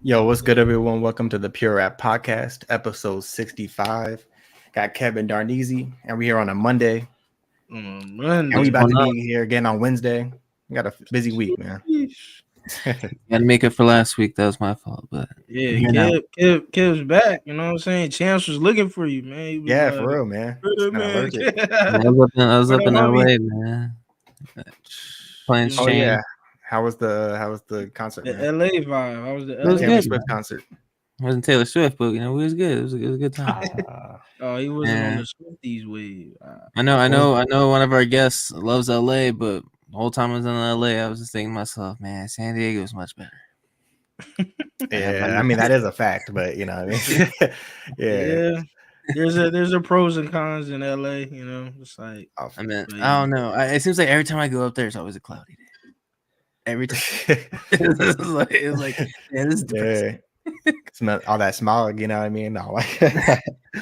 Yo, what's good, everyone? Welcome to the Pure Rap Podcast, episode 65. Got Kevin Darnezy, and we're here on a Monday. And we about to be here again on Wednesday. We got a busy week, man. Gotta make it for last week. That was my fault, but yeah, Kev's back. You know what I'm saying? Chance was looking for you, man. Yeah, for real, man. I was up in LA, man. Playing Shane. Oh yeah. How was the concert? The man? LA vibe. How was the was Taylor good, Swift concert? It wasn't Taylor Swift, but it was good. It was a good time. Oh, he wasn't on the Swifties wave. I know. One of our guests loves LA, but the whole time I was in LA, I was just thinking to myself, man, San Diego is much better. Yeah, I mean that is a fact, but you know what I mean. Yeah. There's a pros and cons in LA, you know. It's like I don't know. It seems like every time I go up there, it's always a cloudy day. Every time. it's like yeah, this is depressing. Smell all that smog, you know what I mean? No, like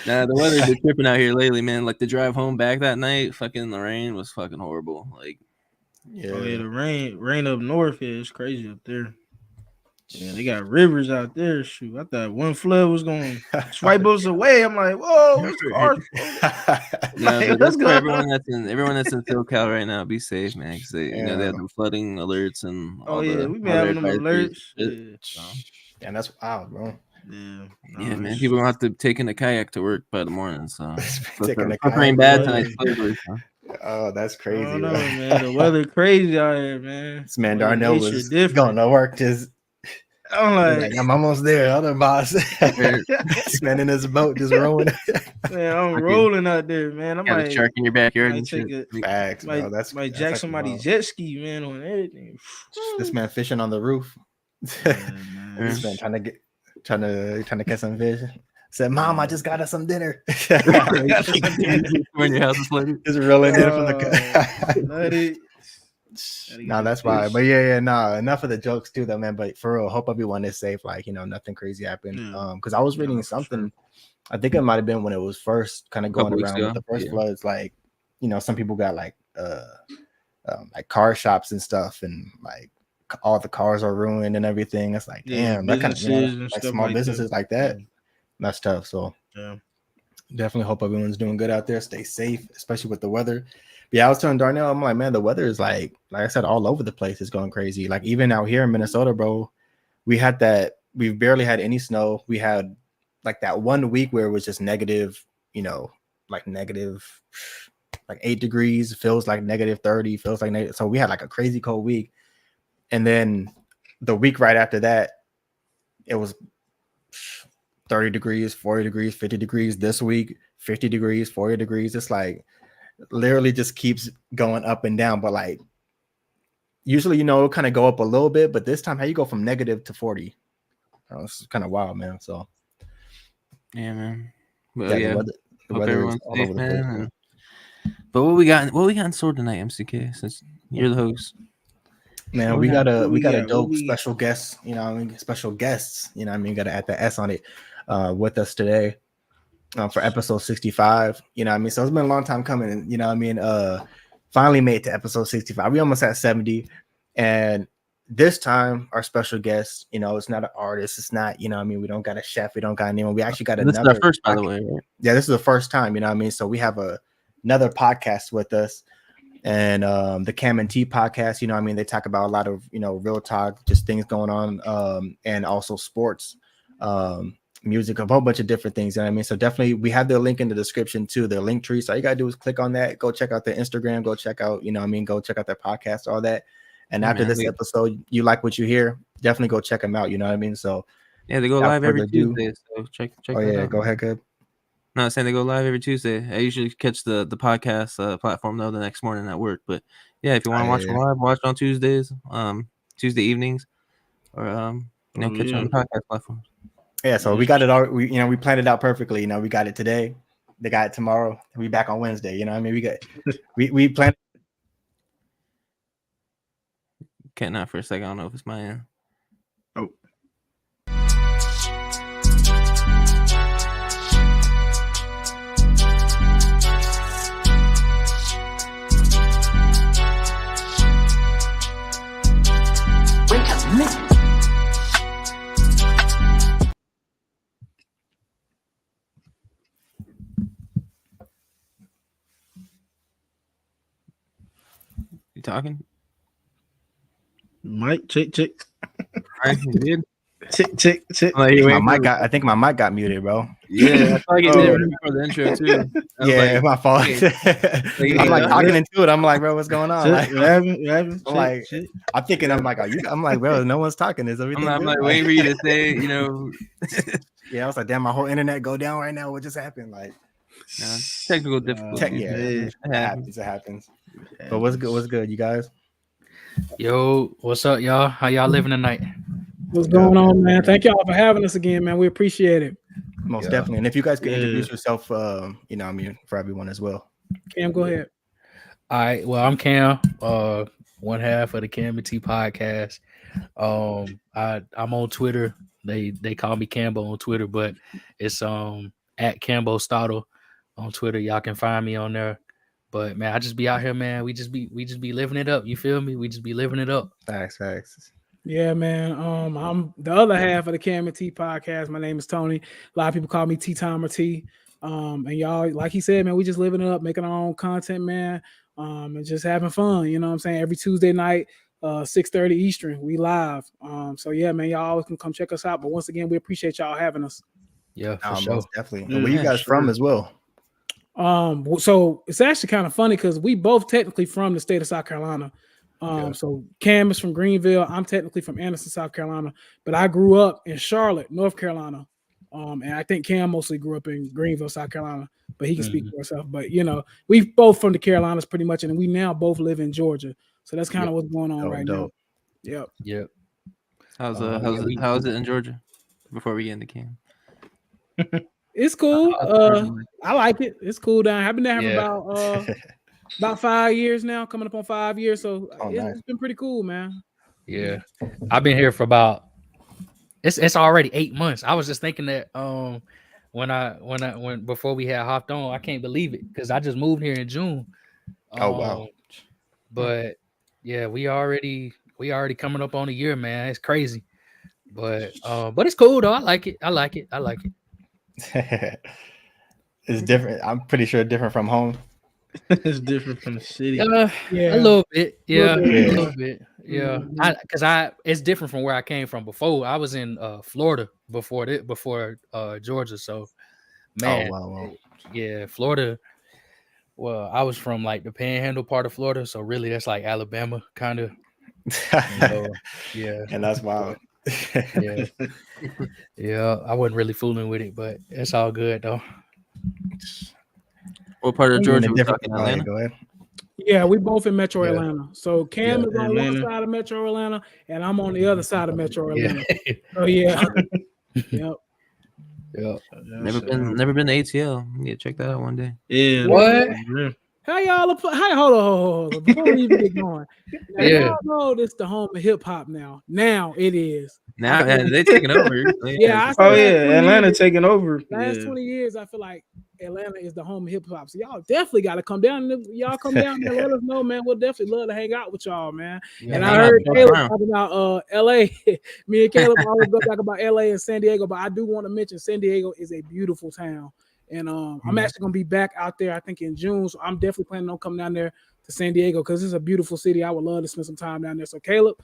nah, the weather's been tripping out here lately, man. Like the drive home back that night, fucking the rain was fucking horrible. Like, the rain up north is crazy up there. Yeah, they got rivers out there. Shoot, I thought one flood was going to swipe us away. I'm like, whoa, what's cars? That's for everyone that's in SoCal right now. Be safe, man, because they have the flooding alerts and we've been having them alerts. Yeah, that's wild, bro. Yeah, man. People don't have to take in a kayak to work by the morning. So taking rain bad tonight. Oh, that's crazy. I don't know, man. The weather crazy out here, man. This man Darnell was going to work. I'm like, I'm almost there. Other boss, this man in his boat just rowing. Man, I'm rolling out there, man. I'm like a shark in your backyard. Facts, bro. Might jack somebody's jet ski, man, on everything. This man fishing on the roof. This man trying to catch some fish. Said, "Mom, I just got us some dinner." When your house is flooded, just rolling in from the. No, that's why. But enough of the jokes too, though, man. But for real, hope everyone is safe. Like, nothing crazy happened. Because I was reading something. I think it might have been when it was first kind of going around with the first floods. Like, some people got like car shops and stuff, and like all the cars are ruined and everything. It's like, damn, that kind of like small businesses like that. That's tough. So definitely hope everyone's doing good out there. Stay safe, especially with the weather. Yeah, I was telling Darnell, I'm like, man, the weather is like I said, all over the place. It's going crazy. Like even out here in Minnesota, bro, we've barely had any snow. We had like that 1 week where it was just negative, like negative, like 8 degrees, feels like negative 30, feels like negative. So we had like a crazy cold week. And then the week right after that, it was 30 degrees, 40 degrees, 50 degrees. This week, 50 degrees, 40 degrees. It's like, literally just keeps going up and down, but like usually it'll kind of go up a little bit, but this time how you go from negative to 40, it's kind of wild, man. So yeah, man. But the weather is all over the place, man. But what we got in store tonight, MCK, since you're the host? Man, we got a dope special guest, special guests, got to add the S on it with us today. For episode 65, so it's been a long time coming, finally made it to episode 65. We almost at 70, and this time our special guest, it's not an artist, it's not, we don't got a chef, we don't got anyone, we actually got another. This is our first, by the way, right? Yeah, this is the first time, so we have another podcast with us, and the Cam and T podcast, they talk about a lot of, real talk, just things going on, and also sports, music, a whole bunch of different things. So definitely we have their link in the description to their link tree. So all you gotta do is click on that, go check out their Instagram, go check out, go check out their podcast, all that. And after this episode, you like what you hear, definitely go check them out. So yeah, they go live every Tuesday. So check. Oh yeah, go ahead, Gab. No, I'm saying they go live every Tuesday. I usually catch the podcast platform though the next morning at work. But yeah, if you want to watch them live, watch on Tuesdays, Tuesday evenings, or catch it on the podcast platforms. Yeah, so we got it all. We planned it out perfectly. We got it today. They got it tomorrow. We back on Wednesday. We planned. Can't not for a second. I don't know if it's my end. Oh. Wait a minute. You talking? Mike, check. Right, you did. Check. I think my mic got muted, bro. Yeah, I thought you did it before the intro too. Yeah, my fault. Okay. I'm like talking into it. I'm like, bro, what's going on? Like, what happened? I'm like, I'm thinking, I'm like, I'm like, bro, no one's talking. Is everything? I'm good? like waiting for you to say, Yeah, I was like, damn, my whole internet go down right now. What just happened? Like, technical difficulty. It happens. But what's good, you guys? Yo, what's up, y'all? How y'all living tonight? What's going on, man? Thank y'all for having us again, man. We appreciate it. Most definitely. And if you guys could introduce yourself, for everyone as well. Cam, go ahead. All right. Well, I'm Cam, one half of the Cam and T podcast. I'm on Twitter. They call me Cambo on Twitter, but it's at Cambo Stottle on Twitter. Y'all can find me on there. But man, I just be out here, man. We just be living it up. You feel me? We just be living it up. Facts. Yeah, man. I'm the other half of the Cam and T podcast. My name is Tony. A lot of people call me T-Time or T. And y'all, like he said, man, we just living it up, making our own content, man. And just having fun. You know what I'm saying? Every Tuesday night, 6:30 Eastern, we live. So yeah, man, y'all always can come check us out. But once again, we appreciate y'all having us. Yeah, for sure. Most definitely. And where you guys from as well? So it's actually kind of funny because we both technically from the state of South Carolina. So Cam is from Greenville. I'm technically from Anderson, South Carolina, but I grew up in Charlotte, North Carolina. And I think Cam mostly grew up in Greenville, South Carolina, but he can speak for himself. But we both from the Carolinas pretty much, and we now both live in Georgia. So that's kind of what's going on right now. Yep. How's it in Georgia? Before we get into Cam. It's cool. I like it. It's cool down. I've been there about 5 years now, coming up on 5 years. So it's been pretty cool, man. Yeah, I've been here for about it's already 8 months. I was just thinking that when before we had hopped on, I can't believe it because I just moved here in June. Wow! But yeah, we already coming up on a year, man. It's crazy, but it's cool though. I like it. It's different. I'm pretty sure different from home. It's different from the city. A little bit. Yeah, a little bit. Yeah, because it's different from where I came from before. I was in Florida before Georgia. So, man, yeah, Florida. Well, I was from like the Panhandle part of Florida, so really that's like Alabama kind of. Yeah, and that's wild. Yeah, I wasn't really fooling with it, but it's all good though. What part of Georgia? Atlanta? Go ahead. Yeah, we both in Metro Atlanta. So Cam is on one side of Metro Atlanta, and I'm on the other side of Metro Atlanta. So yeah. Yep. Never been to ATL. Yeah, check that out one day. Yeah. What? How y'all? Hold on. Before we even get going, now, y'all know this the home of hip hop now. Now it is. Now they taking over. Atlanta taking over. Last 20 years, I feel like Atlanta is the home of hip hop. So y'all definitely got to come down. Y'all come down there, let us know, man. We'll definitely love to hang out with y'all, man. Yeah, and I heard Caleb talking about LA. Me and Caleb always go talk about LA and San Diego, but I do want to mention San Diego is a beautiful town. And I'm actually going to be back out there, I think, in June. So I'm definitely planning on coming down there to San Diego because it's a beautiful city. I would love to spend some time down there. So, Caleb,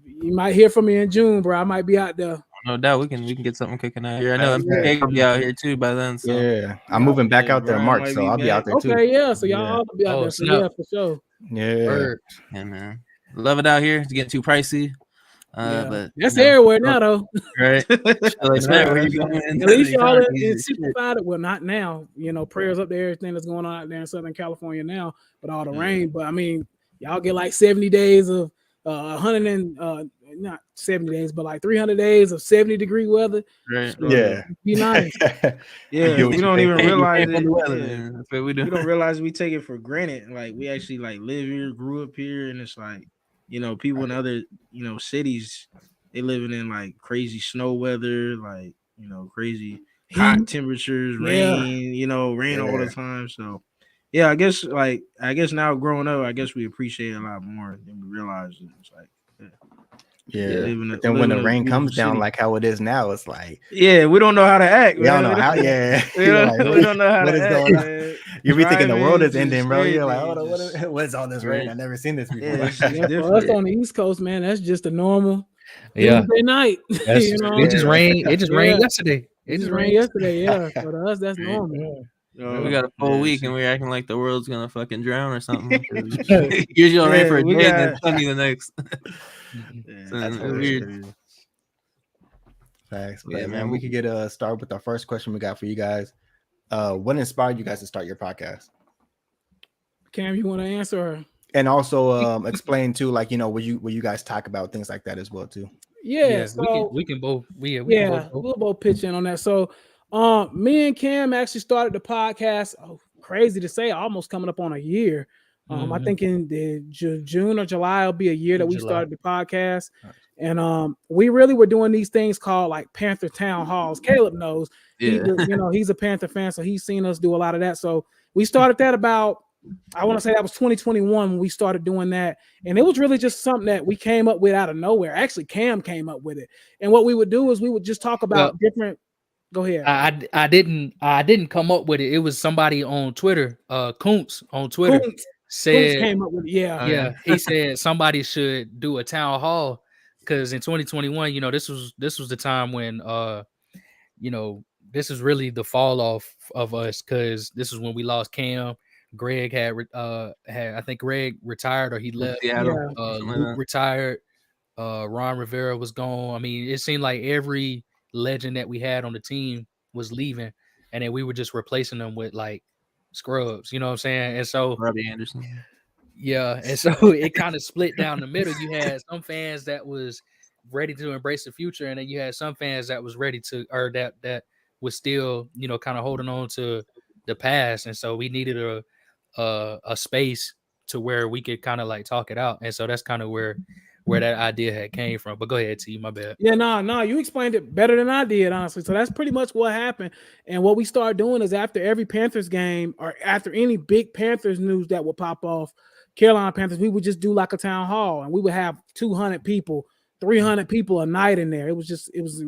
you might hear from me in June, bro. I might be out there. No doubt. We can get something cooking out here. I know MPK will be out here, too, by then. So. Yeah. I'm moving back out there in March, so I'll be out there, too. Okay, yeah. So y'all all be out there. So, yeah, for sure. Yeah. Yeah, man. Love it out here. It's getting too pricey. But that's everywhere now, though. Right. At least y'all in simplified it. Well, not now. Prayers up to everything that's going on out there in Southern California now, but all the rain. But I mean, y'all get like 70 days of 100 and not 70 days, but like 300 days of 70-degree weather. Right. So, be nice. We don't even realize it. That's what we do. We don't realize we take it for granted. Like we actually like live here, grew up here, and it's like. People in other, cities, they living in like crazy snow weather, like, crazy hot temperatures, rain, rain all the time. So, yeah, I guess now growing up, I guess we appreciate it a lot more than we realize. It's like, then when the rain comes down like how it is now, it's like we don't know how to act. We don't know how. We don't know how to act. You be thinking the world is Drive-ins ending, bro. You're like, everything, hold on, what's all this rain? I've never seen this before. Yeah, it's just For us different. on the East Coast, man, that's just a normal Yeah, Tuesday night. that's, You know, it just rained. It just rained yesterday. it just rained yesterday. Yeah, so to us, that's normal. We got a full week and we're acting like the world's gonna fucking drown or something. Yeah. Usually rain for a we day and got- then sunny the next. Yeah, That's weird. Thanks. Yeah, Yeah, man, man. We could get start with our first question we got for you guys. What inspired you guys to start your podcast? Cam, you want to answer? And also explain too, like, you know, will you guys talk about things like that as well too? Yeah, so we can both. we'll both pitch in on that. So, me and Cam actually started the podcast. Oh, crazy to say, almost coming up on a year. I think in the June or July will be a year that we started the podcast. And we really were doing these things called like Panther Town Halls. Caleb knows. Yeah. He's a Panther fan, so he's seen us do a lot of that. So we started that about, I want to say that was 2021 when we started doing that. And it was really just something that we came up with out of nowhere. Actually, Cam came up with it. And what we would do is we would just talk about different. Go ahead. I didn't come up with it. It was somebody on Twitter, Kuntz on Twitter. Kuntz said, came up with it. Yeah. He said somebody should do a town hall because in 2021, you know, this was the time when you know, this is really the fall off of us because this is when we lost Cam. Greg had I think Greg retired or he left. Luke retired. Ron Rivera was gone. I mean, it seemed like every legend that we had on the team was leaving, and then we were just replacing them with like scrubs. You know what I'm saying? And so Robbie Anderson. Yeah, and so it kind of split down the middle. You had some fans that was ready to embrace the future, and then you had some fans that was ready to, or that was still, you know, kind of holding on to the past. And so we needed a space to where we could kind of like talk it out. And so that's kind of where that idea had came from. But go ahead, T, my bad. Yeah, no, you explained it better than I did, honestly. So that's pretty much what happened. And what we started doing is after every Panthers game or after any big Panthers news that would pop off, Carolina Panthers, we would just do like a town hall, and we would have 200 people, 300 people a night in there. It was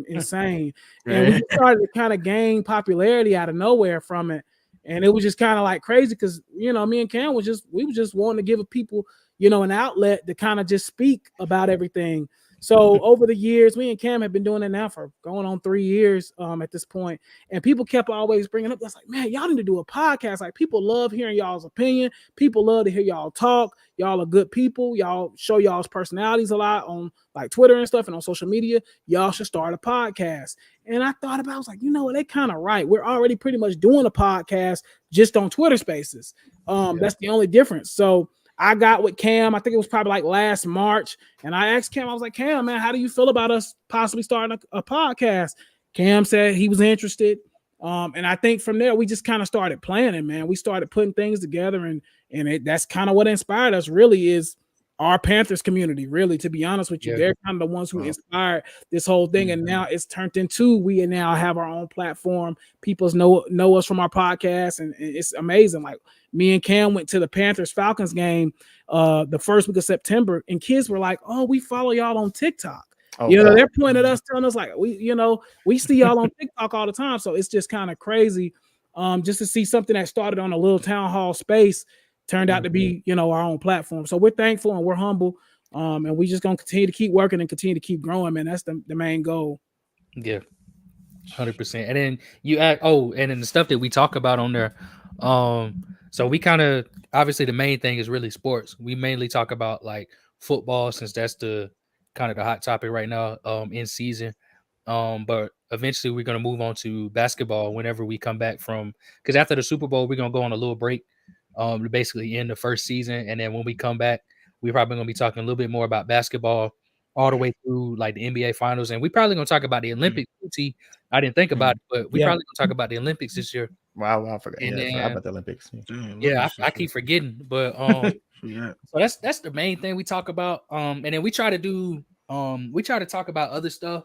insane. And we started to kind of gain popularity out of nowhere from it. And it was just kind of like crazy because, you know, me and Cam we were just wanting to give people, you know, an outlet to kind of just speak about everything. So over the years, me and Cam have been doing it now for going on 3 years at this point. And people kept always bringing up, that's like, man, y'all need to do a podcast. Like, people love hearing y'all's opinion. People love to hear y'all talk. Y'all are good people. Y'all show y'all's personalities a lot on like Twitter and stuff and on social media. Y'all should start a podcast. And I thought about it, I was like, you know what, they kind of right. We're already pretty much doing a podcast just on Twitter Spaces. That's the only difference. So I got with Cam, I think it was probably like last March, and I asked Cam, I was like, Cam, man, how do you feel about us possibly starting a podcast? Cam said he was interested. And I think from there, we just kind of started planning, man. We started putting things together, and that's kind of what inspired us, really, is our Panthers community, really, to be honest with you. Yeah. They're kind of the ones who inspired this whole thing. And now it's turned into, we now have our own platform. People know us from our podcast, and it's amazing. Like, me and Cam went to the Panthers-Falcons game the first week of September, and kids were like, oh, we follow y'all on TikTok. Oh, you know, they're pointing at us, telling us like, we see y'all on TikTok all the time. So it's just kind of crazy just to see something that started on a little town hall space turned out to be, you know, our own platform. So we're thankful and we're humble. And we just going to continue to keep working and continue to keep growing, man. That's the main goal. Yeah, 100%. And then you add, and then the stuff that we talk about on there. So we kind of, obviously the main thing is really sports. We mainly talk about like football, since that's the kind of the hot topic right now in season. But eventually we're going to move on to basketball whenever we come back from, because after the Super Bowl, we're going to go on a little break to basically end the first season. And then when we come back, we're probably going to be talking a little bit more about basketball all the way through like the NBA finals. And we probably going to talk about the Olympics. I didn't think about it, but we probably going to talk about the Olympics this year. Wow, I forgot. I forgot about the Olympics. I keep forgetting, but so that's the main thing we talk about. And then we try to talk about other stuff.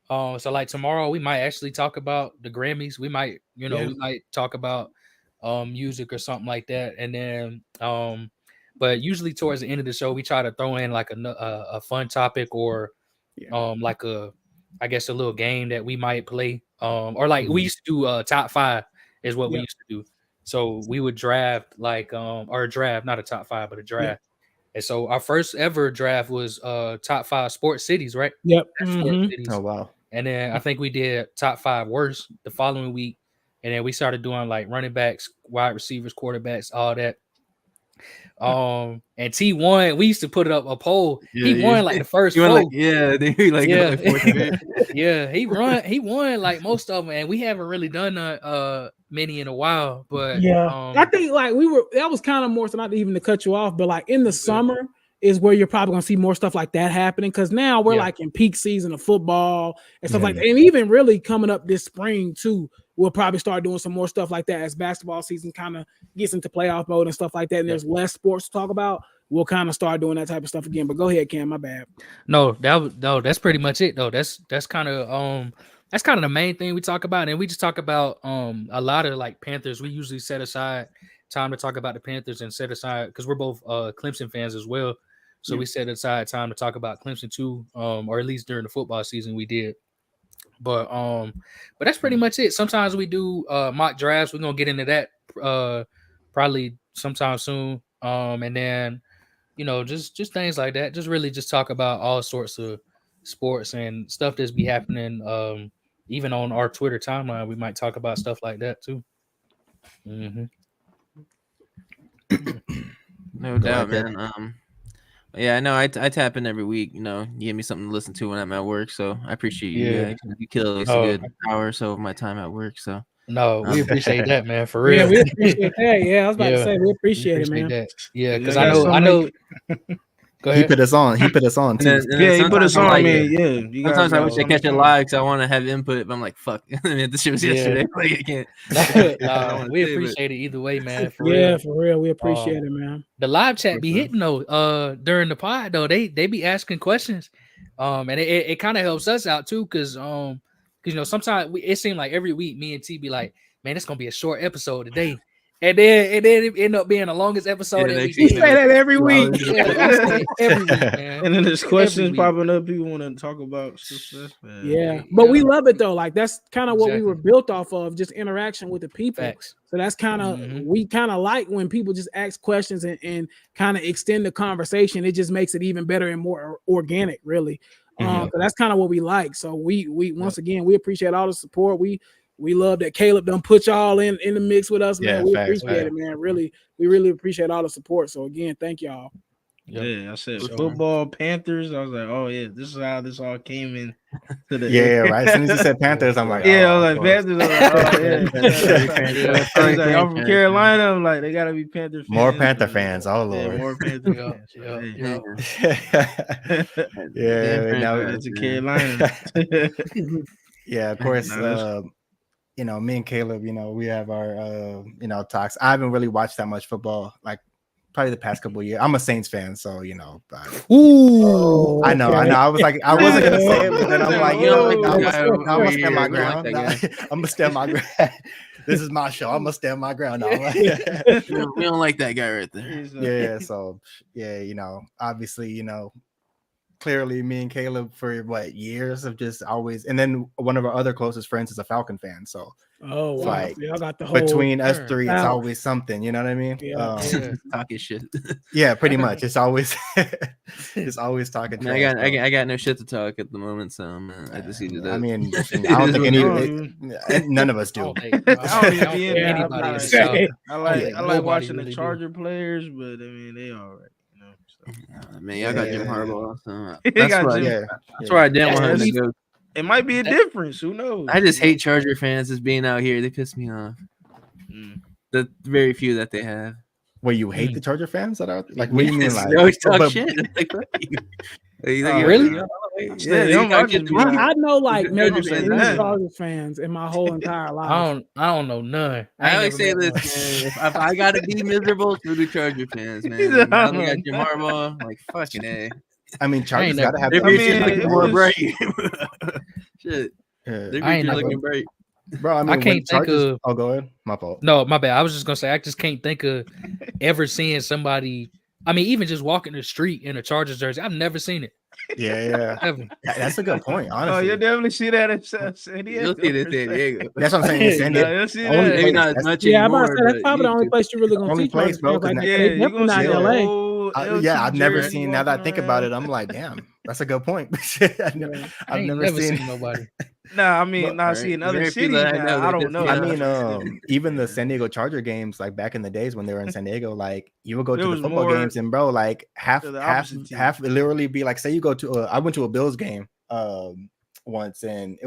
So like tomorrow we might actually talk about the Grammys. We might, we might talk about music or something like that. And then but usually towards the end of the show we try to throw in like a fun topic or like a little game that we might play. Or like we used to do top 5 is what we used to do. So we would draft like or a draft, not a top 5, but a draft. And so our first ever draft was top 5 sports cities, right? Yep. Sports cities. Oh wow. And then I think we did top 5 worst the following week. And then we started doing like running backs, wide receivers, quarterbacks, all that. And T won. We used to put up a poll. He won like the first 4. Like, Yeah, he won like most of them, and we haven't really done many in a while. But I think like that was kind of more so not even to cut you off, but like in the summer is where you're probably gonna see more stuff like that happening, because now we're like in peak season of football and stuff like that. And even really coming up this spring too, we'll probably start doing some more stuff like that as basketball season kind of gets into playoff mode and stuff like that, and there's less sports to talk about. We'll kind of start doing that type of stuff again. But go ahead, Cam, my bad. No, that's pretty much it though. That's kind of the main thing we talk about. And we just talk about a lot of like Panthers. We usually set aside time to talk about the Panthers and set aside, because we're both Clemson fans as well. So we set aside time to talk about Clemson too, or at least during the football season we did. But that's pretty much it. Sometimes we do mock drafts. We're gonna get into that probably sometime soon. And then just things like that. Just really just talk about all sorts of sports and stuff that's be happening. Even on our Twitter timeline, we might talk about stuff like that too. Mm-hmm. No doubt, man. Yeah, I know. I tap in every week. You give me something to listen to when I'm at work. So I appreciate you. Yeah, you kill at least a good hour or so of my time at work. So no, we appreciate that, man. For real, yeah, we appreciate that. Yeah, I was about to say we appreciate it, man. That. Yeah, because I know. Go ahead. He put us on. He put us on. Too. He put us on. Like, sometimes I wish I catch it live because I want to have input, but I'm like, fuck. I mean, this shit was yesterday. Like, I can't. We appreciate it either way, man. For real, we appreciate it, man. The live chat be hitting though. During the pod though, they be asking questions, and it kind of helps us out too, because sometimes it seems like every week me and T be like, man, it's gonna be a short episode today. And then it end up being the longest episode. You say that every week. Every week, man. And then there's questions popping up. People want to talk about stuff. But we love it though. Like that's kind of what we were built off of, just interaction with the people. Facts. So that's kind of we kind of like when people just ask questions and kind of extend the conversation. It just makes it even better and more organic, really. So that's kind of what we like. So we once again we appreciate all the support. We love that Caleb done put y'all in the mix with us, man. We appreciate it, man. Really, we really appreciate all the support. So again, thank y'all. Yeah, I said football, Panthers. I was like, oh yeah, this is how this all came in. Right. As soon as you said Panthers, I'm like, I was like Panthers. I was like, I'm from Carolina. I'm like, they gotta be Panther fans. More Panther fans. Oh Lord. More Panther fans. It's a Carolina. Yeah, of course. Me and Caleb, we have our, talks. I haven't really watched that much football, like probably the past couple of years. I'm a Saints fan, so Ooh, I know. I was like, I wasn't gonna say it, but then I'm like, I'm gonna stand my ground. I'm gonna stand my ground. This is my show. I'm gonna stand my ground now. We don't like that guy right there. Yeah. So obviously, clearly me and Caleb for years of just always, and then one of our other closest friends is a Falcon fan. So like y'all got the whole between us three, it's always something, you know what I mean? Talking shit. Yeah, pretty much. It's always it's always talking. I got no shit to talk at the moment, so I just need to. I mean, I don't think none of us do. I like watching the Charger players, but I mean they all right. Y'all got Jim Harbaugh. So that's where I didn't want him to go. It might be a difference. Who knows? I just hate Charger fans just being out here. They piss me off. The very few that they have. Well, you hate the Charger fans that are like? What do you mean? Like they always talk shit. Like, really? I know like maybe 3 Chargers fans in my whole entire life. I don't know none. I always say this, man. If I gotta be miserable, through the Charger fans, man. I got Jim Harbaugh, like fucking A. I mean, Chargers gotta have. More bright. Shit. Their future's looking bright. Bro, I mean, I can't think of. Oh, go ahead. My fault. No, my bad. I was just gonna say I just can't think of ever seeing somebody. I mean, even just walking the street in a Chargers jersey, I've never seen it. Yeah. That's a good point. Honestly, Oh, you'll definitely see that in San Diego. You'll see it in San Diego. That's what I'm saying. San Diego. You'll see Only that. Maybe place, not as that's- much Yeah, I'm anymore. about to say that's probably the only place you're really gonna only see place, Chargers bro, fans like 'cause that. Yeah, They you're definitely gonna not see LA. yeah, I've never jersey seen. Now that I think about it, walking I'm like, damn, that's a good point. I've never seen nobody. Nah, I mean, But- now see in other Very few cities that I now, know I that don't just- know. yeah. I mean, even the Yeah. San Diego Charger games, like back in the days when they were in San Diego, like you would go There to the was football more games and bro, like half to the opposite team. literally be like, say you go to I went to a Bills game once, and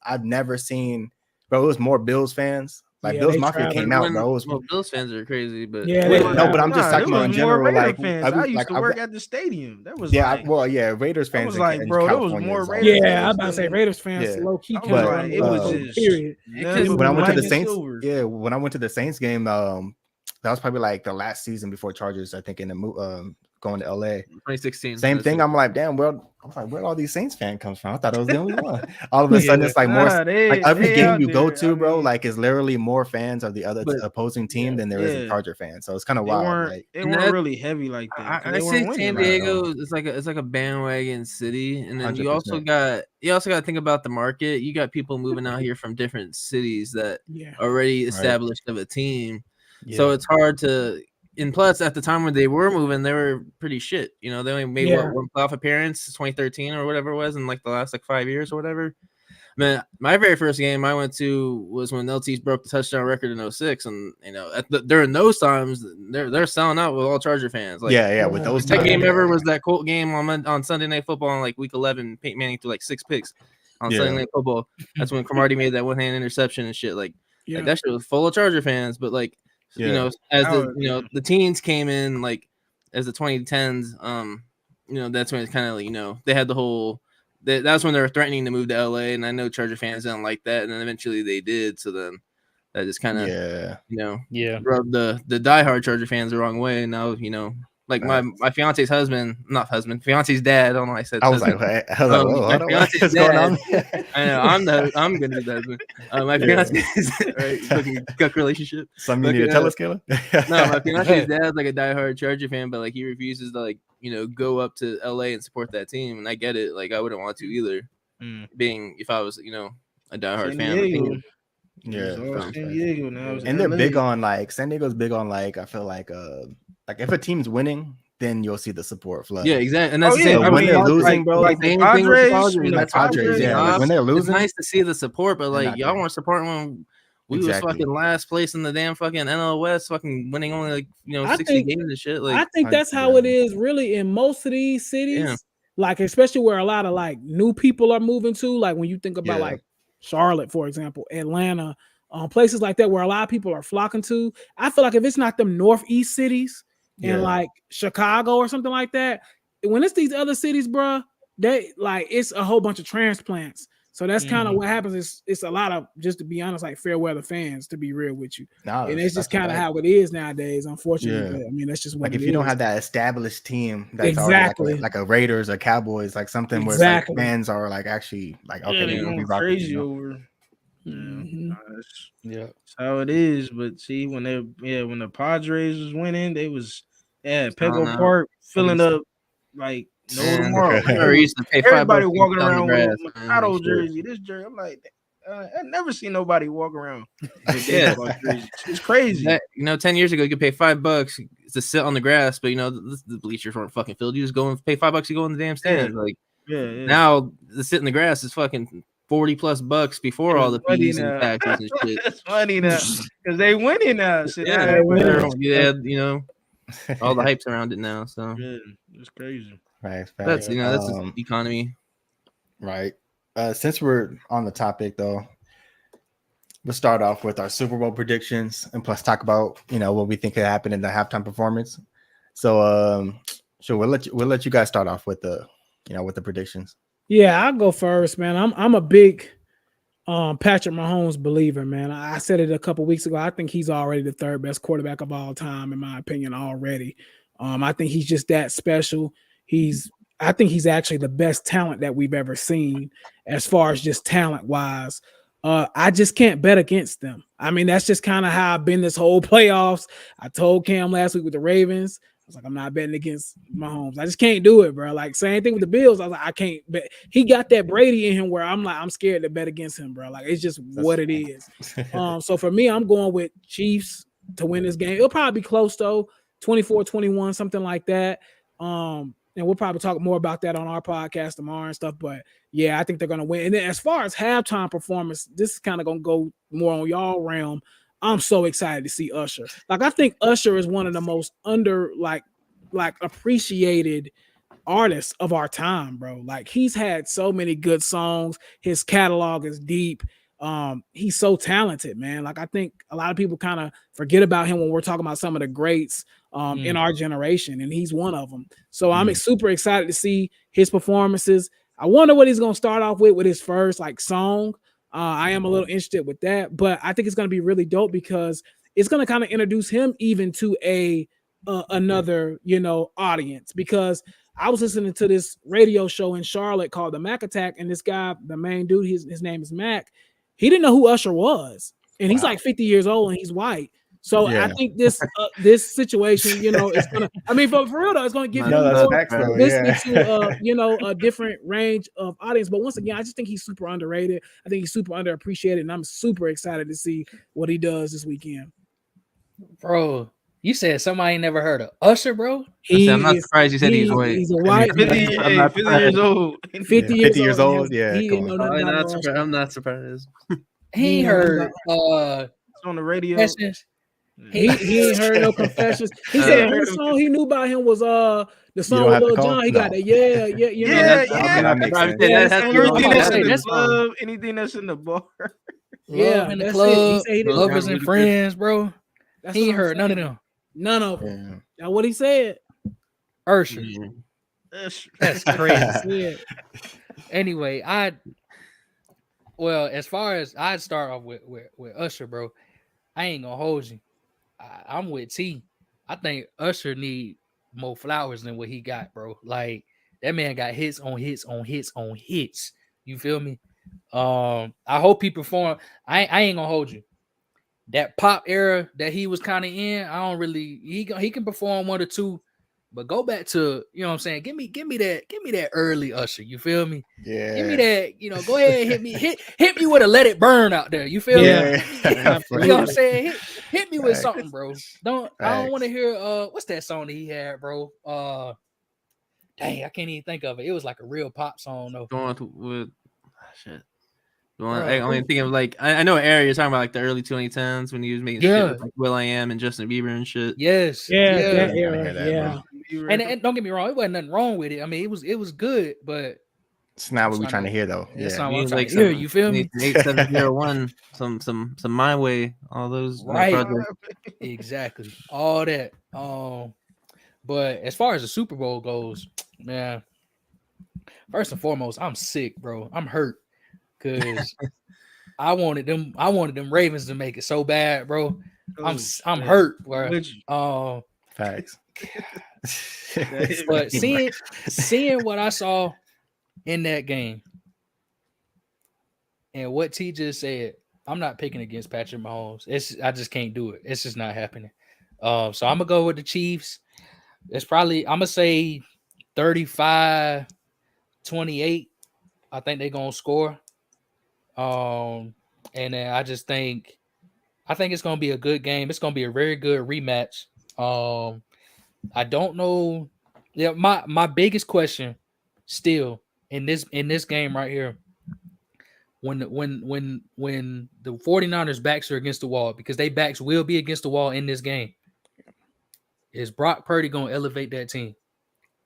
I've never seen, bro, it was more Bills fans. Like Yeah, Bills they Mafia travel. came out, bro. It was, Well, Bills fans are crazy, but Yeah, wait, they no, but I'm just there talking about in was more general. Raider Like fans. I used to work at the stadium. That was yeah, like, Raiders fans. was in- like, in bro, there was California more is all- Raiders Yeah, I'm about to say than- Raiders fans Yeah. low key I was But, kind like, of it was run just period. nothing when I went to the but Saints, silver. when I went to the Saints game, that was probably like the last season before Chargers, I think, in the going to LA. 2016. Same that's thing. it. I'm like, damn, well, I was like, where all these Saints fans comes from? I thought it was the only one. All of a sudden, it's like more. Like every game you go to, bro, like is literally more fans of the other But- opposing team than there is a Charger fan. So it's kind of They wild. weren't, Like, they And weren't that- really heavy like that. 'cause I they weren't say winning San like that. Diego is like a bandwagon city, and then you also 100%. got to think about the market. You got people moving out here from different cities that Yeah. already established of a team, yeah. so it's hard to. And plus, at the time when they were moving, they were pretty shit. You know, they only made one playoff appearance, 2013 or whatever it was, in like the last like 5 years or whatever. Man, my very first game I went to was when LT broke the touchdown record in 06, and you know, during those times, they're selling out with all Charger fans. Like, yeah, with those that times, game yeah. ever was that Colt game on Sunday Night Football on like week 11. Peyton Manning threw like 6 picks on Sunday Night Football. That's when Cromartie made that one-hand interception and shit. Like that shit was full of Charger fans. But like, you know, as the teens came in, like as the 2010s, you know, that's when it's kind of like, you know, they had the whole. That's when they were threatening to move to LA, and I know Charger fans didn't like that, and then eventually they did. So then that just kind of, you know, rubbed the diehard Charger fans the wrong way. And now, you know, like my fiance's fiance's dad. I don't know why I said. I was like, whoa, hold on, what's going on? I know I'm gonna do that. My fiance's fucking cuck relationship. Something you need to tell us, Kayla? No, my fiance's dad's like a diehard Charger fan, but like he refuses to like, you know, go up to LA and support that team, and I get it. Like I wouldn't want to either, being if I was, you know, a diehard fan. Of the team. San Diego now. And they're big on like San Diego's big on like I feel like if a team's winning, then you'll see the support flood. Yeah, exactly. And that's the same. same. When they're losing, bro, like the Padres, when they're losing, it's nice to see the support, but like y'all weren't supporting when we was fucking last place in the damn fucking NL West, fucking winning only like, you know, 60 games and shit. Like I think that's how it is really in most of these cities. Yeah. Like especially where a lot of like new people are moving to. Like when you think about like Charlotte, for example, Atlanta, places like that where a lot of people are flocking to. I feel like if it's not them northeast cities and like Chicago or something like that, when it's these other cities, bro, they like it's a whole bunch of transplants. So that's kind of what happens. It's a lot of, just to be honest, like fair weather fans, to be real with you. And it's just kind of how it is nowadays, unfortunately. But, I mean, that's just what like if you don't have that established team that's like a Raiders or Cowboys, like something where like fans are like actually like, okay, they're going crazy over. That's how it is. But see, when the Padres was winning, they was Petco Park filling up like no tomorrow. Everybody walking around with a Machado jersey, this jersey. I'm like, I never seen nobody walk around. It's crazy. You know, 10 years ago, you could pay $5 to sit on the grass, but you know, the bleachers weren't fucking filled. You just go and pay $5 to go in the damn stands. Like, now the sit in the grass is fucking $40+ before all the fees and taxes and shit. It's funny now because they winning now. Shit, you know, all the hype's around it now. So it's crazy. Right, that's that's the economy. Right. Since we're on the topic, though, we'll start off with our Super Bowl predictions and plus talk about what we think could happen in the halftime performance. So, sure, we'll let you guys start off with the with the predictions. Yeah, I'll go first, man. I'm a big Patrick Mahomes believer, man. I said it a couple weeks ago. I think he's already the third best quarterback of all time, in my opinion, already. I think he's just that special. I think he's actually the best talent that we've ever seen as far as just talent-wise. I just can't bet against them. I mean, that's just kind of how I've been this whole playoffs. I told Cam last week with the Ravens, was like, I'm not betting against Mahomes. I just can't do it, bro. Like, same thing with the Bills. I was like, I can't bet. He got that Brady in him where I'm like, I'm scared to bet against him, bro. Like, it's just what it is. So for me, I'm going with Chiefs to win this game. It'll probably be close though, 24-21, something like that. And we'll probably talk more about that on our podcast tomorrow and stuff. But yeah, I think they're gonna win. And then as far as halftime performance, this is kind of gonna go more on y'all realm. I'm so excited to see Usher. Like, I think Usher is one of the most under like appreciated artists of our time, bro. Like, he's had so many good songs. His catalog is deep. He's so talented, man. Like, I think a lot of people kind of forget about him when we're talking about some of the greats in our generation, and he's one of them. So I'm super excited to see his performances. I wonder what he's gonna start off with his first like song. I am a little interested with that, but I think it's gonna be really dope because it's gonna kind of introduce him even to another, audience. Because I was listening to this radio show in Charlotte called the Mac Attack, and this guy, the main dude, his name is Mac. He didn't know who Usher was, and he's like 50 years old and he's white. So I think this situation, is gonna. I mean, for real though, it's gonna give him listening to a different range of audience. But once again, I just think he's super underrated. I think he's super underappreciated, and I'm super excited to see what he does this weekend. Bro, you said somebody ain't never heard of Usher, bro? I'm not surprised you said he's white. He's a white 50 years old. 50 years old. Yeah, I'm not surprised. He ain't heard on the radio. He ain't heard no Confessions. He said the song he knew about him was the song with Lil Jon. He got that anything that's in the bar. Yeah, in the club, Lovers and Friends, bro. He ain't heard none of them. None of them. Now what he said? Usher. That's crazy. Anyway, as far as I'd start off with Usher, bro, I ain't gonna hold you. I'm with T. I think Usher need more flowers than what he got, bro. Like, that man got hits on hits on hits on hits. You feel me? I hope he perform. I ain't gonna hold you. That pop era that he was kind of in, I don't really. He can perform one or two, but go back to, you know what I'm saying. Give me that early Usher. You feel me? Yeah. Give me that. Go ahead and hit me with a Let It Burn out there. You feel me? You know what I'm saying? Hit me with something, bro. I don't want to hear what's that song that he had, bro? Dang, I can't even think of it. It was like a real pop song though. Shit. I only think of like I know area you're talking about, like the early 2010s when he was making shit with like Will.i.am and Justin Bieber and shit. Yes. Yeah. And don't get me wrong, it wasn't nothing wrong with it. I mean, it was good, but it's not what we're trying to hear though. It's not what I'm trying to hear. You feel me? 8701, some My Way, all those right. Exactly. All that. But as far as the Super Bowl goes, man, first and foremost, I'm sick, bro. I'm hurt. Cause I wanted them Ravens to make it so bad, bro. I'm hurt, bro. Facts. But seeing what I saw in that game and what T just said, I'm not picking against Patrick Mahomes. I just can't do it. It's just not happening. So I'm gonna go with the Chiefs. It's probably, I'm gonna say 35-28. I think they're gonna score. And then I think it's gonna be a good game. It's gonna be a very good rematch. I don't know. Yeah, my biggest question still in this game right here, when the 49ers backs are against the wall, because they backs will be against the wall in this game, is Brock Purdy gonna elevate that team?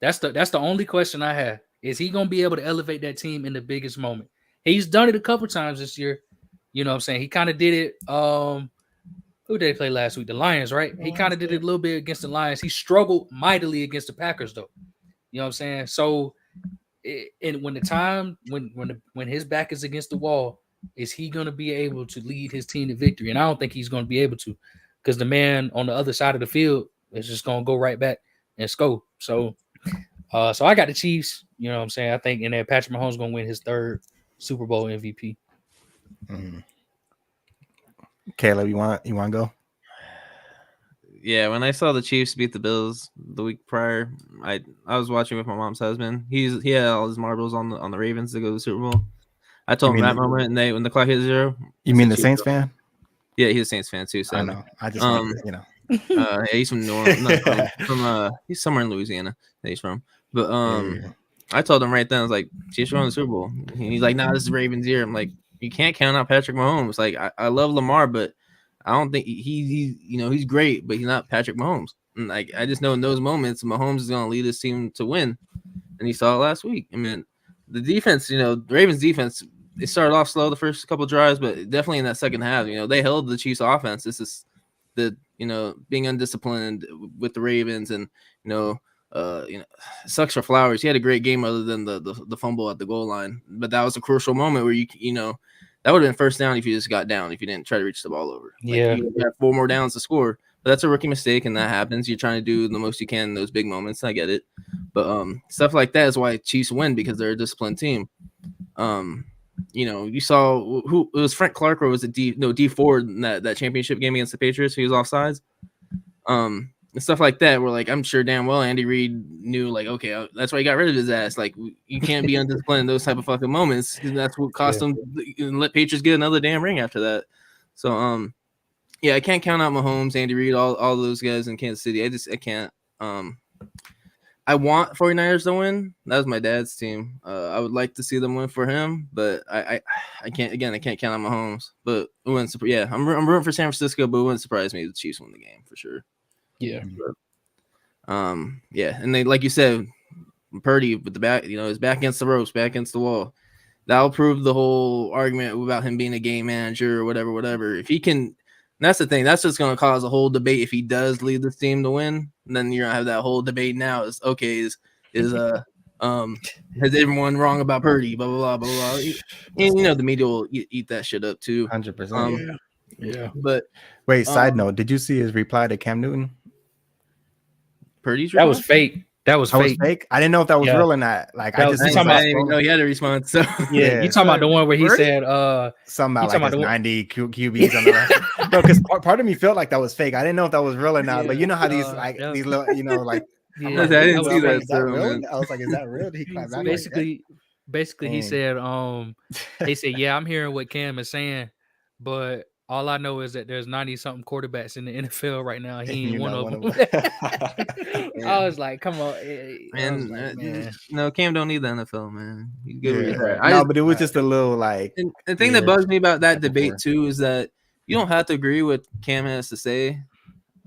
That's the only question I have. Is he gonna be able to elevate that team in the biggest moment? He's done it a couple times this year. You know what I'm saying? He kind of did it. Who did they play last week? The Lions, right? He kind of did it a little bit against the Lions. He struggled mightily against the Packers, though. You know what I'm saying? So, and when his back is against the wall, is he going to be able to lead his team to victory? And I don't think he's going to be able to, because the man on the other side of the field is just going to go right back and score. So I got the Chiefs. You know what I'm saying? I think, and then Patrick Mahomes going to win his third Super Bowl MVP. Caleb, you want to go? Yeah, when I saw the Chiefs beat the Bills the week prior, I was watching with my mom's husband. He had all his marbles on the Ravens to go to the Super Bowl. I told him that moment, and when the clock hit 0. You mean the Saints fan? Yeah, he's a Saints fan too. So I know. I just he's from New Orleans, he's somewhere in Louisiana that he's from. But I told him right then, I was like, Chiefs won the Super Bowl. And he's like, nah, this is Ravens year. I'm like, you can't count out Patrick Mahomes. Like, I love Lamar, but I don't think he's great, but he's not Patrick Mahomes. And like, I just know in those moments, Mahomes is going to lead his team to win. And he saw it last week. I mean, the defense, the Ravens defense, they started off slow the first couple of drives, but definitely in that second half, they held the Chiefs offense. This is being undisciplined with the Ravens, and sucks for Flowers. He had a great game other than the fumble at the goal line, but that was a crucial moment where that would have been first down if you just got down, if you didn't try to reach the ball over. You had 4 more downs to score, but that's a rookie mistake, and that happens. You're trying to do the most you can in those big moments. I get it, but stuff like that is why Chiefs win, because they're a disciplined team. You saw who it was, Frank Clark, or was it D Ford in that championship game against the Patriots? He was offsides. And stuff like that, where like I'm sure damn well Andy Reid knew, like, okay, that's why he got rid of his ass. Like, you can't be undisciplined in those type of fucking moments, and that's what cost them, and let Patriots get another damn ring after that. So I can't count out Mahomes, Andy Reid, all those guys in Kansas City. I can't. I want 49ers to win. That was my dad's team. I would like to see them win for him, but I can't. Again, I can't count on Mahomes. But it wouldn't. I'm rooting for San Francisco, but it wouldn't surprise me if the Chiefs win the game for sure. Yeah. And they, like you said, Purdy with the back, his back against the ropes, back against the wall. That'll prove the whole argument about him being a game manager or whatever. If he can. That's the thing. That's just going to cause a whole debate if he does lead this team to win. And then you're going to have that whole debate now. Is has everyone wrong about Purdy? Blah, blah, blah, blah, blah. And, the media will eat that shit up too. 100%. Yeah. But wait, side note, did you see his reply to Cam Newton? Purdy's reply? That was fake. That was fake. I didn't know if that was real or not. Like, I didn't even know he had a response. So you talking about the one where he said something about like 90 QBs on the rest. No, because part of me felt like that was fake. I didn't know if that was real or not. But you know how these these little, like, I didn't see that. Is that real? I was like, is that real? He clapped back. Basically, he said, they said, yeah, I'm hearing what Cam is saying, but all I know is that there's 90-something quarterbacks in the NFL right now. He ain't one of them. I was like, come on. Man. No, Cam don't need the NFL, man. He's good. But it was just a little like. And the thing that bugs me about that debate too is that you don't have to agree with what Cam has to say.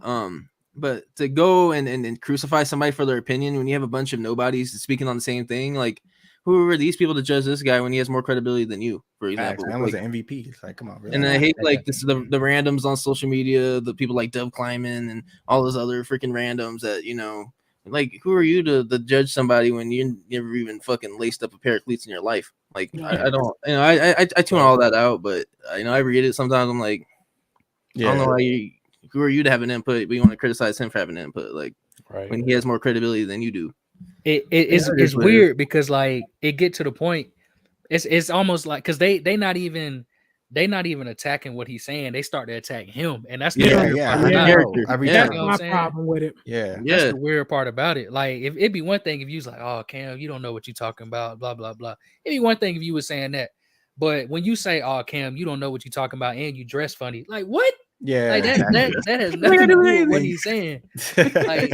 But to go and crucify somebody for their opinion when you have a bunch of nobodies speaking on the same thing, like, who are these people to judge this guy when he has more credibility than you, for example? That was an MVP. It's like, come on, really? And I hate the randoms on social media, the people like Dove Kleiman and all those other freaking randoms that, like, who are you to judge somebody when you never even fucking laced up a pair of cleats in your life? Like, I don't, I tune all that out, but I read it sometimes. I'm like, I don't know why who are you to have an input, but you want to criticize him for having an input, like, when he has more credibility than you do. It's weird because, like, it get to the point. It's almost like, because they not even attacking what he's saying. They start to attack him, and that's the my problem with it. That's the weird part about it. Like, if it'd be one thing if you was like, oh, Cam, you don't know what you're talking about, blah blah blah. It'd be one thing if you was saying that, but when you say, oh, Cam, you don't know what you're talking about, and you dress funny, like, what? Yeah, like that has nothing to do with what he's saying. Like,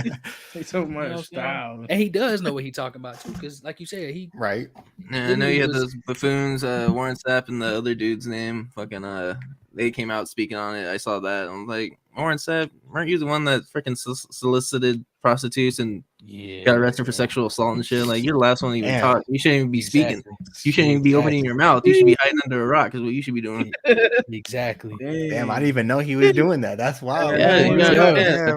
it's so much style, and he does know what he's talking about too, because, like you said, he right. Yeah, I know you had those buffoons, Warren Sapp and the other dude's name. Fucking, they came out speaking on it. I saw that. I'm like, Warren Sapp, weren't you the one that freaking solicited prostitutes and got arrested for sexual assault and shit? Like, you're the last one to even talk. You shouldn't even be speaking. You shouldn't even be opening your mouth. You should be hiding under a rock, is what you should be doing. Exactly. Damn, I didn't even know he was doing that. That's wild. Damn,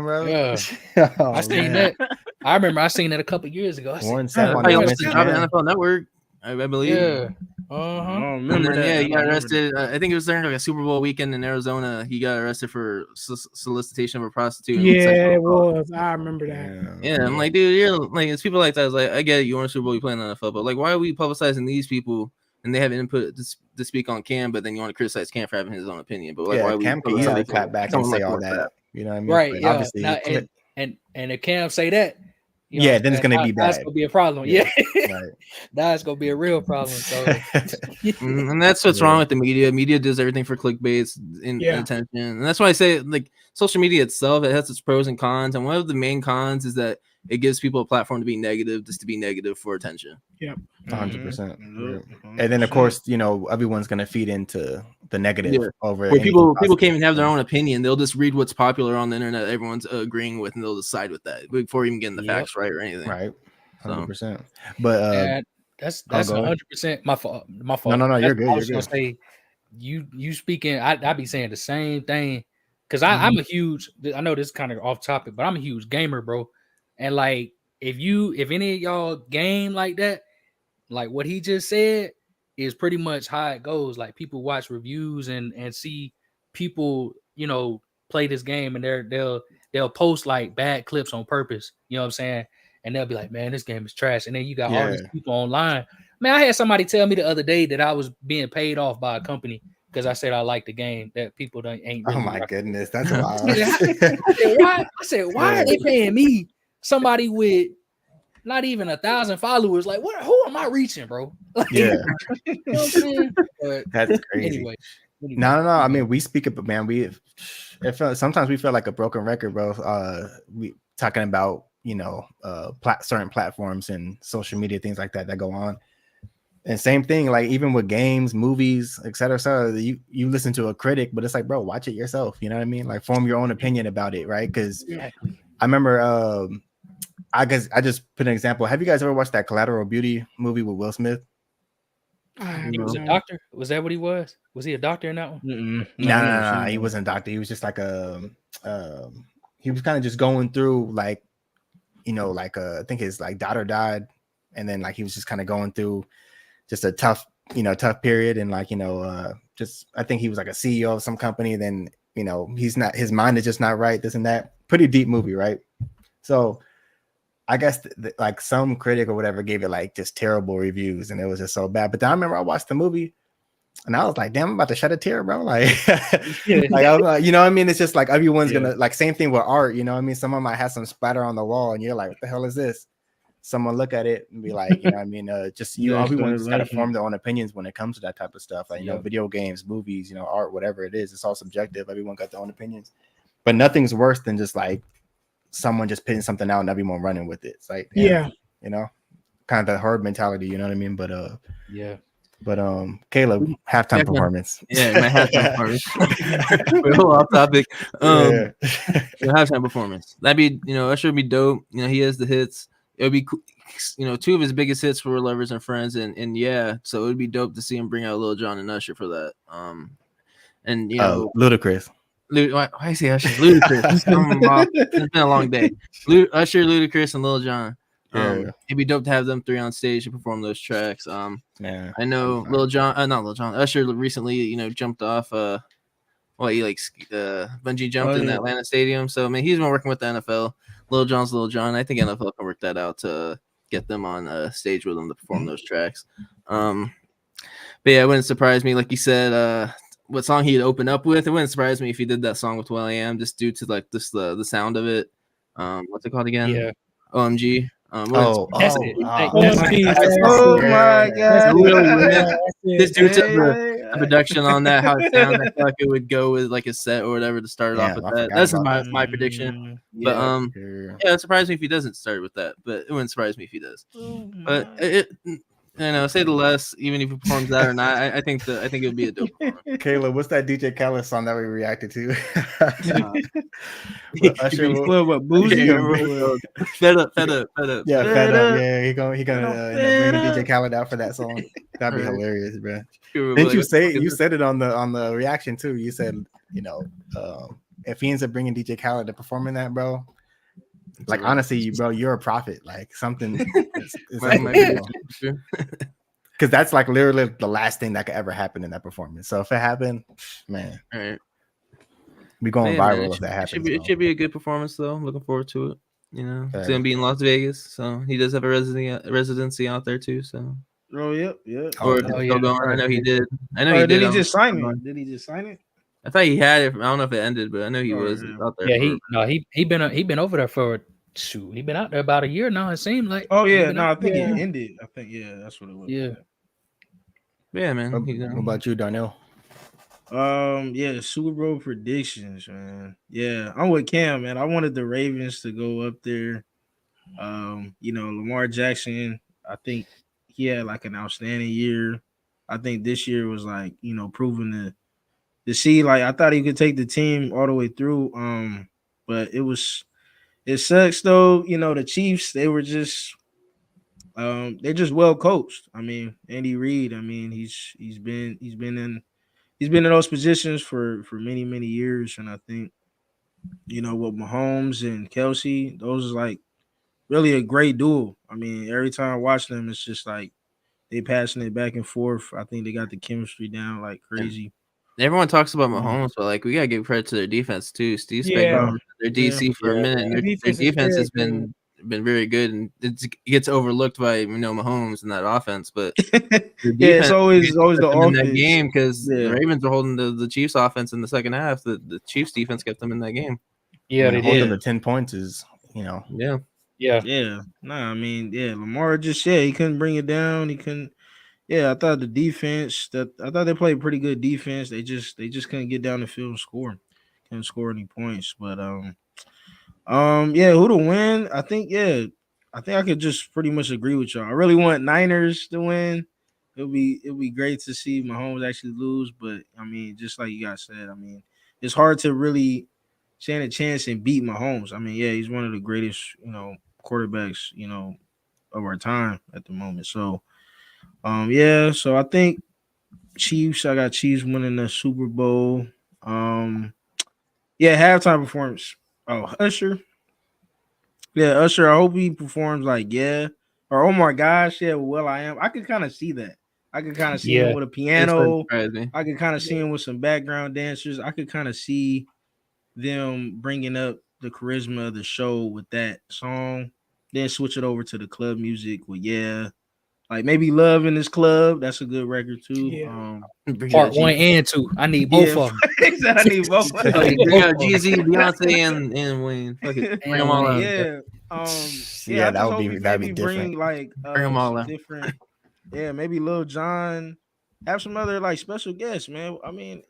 bro. I seen that. I remember I seen that a couple years ago. Warren Sapp on the NFL Network, I believe. Yeah. And then, he got arrested. I think it was during like a Super Bowl weekend in Arizona. He got arrested for solicitation of a prostitute. Yeah, it was. I remember that. Yeah, I'm like, dude, you're like, it's people like that. It's like, I get it, you want a Super Bowl, you playing in the NFL, but like, why are we publicizing these people and they have input to speak on Cam, but then you want to criticize Cam for having his own opinion? But like, why Cam can easily clap back and say all that. You know what I mean? Right. But Yeah. obviously, Now, and if Cam say that, you know yeah, what then I'm it's gonna be saying? That's bad. gonna be a problem. Yeah. Right. That's gonna be a real problem. So And that's what's wrong with the media. Media does everything for clickbait and Yeah. attention, and that's why I say like social media itself, it has its pros and cons. And one of the main cons is that it gives people a platform to be negative, just to be negative for attention. Yep. 100%. Mm-hmm. And then of course, you know, everyone's gonna feed into the negative over Where anything people positive. can't even have their own opinion. They'll just read what's popular on the internet, everyone's agreeing with, and they'll decide with that before even getting the facts right or anything. Right. 100%. But and that's go ahead. 100% my fault. My no, fault. you're That's- good. I You're was gonna good. say you speaking. I be saying the same thing because I'm a huge. I know this is kind of off topic, but I'm a huge gamer, bro. And like, if any of y'all game like that, like what he just said is pretty much how it goes. Like people watch reviews and see people, you know, play this game, and they'll post like bad clips on purpose. You know what I'm saying? And they'll be like, man, this game is trash. And then you got all these people online. Man, I had somebody tell me the other day that I was being paid off by a company because I said I like the game, that people ain't really. Oh my goodness, that's wild. I said, why are they paying me, somebody with not even 1,000 followers? Like, who am I reaching, bro? Like, Yeah. you know what I'm saying? But that's crazy. Anyway. No. I mean, we speak about, man. Sometimes we feel like a broken record, bro. We talking about, you know, certain platforms and social media, things like that go on. And same thing, like even with games, movies, et cetera, you listen to a critic, but it's like, bro, watch it yourself. You know what I mean? Like form your own opinion about it, right? Because I remember, I guess I just put an example. Have you guys ever watched that Collateral Beauty movie with Will Smith? He was a doctor. Was that what he was? Was he a doctor in that one? No, he wasn't a doctor. He was just like he was kind of just going through like, you know, like I think his like daughter died, and then like he was just kind of going through just a tough period, and like, you know, just I think he was like a CEO of some company. Then, you know, his mind is just not right. This and that. Pretty deep movie, right? So I guess like some critic or whatever gave it like just terrible reviews, and it was just so bad. But then I remember I watched the movie, and I was like, damn, I'm about to shed a tear, bro. Like, like I was like, you know what I mean? It's just like everyone's gonna, like, same thing with art, you know what I mean? Someone might have some splatter on the wall, and you're like, what the hell is this? Someone look at it and be like, you know what I mean? Everyone's got to form their own opinions when it comes to that type of stuff. Like, you know, video games, movies, you know, art, whatever it is, it's all subjective. Everyone got their own opinions, but nothing's worse than just like someone just putting something out and everyone running with it. It's like, you know, kind of the herd mentality, you know what I mean? But Caleb, halftime performance. Yeah, my halftime performance. We're a little off topic. Halftime performance. That'd be, you know, Usher would be dope. You know, he has the hits. It would be, you know, two of his biggest hits were Lovers and Friends, and yeah, so it would be dope to see him bring out Lil Jon and Usher for that. And you know, Ludacris. Why I say Usher? Ludacris. It's been a long day. Usher, Ludacris, and Lil Jon. It'd be dope to have them three on stage to perform those tracks. I know Usher recently, you know, jumped off he bungee jumped in the Atlanta stadium. So I mean, he's been working with the NFL. Lil Jon's Lil Jon. I think NFL can work that out to get them on stage with them to perform those tracks. But yeah, it wouldn't surprise me, like you said, what song he'd open up with. It wouldn't surprise me if he did that song with will.i.am, just due to like this the sound of it. What's it called again? Yeah. OMG. Oh my God! This dude took the production on that, how it sounds. I feel like it would go with like a set or whatever to start it off with that. That's my prediction. But it surprised me if he doesn't start with that. But it wouldn't surprise me if he does. But you know, say the less, even if he performs that or not, I think it would be a dope performance. Kayla, what's that DJ Khaled song that we reacted to? Fed up. Yeah, fed up. Yeah, he gonna bring DJ Khaled out for that song. That'd be hilarious, bro. Didn't you say you said it on the reaction too? You said, you know, if he ends up bringing DJ Khaled to perform in that, bro. Like honestly, bro, you're a prophet. Like something, because that's like literally the last thing that could ever happen in that performance. So if it happened, man, we going viral if that happens. It should be a good performance though. I'm looking forward to it. You know, it's gonna be in Las Vegas, so he does have a residency out there too. So. Oh yeah. I know he did. Did he just sign it? Did he just sign it? I thought he had it. I don't know if it ended, but I know he was out there. Yeah, he been over there for shoot. He been out there about a year now. It seemed like. Oh yeah, no, I think it ended. I think that's what it was. Yeah, man. What about you, Darnell? Yeah, Super Bowl predictions, man. Yeah, I'm with Cam, man. I wanted the Ravens to go up there. Lamar Jackson, I think he had like an outstanding year. I think this year was like, proving to see, like, I thought he could take the team all the way through. But it sucks though. The Chiefs, they were just they're just well coached. I mean, Andy Reid, I mean, he's been in those positions for many, many years. And I think, with Mahomes and Kelsey, those is like really a great duel. I mean, every time I watch them, it's just like they passing it back and forth. I think they got the chemistry down like crazy. Everyone talks about Mahomes, but like we gotta give credit to their defense too. Steve Spagnuolo, their DC for a minute. Their defense has been very good, and it gets overlooked by Mahomes in that offense. But it's always the offense in that game because the Ravens are holding the Chiefs offense in the second half. The Chiefs defense kept them in that game. Yeah, they holding the 10 points is Yeah. No, I mean, Lamar just he couldn't bring it down. He couldn't. Yeah, I thought the defense I thought they played pretty good defense. They just couldn't get down the field and score. Couldn't score any points. But who to win? I think I could just pretty much agree with y'all. I really want Niners to win. It'll be great to see Mahomes actually lose, but I mean, just like you guys said, I mean, it's hard to really stand a chance and beat Mahomes. I mean, he's one of the greatest, quarterbacks, of our time at the moment. So so I think Chiefs. I got Chiefs winning the Super Bowl. Halftime performance. Oh, Usher. Yeah, Usher. I hope he performs like or oh my gosh, will.i.am. I could kind of see that. I could kind of see him with a piano. I could kind of see him with some background dancers. I could kind of see them bringing up the charisma of the show with that song. Then switch it over to the club music with like maybe Love in This Club. That's a good record too. Yeah. Part 1 and 2. I need both of them. I need both. Jeezy, Beyonce, and Wayne. Fuck it. Bring them all out. That'd be different. Bring like bring them all out. Different. Yeah, maybe Lil Jon. Have some other like special guests, man. I mean,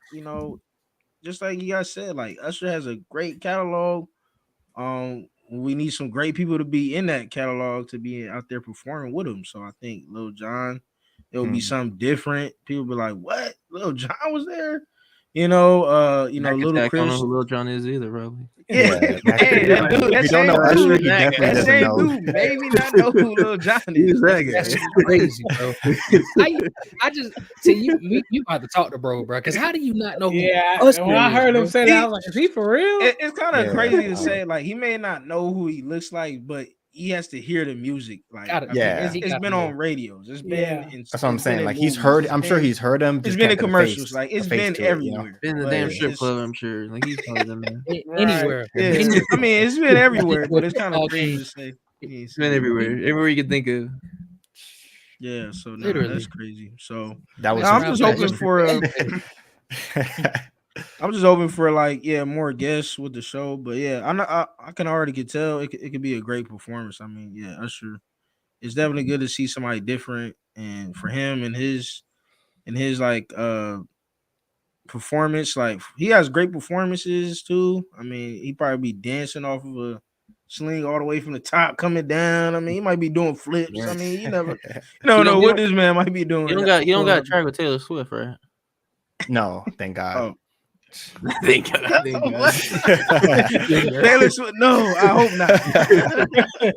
just like you guys said, like Usher has a great catalog. We need some great people to be in that catalog to be out there performing with him. So I think Lil Jon, it would be something different. People be like, "What? Lil Jon was there?" Little Chris. I don't know who Lil Jon is either, probably. That you don't know Usher, he definitely doesn't know. Dude, maybe not know who Lil Jon is. That's crazy, bro. I just see you about to talk to bro, because how do you not know? When I heard him say that, I was like, "Is he for real?" It's kind of crazy to say. Like, he may not know who he looks like, but he has to hear the music. Like, it's been on radios. It's been. That's what I'm saying. Like, he's heard. I'm sure he's heard him. It's been in commercials. Like, it's been everywhere. Been in the damn strip club. I'm sure. Like, he's probably been there. Anywhere. Yeah. I mean, it's been everywhere, but it's kind of crazy to say. It's been everywhere. Everywhere you can think of. Yeah. So that's crazy. So I'm just hoping for. I'm just hoping for more guests with the show, but I can already tell it could be a great performance. I mean, Usher, it's definitely good to see somebody different, and for him and his performance, like he has great performances too. I mean, he probably be dancing off of a sling all the way from the top coming down. I mean, he might be doing flips. I mean, you never know what this man might be doing. You don't got a track with Taylor Swift, right? No, thank God. Oh. Thank God. Taylor Swift, no, I hope not.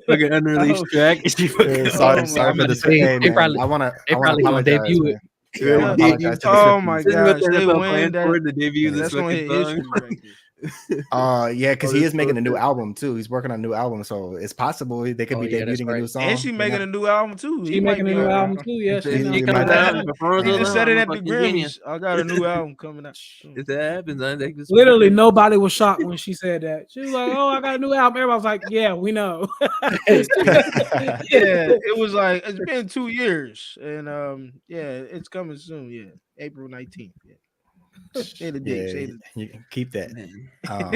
Like an unreleased track. Sorry for the same. I want to debut it. Oh my gosh! They win the debut this fucking song. Because he is making a new album too. He's working on a new album, so it's possible they could be debuting a new song. And she's making a new album too. She's making a new album too. Yes, he just said it at the Grammys. I got a new album coming out. If that happens, I think literally nobody was shocked when she said that. She was like, "Oh, I got a new album." Everybody was like, "Yeah, we know." It was like it's been 2 years, and it's coming soon. Yeah, April 19th. Yeah. Say the dick. You can keep that.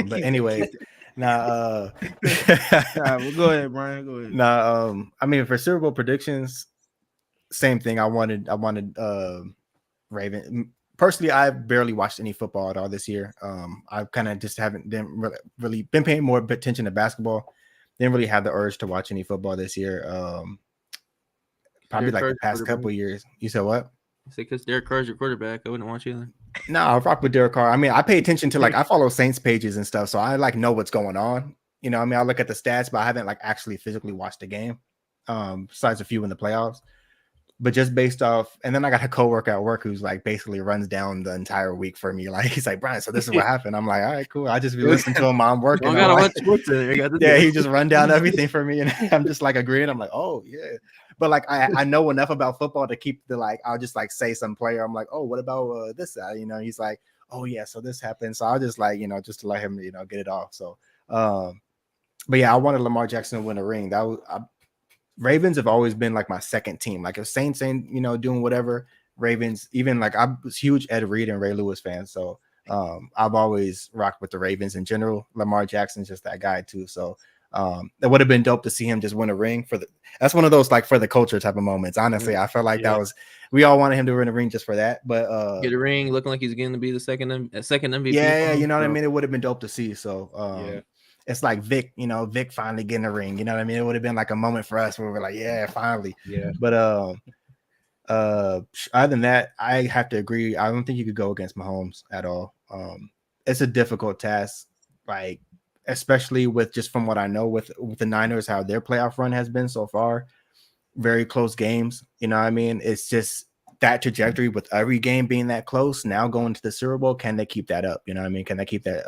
But anyway, now well, go ahead, Brian. Go ahead. Now, I mean, for Super Bowl predictions, same thing. I wanted Raven. Personally, I barely watched any football at all this year. I kind of just didn't really been paying more attention to basketball. Didn't really have the urge to watch any football this year. Probably like the past couple of years. You said what? I said because Derek Carr's your quarterback. I wouldn't watch either. No, I rock with Derek Carr. I mean, I pay attention to I follow Saints pages and stuff, so I know what's going on. You know, I mean, I look at the stats, but I haven't actually physically watched the game. Besides a few in the playoffs. But just based off, and then I got a coworker at work who's basically runs down the entire week for me. He's like, Brian, so this is what happened. I'm like, all right, cool. I just be listening to him while I'm working. Yeah, he just run down everything for me, and I'm just agreeing. I'm like, oh yeah, but I know enough about football to keep I'll just say some player. I'm like, oh, what about this? He's like, oh yeah, so this happened. So I'll just just to let him get it off. So, but yeah, I wanted Lamar Jackson to win a ring. Ravens have always been my second team. If Saints ain't, doing whatever, Ravens, even I was huge Ed Reed and Ray Lewis fan. So I've always rocked with the Ravens in general. Lamar Jackson's just that guy too. So it would have been dope to see him just win a ring that's one of those for the culture type of moments. Honestly, I felt we all wanted him to win a ring just for that. But get a ring, looking like he's going to be the second MVP. Yeah, you know what I mean? It would have been dope to see. So it's like Vic, Vic finally getting a ring. You know what I mean? It would have been a moment for us where we're like, yeah, finally. Yeah. But other than that, I have to agree. I don't think you could go against Mahomes at all. It's a difficult task, especially with just from what I know with the Niners, how their playoff run has been so far. Very close games. You know what I mean? It's just that trajectory with every game being that close. Now going to the Super Bowl, can they keep that up? You know what I mean? Can they keep that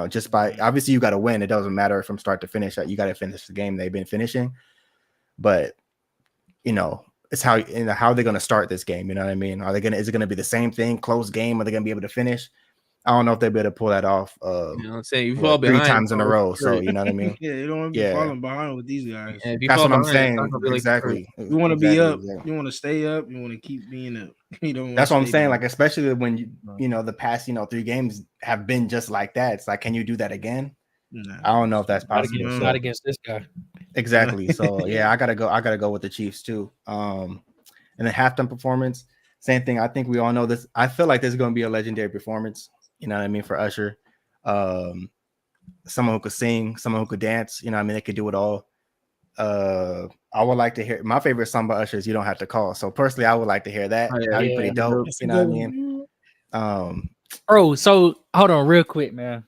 just by obviously you got to win. It doesn't matter from start to finish. You got to finish the game they've been finishing. But it's how they're going to start this game. You know what I mean? Is it going to be the same thing? Close game? Are they going to be able to finish? I don't know if they'll be able to pull that off. You fall behind 3 times in a row. So you know what I mean? Yeah, you don't want to be falling behind with these guys. Yeah, that's what I'm saying. Exactly. You want to be up. You want to stay up. You want to keep being up. You don't. That's what I'm saying. Especially when the past 3 games have been just like that. It's can you do that again? No. I don't know if that's possible. Not against this guy. Exactly. So yeah, I gotta go with the Chiefs too. And the halftime performance, same thing. I think we all know this. I feel like this is going to be a legendary performance. You know what I mean? For Usher, someone who could sing, someone who could dance. You know what I mean? They could do it all. I would like to hear my favorite song by Usher is "You Don't Have to Call." So personally, I would like to hear that. That'd be pretty dope. You know what I mean? Bro, so hold on real quick, man.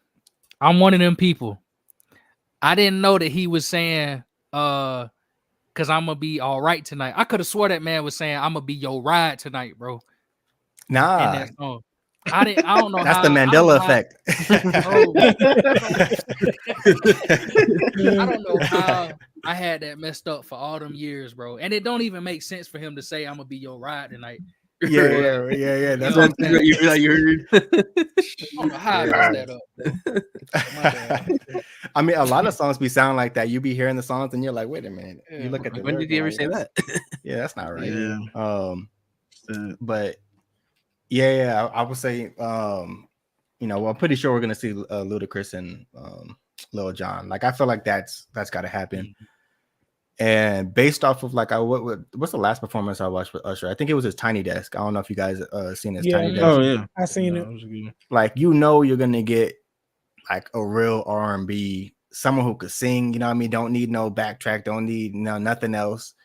I'm one of them people. I didn't know that he was saying because I'm gonna be all right tonight. I could have swore that man was saying I'm gonna be your ride tonight, bro. Nah. In that song. I don't know. That's the Mandela effect. I don't know how I had that messed up for all them years, bro. And it don't even make sense for him to say I'm gonna be your ride tonight. Yeah. That's what you heard. I don't know how I messed that up. I mean, a lot of songs be sound like that. You be hearing the songs and you're like, wait a minute. You look at the when did he ever say that? Yeah, that's not right. Yeah. But yeah, I would say, I'm pretty sure we're gonna see Ludacris and Lil Jon. I feel like that's got to happen. And based off of what's the last performance I watched with Usher? I think it was his Tiny Desk. I don't know if you guys seen his Tiny Desk. Oh yeah, I seen it. You're gonna get a real R&B, someone who could sing. You know what I mean? Don't need no backtrack. Don't need nothing else.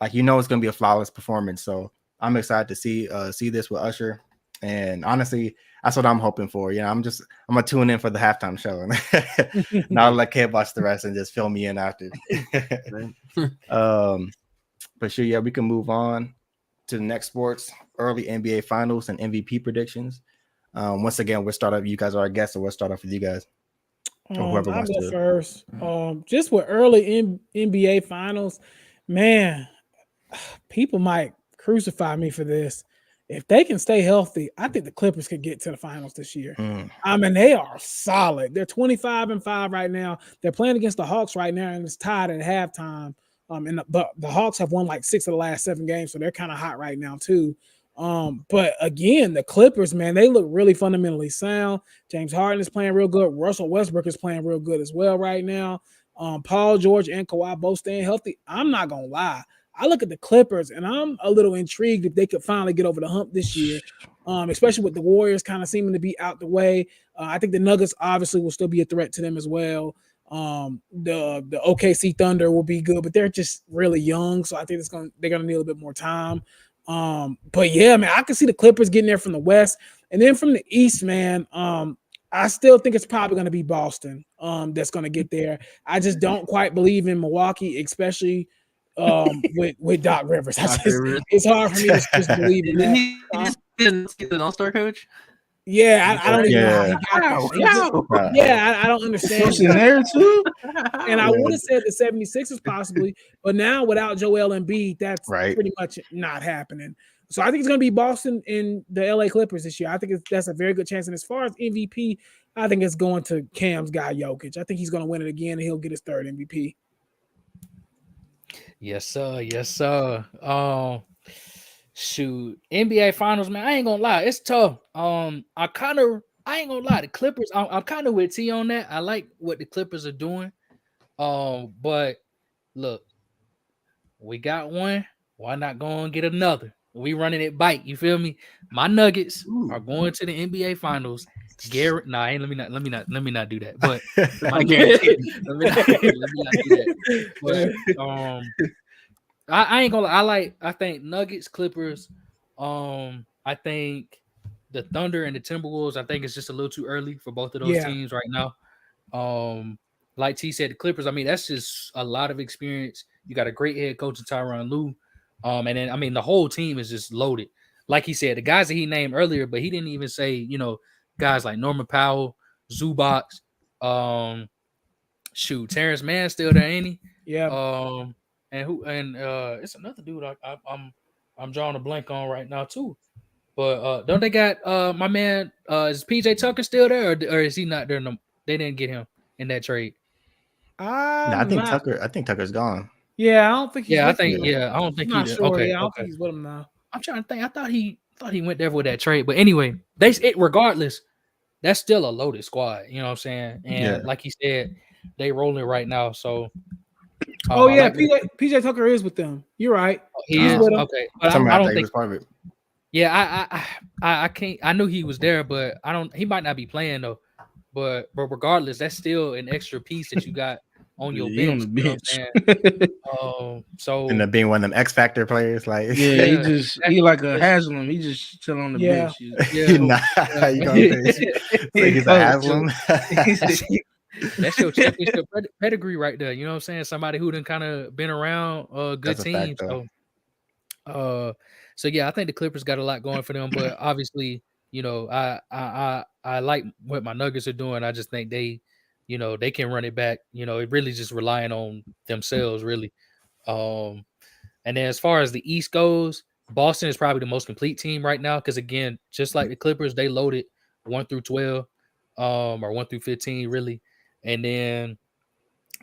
It's gonna be a flawless performance. So I'm excited to see this with Usher, and honestly, that's what I'm hoping for. I'm gonna tune in for the halftime show, and I'll let Kev watch the rest and just fill me in after. But sure, yeah, we can move on to the next sports, early NBA finals and MVP predictions. Once again, we'll start off. You guys are our guests, so we'll start off with you guys. Or whoever I'll wants go to. first. Just with early NBA finals, man, people might crucify me for this. If they can stay healthy, I think the Clippers could get to the finals this year. I mean, they are solid. They're 25-5 right now. They're playing against the Hawks right now, and it's tied at halftime. And the Hawks have won 6 of the last 7 games, so they're kind of hot right now too. But again, the Clippers, man, they look really fundamentally sound. James Harden is playing real good. Russell Westbrook is playing real good as well right now. Paul George and Kawhi both staying healthy. I'm not gonna lie. I look at the Clippers and I'm a little intrigued if they could finally get over the hump this year, especially with the Warriors kind of seeming to be out the way. I think the Nuggets obviously will still be a threat to them as well. The OKC Thunder will be good, but they're just really young, so I think they're gonna need a little bit more time. But yeah, man, I can see the Clippers getting there from the West, and then from the East, man. I still think it's probably going to be Boston that's going to get there. I just don't quite believe in Milwaukee, especially with Doc Rivers. It's hard for me to just believe in that. He just get an all-star coach? Yeah, I don't even know how he got there. Yeah, I don't understand. There too. And I would have said the 76ers possibly, but now without Joel Embiid, that's pretty much not happening. So I think it's going to be Boston and the LA Clippers this year. I think that's a very good chance. And as far as MVP, I think it's going to Cam's guy, Jokic. I think he's going to win it again, and he'll get his third MVP. Yes, sir. Yes, sir. Shoot, NBA Finals, man. I ain't gonna lie, it's tough. I ain't gonna lie, the Clippers. I'm kind of with T on that. I like what the Clippers are doing. But look, we got one. Why not go and get another? We running it bite. You feel me? My Nuggets are going to the NBA Finals. Let me not do that. But let me not do that. But I ain't gonna lie. I think Nuggets, Clippers. I think the Thunder and the Timberwolves. I think it's just a little too early for both of those teams right now. Like T said, the Clippers. I mean, that's just a lot of experience. You got a great head coach in Tyronn Lue. And then, I mean, the whole team is just loaded. Like he said, the guys that he named earlier, but he didn't even say, guys like Norman Powell, Zubac, Terrence Mann still there, ain't he? Yeah. And it's another dude I'm drawing a blank on right now too. But don't they got my man? Is PJ Tucker still there, or is he not there? No, they didn't get him in that trade. I think Tucker's gone. Yeah, I don't think. I don't think he's sure. Okay, I don't think he's with him now. I'm trying to think. I thought he went there with that trade. But anyway, regardless, that's still a loaded squad. You know what I'm saying? And like he said, they rolling right now. So. PJ Tucker is with them. You're right. He is with them. Okay, but I don't think part of it. Yeah, I can't. I knew he was there, but I don't. He might not be playing though. But regardless, that's still an extra piece that you got on your bench. On the bench. So and being one of them X Factor players, like he like a Haslam. He just chill on the bench. You gonna he's a Haslam. That's your championship pedigree right there. You know what I'm saying? Somebody who done kind of been around a good team. So yeah, I think the Clippers got a lot going for them. But obviously, I like what my Nuggets are doing. I just think they can run it back. It really just relying on themselves, really. And then as far as the East goes, Boston is probably the most complete team right now because again, just like the Clippers, they loaded 1 through 12, or 1 through 15, really. And then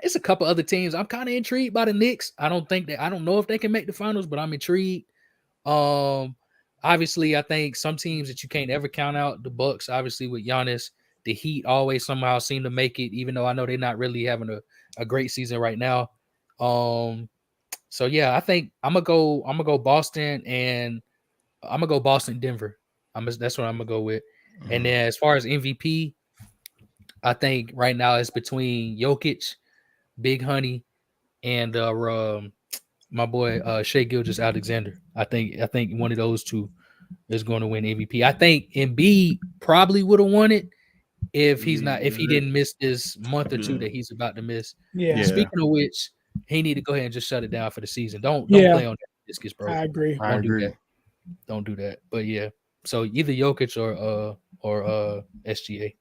it's a couple other teams. I'm kind of intrigued by the Knicks. I don't know if they can make the finals, but I'm intrigued. Obviously, I think some teams that you can't ever count out. The Bucks, obviously, with Giannis. The Heat always somehow seem to make it, even though I know they're not really having a great season right now. So yeah, I think I'm gonna go Boston, and I'm gonna go Boston, Denver. That's what I'm gonna go with. And then as far as MVP, I think right now it's between Jokic, Big Honey, and my boy Shai Gilgeous-Alexander. I think one of those two is going to win MVP. I think Embiid probably would have won it if he didn't miss this month or two that he's about to miss. Yeah. Speaking of which, he need to go ahead and just shut it down for the season. Don't play on that biscuits, bro. I agree. Don't do that. But yeah, so either Jokic or SGA.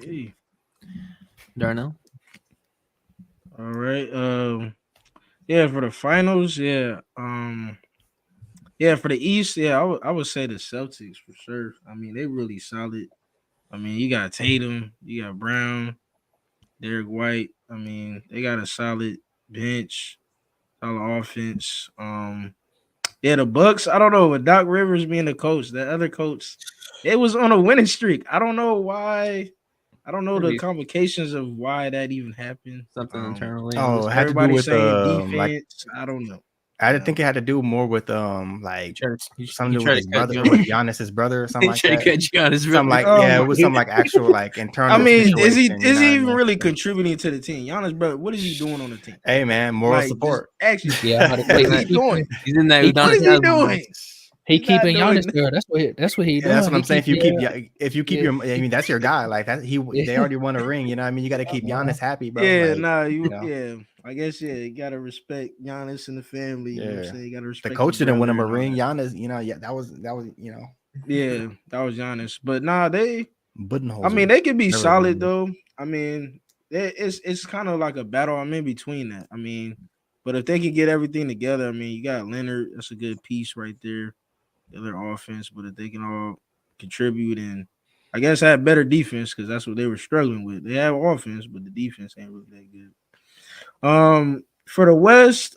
Hey. Darnell. All right. For the finals, for the East, I would say the Celtics for sure. I mean, they really solid. I mean, you got Tatum, you got Brown, Derek White. I mean, they got a solid bench, solid offense. Yeah, the Bucks. I don't know, with Doc Rivers being the coach, the other coach, it was on a winning streak. I don't know why. I don't know the complications of why that even happened. Something internally. Oh, it had to do with saying defense. like, I don't know. I didn't think it had to do more with like something to do with his brother, with Giannis's brother or something like that. Something like it was some like actual like internal. I mean, is he even really contributing to the team? Giannis, brother, what is he doing on the team? Hey man, moral support. Actually, what is he doing? He's in that. What is he doing? He keeping Giannis there. That's what he doing. That's what I'm saying. If you keep your, I mean, that's your guy. Like that, they already won a ring. You know what I mean? You got to keep Giannis happy, bro. Yeah, like, I guess you gotta respect Giannis and the family. You know what I'm saying? You gotta respect the coach didn't win him a ring. Giannis, that was Yeah, that was Giannis. But they could be solid though. I mean, it's kind of like a battle. I'm in between that. I mean, but if they can get everything together, I mean, you got Leonard. That's a good piece right there. Their offense, but if they can all contribute and I guess have better defense, because that's what they were struggling with. They have offense, but the defense ain't really that good. For the West,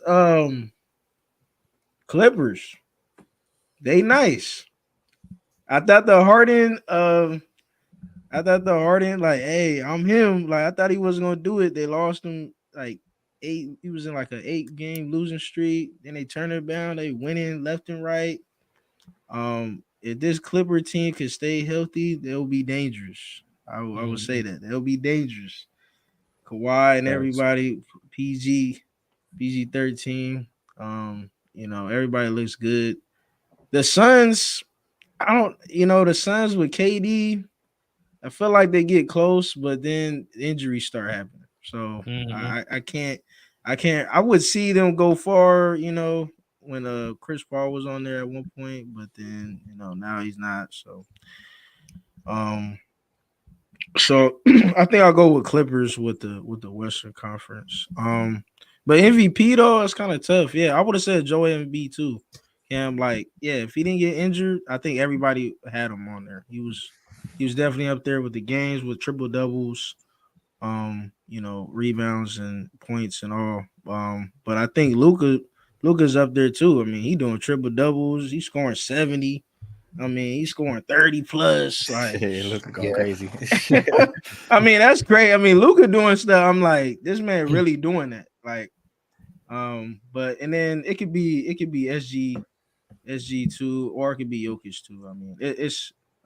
Clippers, they nice. I thought the Harden, like, hey, I'm him. Like, I thought he wasn't gonna do it. They lost him like 8. He was in like an 8-game losing streak. Then they turned it down. They winning left and right. If this Clipper team can stay healthy, they'll be dangerous. I would say that they'll be dangerous. Kawhi and everybody, PG 13. Everybody looks good. The Suns, the Suns with KD, I feel like they get close, but then injuries start happening. So I would see them go far, when Chris Paul was on there at one point, but then now he's not. So I think I'll go with Clippers with the Western Conference. But MVP though, it's kind of tough. Yeah, I would have said Joel Embiid too. If he didn't get injured, I think everybody had him on there. He was definitely up there with the games, with triple doubles, rebounds and points and all. But I think Luka's up there too. I mean, he doing triple doubles. He's scoring 70. I mean, he's scoring 30 plus. Like, Luka going crazy. I mean, that's great. I mean, Luka doing stuff. I'm like, this man really doing that. Like, but and then it could be SG too, or it could be Jokic too. I mean,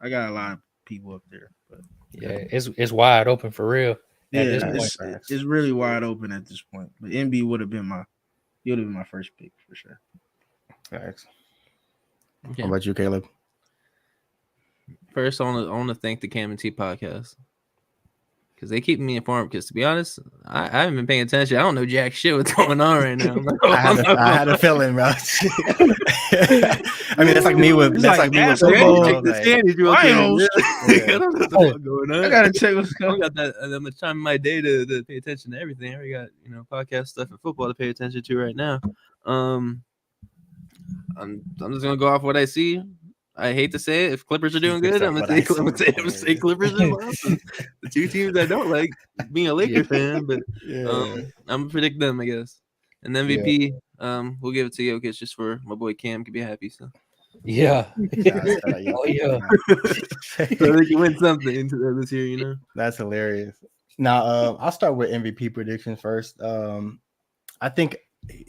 I got a lot of people up there. But it's wide open for real. It's really wide open at this point. But Embiid would have been my first pick for sure. Thanks. Okay. How about you, Caleb? First, I want to thank the Cam and T podcast because they keep me informed. Because to be honest, I haven't been paying attention. I don't know jack shit what's going on right now. I had a feeling, bro. I mean, that's like me with football. I gotta check what's going on. I got that much time in my day to pay attention to everything. I already got podcast stuff and football to pay attention to right now. I'm just gonna go off what I see. I hate to say it. If Clippers are doing good, I'm gonna say Clippers are awesome. The two teams I don't like, being a Lakers fan, but I'm gonna predict them, I guess. And MVP, we'll give it to Jokic just for my boy Cam can be happy. So yeah. Oh yeah. So they can win something this year, That's hilarious. Now, I'll start with MVP predictions first. I think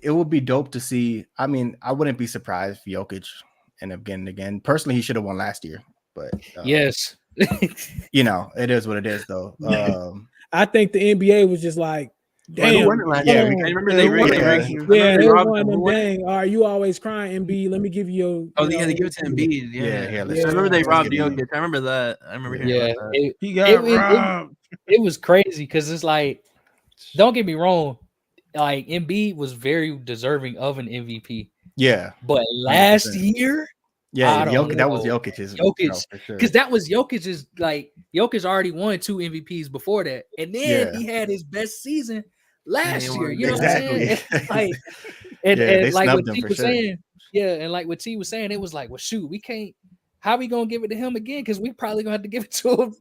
it would be dope to see. I mean, I wouldn't be surprised if Jokic end up getting again. Personally, he should have won last year, but yes, it is what it is, though. I think the NBA was just like, damn. I remember they won. They won them. Dang, all right, you always crying, Embiid. Let me give you your. They give it to Embiid. Yeah. I remember they robbed Jokic. I remember that. I remember hearing about that. He got robbed. It was crazy because it's like, don't get me wrong, like Embiid was very deserving of an MVP. Yeah, but last year, that was Jokic's. Because that was Jokic's. Like Jokic already won 2 MVPs before that, and then he had his best season last year. You know what I'm saying? Like, and like what T was saying, and like what T was saying, it was like, well, shoot, we can't. How we gonna give it to him again? Because we probably gonna have to give it to him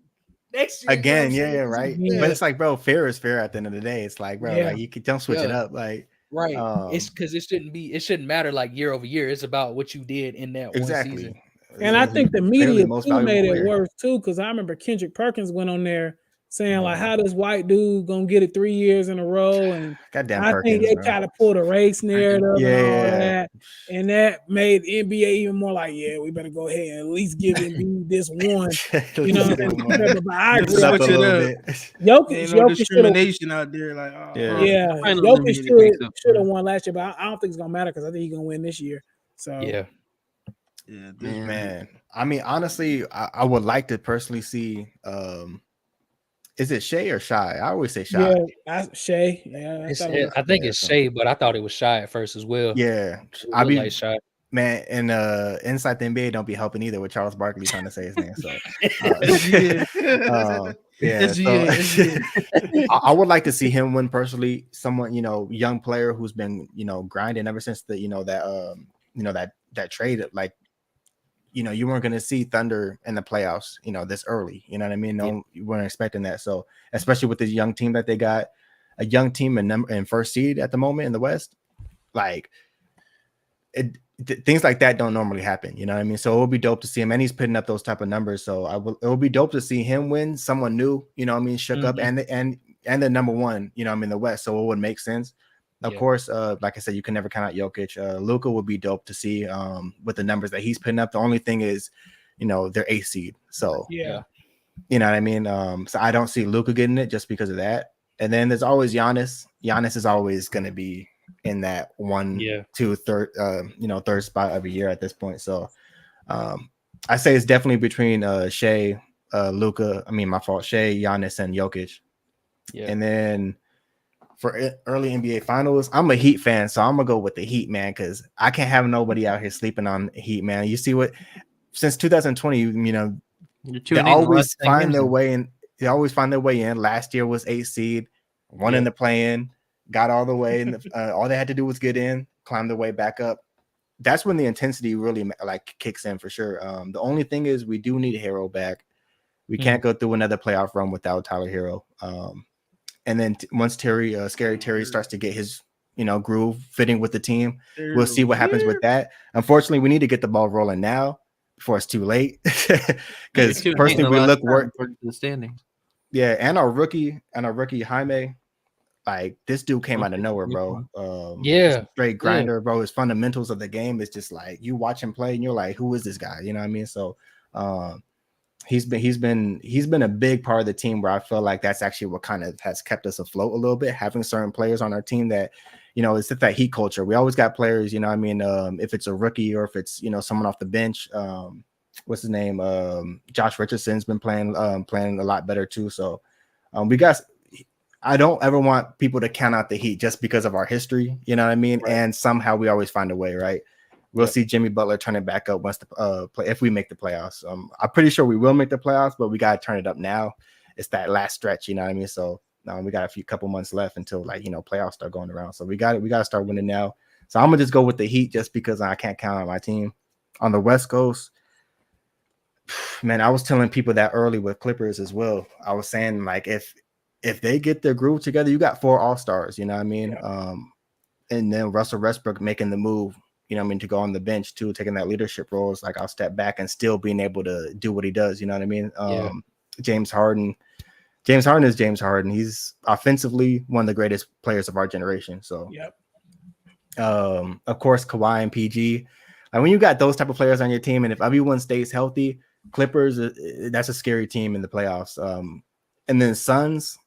next year again. Right. Yeah. But it's like, bro, fair is fair. At the end of the day, it's like, bro, like you don't switch it up, like. Right. It's because it shouldn't matter like year over year. It's about what you did in that one season. And I think the media too made it worse too, because I remember Kendrick Perkins went on there saying like, "How this white dude gonna get it 3 years in a row?" And goddamn I Perkins, think they kind of pulled a race narrative and all that, and that made NBA even more like, "Yeah, we better go ahead and at least give Embiid this one." You know, but I agree. Switch it up. Jokic discrimination out there, like Jokic should have won last year, but I don't think it's gonna matter because I think he's gonna win this year. So yeah, man. I mean, honestly, I would like to personally see. Is it Shea or Shy? I always say Shy. Yeah, Shea. Yeah, I think it's Shea, but I thought it was Shy at first as well. Yeah, I be like Shy. Man, and Inside the NBA don't be helping either with Charles Barkley trying to say his name. So I would like to see him win personally. Someone, young player who's been, grinding ever since that trade. Like, you weren't going to see Thunder in the playoffs, this early. You know what I mean? No, you weren't expecting that. So, especially with this young team that they got, a young team in first seed at the moment in the West, like things like that don't normally happen. You know what I mean? So it would be dope to see him, and he's putting up those type of numbers. So it would be dope to see him win. Someone new, shook up, and the number one, in the West. So it would make sense. Of course, like I said, you can never count out Jokic. Luka would be dope to see with the numbers that he's putting up. The only thing is, they're 8th seed. So you know what I mean? So I don't see Luka getting it just because of that. And then there's always Giannis. Giannis is always going to be in that 1, 2, 3rd, third spot every year at this point. So I say it's definitely between Shea, Luka. Shea, Giannis, and Jokic. Yeah. And then for early NBA Finals, I'm a Heat fan, so I'm gonna go with the Heat, man, because I can't have nobody out here sleeping on Heat, man. You see what since 2020, they always find their way in. They always find their way in. Last year was 8th seed, won in the play-in, got all the way, and all they had to do was get in, climb their way back up. That's when the intensity really kicks in for sure. The only thing is we do need Hero back. We can't go through another playoff run without Tyler Hero. And then once Scary Terry starts to get his, groove fitting with the team, we'll see what happens with that. Unfortunately, we need to get the ball rolling now before it's too late. Because personally, we look work the standings. Yeah, and our rookie Jaime, like this dude came out of nowhere, bro. Straight grinder, bro. His fundamentals of the game is just like you watch him play and you're like, who is this guy? You know what I mean? So he's been a big part of the team where I feel like that's actually what kind of has kept us afloat a little bit, having certain players on our team that, it's that Heat culture. We always got players, if it's a rookie or if it's, someone off the bench, what's his name? Josh Richardson's been playing a lot better too. So I don't ever want people to count out the Heat just because of our history, you know what I mean? Right. And somehow we always find a way, right? We'll see Jimmy Butler turn it back up once if we make the playoffs. I'm pretty sure we will make the playoffs, but we got to turn it up now. It's that last stretch, you know what I mean? So we got a couple months left until playoffs start going around. So we got to start winning now. So I'm gonna just go with the Heat just because I can't count on my team. On the West Coast, man, I was telling people that early with Clippers as well. I was saying like if they get their groove together, you got 4 All-Stars, you know what I mean? Yeah. And then Russell Westbrook making the move, to go on the bench too, taking that leadership role. Is like I'll step back and still being able to do what he does. You know what I mean? James Harden is James Harden. He's offensively one of the greatest players of our generation. So, of course, Kawhi and PG. Like when you got those type of players on your team, and if everyone stays healthy, Clippers, that's a scary team in the playoffs. And then Suns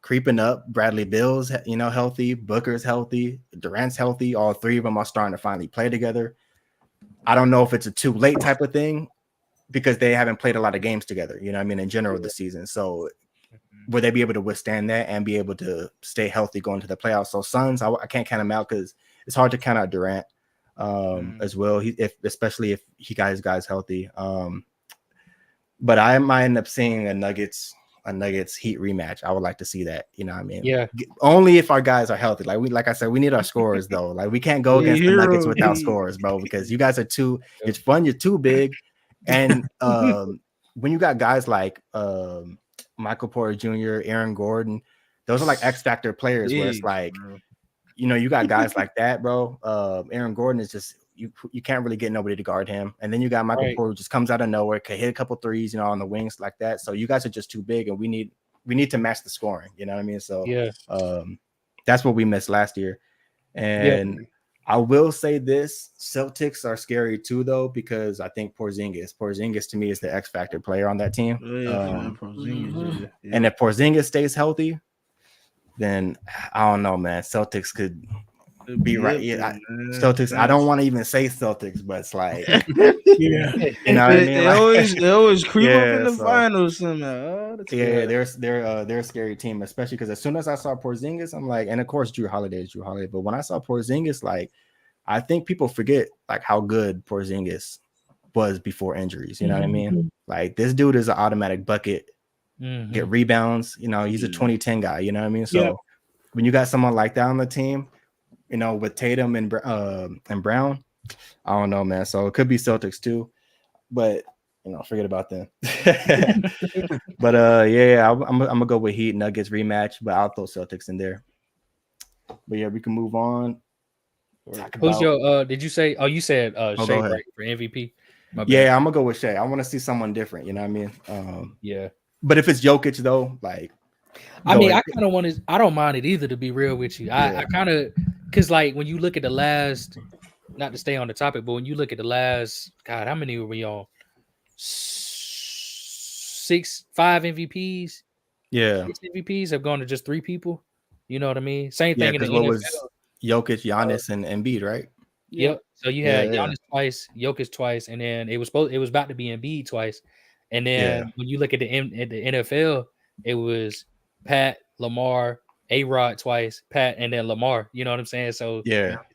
creeping up. Bradley Beal's, healthy. Booker's healthy. Durant's healthy. All 3 of them are starting to finally play together. I don't know if it's a too late type of thing because they haven't played a lot of games together, you know what I mean, in general this season. So would they be able to withstand that and be able to stay healthy going to the playoffs? So Suns, I can't count them out because it's hard to count out Durant as well, especially if he got his guys healthy. But I might end up seeing a Nuggets Heat rematch. I would like to see that, you know what I mean? Yeah. Only if our guys are healthy. Like I said, we need our scorers though. Like we can't go against the Nuggets without scorers, bro, because you guys are it's fun, you're too big. And when you got guys like Michael Porter Jr., Aaron Gordon, those are like X factor players where it's like you know, you got guys like that, bro. Aaron Gordon is just you can't really get nobody to guard him. And then you got Michael Porter who just comes out of nowhere, can hit a couple threes, you know, on the wings like that. So you guys are just too big, and we need to match the scoring. You know what I mean? So that's what we missed last year. And I will say this: Celtics are scary too, though, because I think Porzingis to me is the X factor player on that team. And if Porzingis stays healthy, then I don't know, man. Celtics could be right. Yeah, Celtics. I don't want to even say Celtics, but it's like, you know what I mean? They always creep up in the finals somehow. They're a scary team, especially because as soon as I saw Porzingis, I'm like, and of course Jrue Holiday is Jrue Holiday, but when I saw Porzingis, like, I think people forget like how good Porzingis was before injuries. You know what I mean? Like, this dude is an automatic bucket, get rebounds. You know, he's a 2010 guy. You know what I mean? So when you got someone like that on the team, you know, with Tatum and Brown, I don't know, man. So it could be Celtics too, but you know, forget about them. But I'm gonna go with Heat Nuggets rematch, but I'll throw Celtics in there. But yeah, we can move on. Who's your did you say you said Shea right, for MVP? Yeah, I'm gonna go with Shea. I want to see someone different, you know what I mean? But if it's Jokic though, like, I mean, I kind of want to. I don't mind it either, to be real with you. I kind of, because like when you look at the last, not to stay on the topic, but when you look at the last, God, how many were we on? 5 MVPs. Yeah, 6 MVPs have gone to just 3 people. You know what I mean? Same thing in the what NFL. Was Jokic, Giannis, and Embiid, right? Yep. So you had Giannis twice, Jokic twice, and then it was about to be Embiid twice. And then when you look at the NFL, it was Pat, Lamar, A-Rod twice, Pat, and then Lamar. You know what I'm saying? So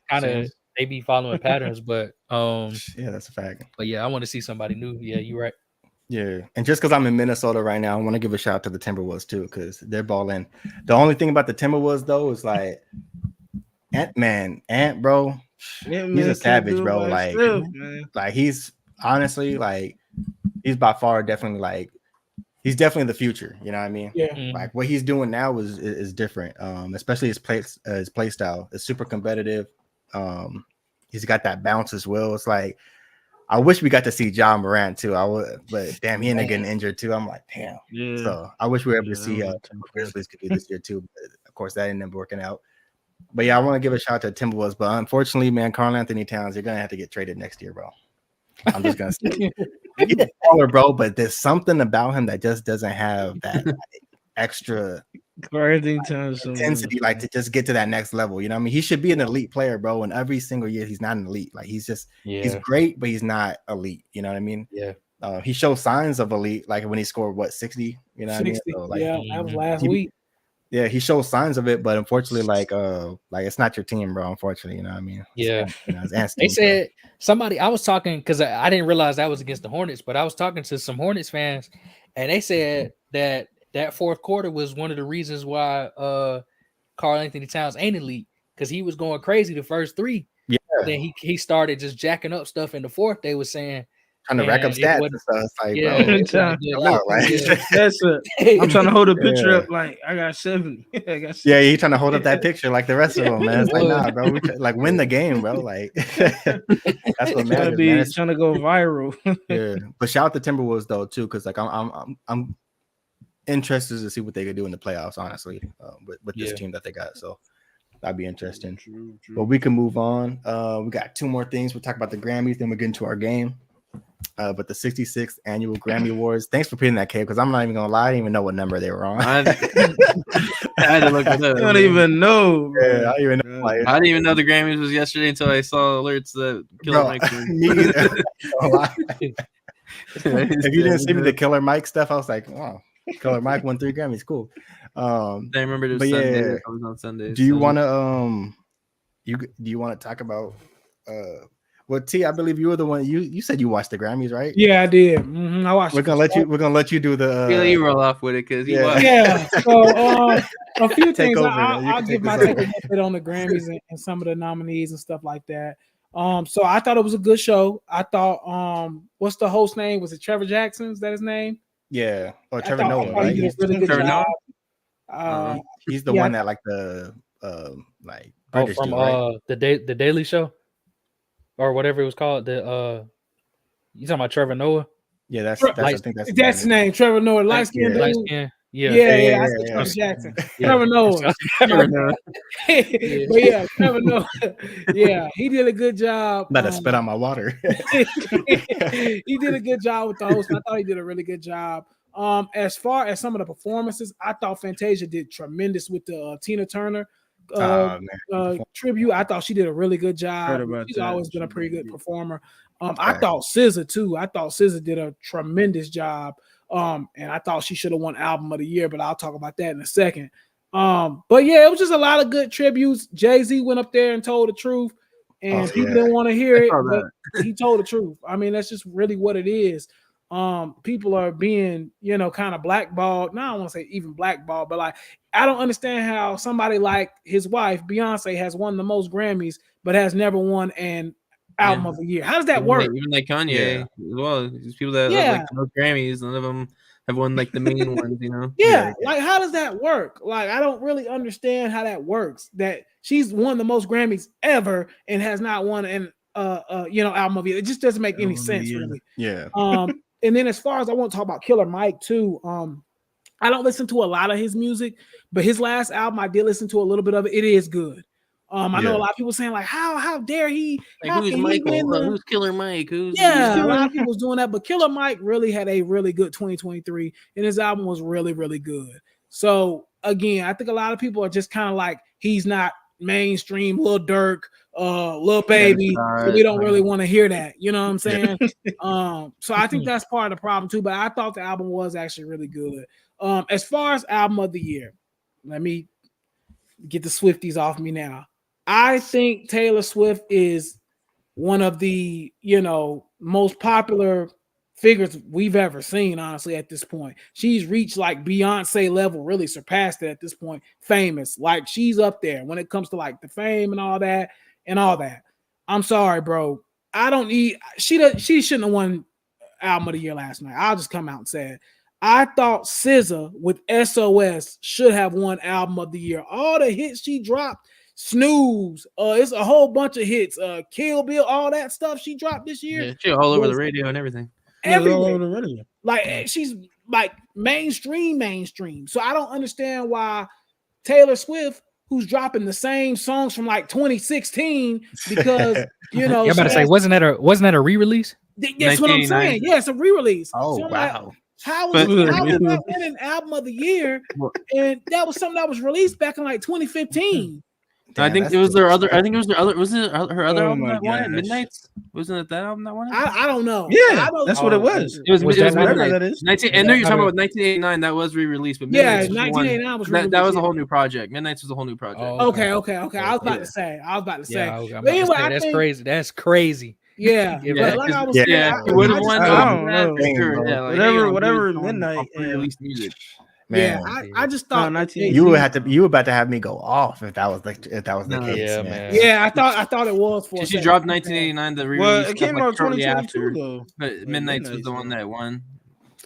kind of they be following patterns, but that's a fact. But yeah, I want to see somebody new. Yeah, you're right. Yeah, and just because I'm in Minnesota right now, I want to give a shout out to the Timberwolves too, because they're balling. The only thing about the Timberwolves though is like Ant, bro. He's a savage, bro. Like he's honestly like he's by far definitely like he's definitely the future. You know what I mean? Yeah. Like what he's doing now is different. Especially his play style is super competitive. He's got that bounce as well. It's like I wish we got to see Ja Morant too. But damn, he ended up getting injured too. I'm like, damn. Yeah. So I wish we were able to see Grizzlies could do this year too. But of course, that ended up working out. But yeah, I want to give a shout out to Timberwolves. But unfortunately, man, Karl-Anthony Towns, you're gonna have to get traded next year, bro. I'm just gonna say, he's a baller, bro. But there's something about him that just doesn't have that extra intensity, like to just get to that next level. You know what I mean? He should be an elite player, bro. And every single year, he's not an elite. Like he's just he's great, but he's not elite. You know what I mean? Yeah. He shows signs of elite, like when he scored 60. You know what 60, I mean? So, like, that was last week. Yeah, he shows signs of it, but unfortunately, like it's not your team, bro. Unfortunately, you know what I mean? Yeah. They said somebody. I was talking because I didn't realize that was against the Hornets, but I was talking to some Hornets fans, and they said that fourth quarter was one of the reasons why Karl-Anthony Towns ain't elite, because he was going crazy the first 3. Yeah. Then he started just jacking up stuff in the fourth. They were saying. Trying to rack up stats and stuff. It's like, I'm trying to hold a picture up like I got 70. Yeah, he's trying to hold up that picture like the rest of them, man. It's like, nah, bro. Like win the game, bro. Like that's what matters. Man. Trying to go viral. Yeah, but shout out to Timberwolves though too, because like I'm interested to see what they could do in the playoffs. Honestly, with this team that they got, so that'd be interesting. True. But we can move on. We got 2 more things. We'll talk about the Grammys, then we'll get into our game. But the 66th annual Grammy Awards. Thanks for putting that, Cave, because I'm not even gonna lie, I didn't even know what number they were on. I had to look it up. I don't even know. Yeah, I didn't even know. I didn't even know the Grammys was yesterday until I saw alerts that Killer Mike. If you didn't see me the Killer Mike stuff, I was like, wow, Killer Mike won 3 Grammys, cool. I remember it was Sunday. I was on Sundays. Do you want to talk about well, T, I believe you were the one. You said you watched the Grammys, right? Yeah, I did. I watched. We're gonna let you do the. You roll off with it because yeah. So a few things. I'll give my take a bit on the Grammys and some of the nominees and stuff like that. So I thought it was a good show. I thought what's the host name? Was it Trevor Jackson? Is that his name? Yeah, or Trevor Noah, right? He did a really good job. He's the one that like the like British from dude, right? the Daily Show or whatever it was called. The you talking about Trevor Noah? Yeah, that's Light- I think that's That's his name, Trevor Noah, light skinned Yeah. light dude. skin. Yeah, I said Trevor Jackson. Yeah. Trevor Noah. Trevor Noah. But yeah, Trevor Noah. Yeah, he did a good job. About to spit out my water. He did a good job with the host. I thought he did a really good job. As far as some of the performances, I thought Fantasia did tremendous with the Tina Turner tribute. I thought she did a really good job. She's always been a pretty good performer. I thought SZA too. I thought SZA did a tremendous job. And I thought she should have won Album of the Year, but I'll talk about that in a second. But yeah, it was just a lot of good tributes. Jay-Z went up there and told the truth, and people didn't want to hear it, but he told the truth. I mean, that's just really what it is. People are being, kind of blackballed. Now I don't want to say even blackballed, but like, I don't understand how somebody like his wife, Beyonce, has won the most Grammys, but has never won an Album of the Year. How does that work? Even like Kanye as well. These people that have like no Grammys, none of them have won like the main ones, Yeah, like how does that work? Like I don't really understand how that works. That she's won the most Grammys ever and has not won an Album of the Year. It just doesn't make any sense, really. Yeah. And then as far as I want to talk about Killer Mike too, I don't listen to a lot of his music, but his last album I did listen to a little bit of it. It is good. I know a lot of people saying like, how dare he? Like, who's Michael? Who's Killer Mike? A lot of people was doing that, but Killer Mike really had a really good 2023, and his album was really, really good. So again, I think a lot of people are just kind of like, he's not mainstream, Lil Durk, Lil Baby, so we don't really want to hear that. You know what I'm saying? So I think that's part of the problem too. But I thought the album was actually really good. As far as Album of the Year, let me get the Swifties off me now. I think Taylor Swift is one of the, most popular figures we've ever seen, honestly, at this point. She's reached like Beyonce level, really surpassed it at this point. Famous. Like she's up there when it comes to like the fame and all that. I'm sorry, bro. She shouldn't have won Album of the Year last night. I'll just come out and say it. I thought SZA with SOS should have won Album of the Year. All the hits she dropped, Snooze, it's a whole bunch of hits, Kill Bill, all that stuff she dropped this year. Yeah, she's all over the radio and everything. Everywhere. All over the radio. Like she's like mainstream. So I don't understand why Taylor Swift, who's dropping the same songs from like 2016, because you're about to say, wasn't that a re-release? That's what I'm saying. Yeah, it's a re-release. Oh, so wow. How was that an Album of the Year? And that was something that was released back in like 2015. I think it was their other. I think it was their other. Wasn't it her other album that won it? Midnight's? Wasn't it that album that won it? I don't know. Yeah, that's what it was. It was whatever that is. 19. And then you're talking about 1989. That was re-released, but Midnight's 1989 was that was a whole new project. Midnight's was a whole new project. Oh, okay. I was about to say. But anyway, that's crazy. Yeah, but like I was saying, he would have won. I don't know. Whatever Midnight released music. Man, I just thought you were about to have me go off if that was the case. Yeah, man. Yeah, I thought it was for. She dropped 1989. The re-release. Well, it came out 2022 though. But Midnight's was the one that won.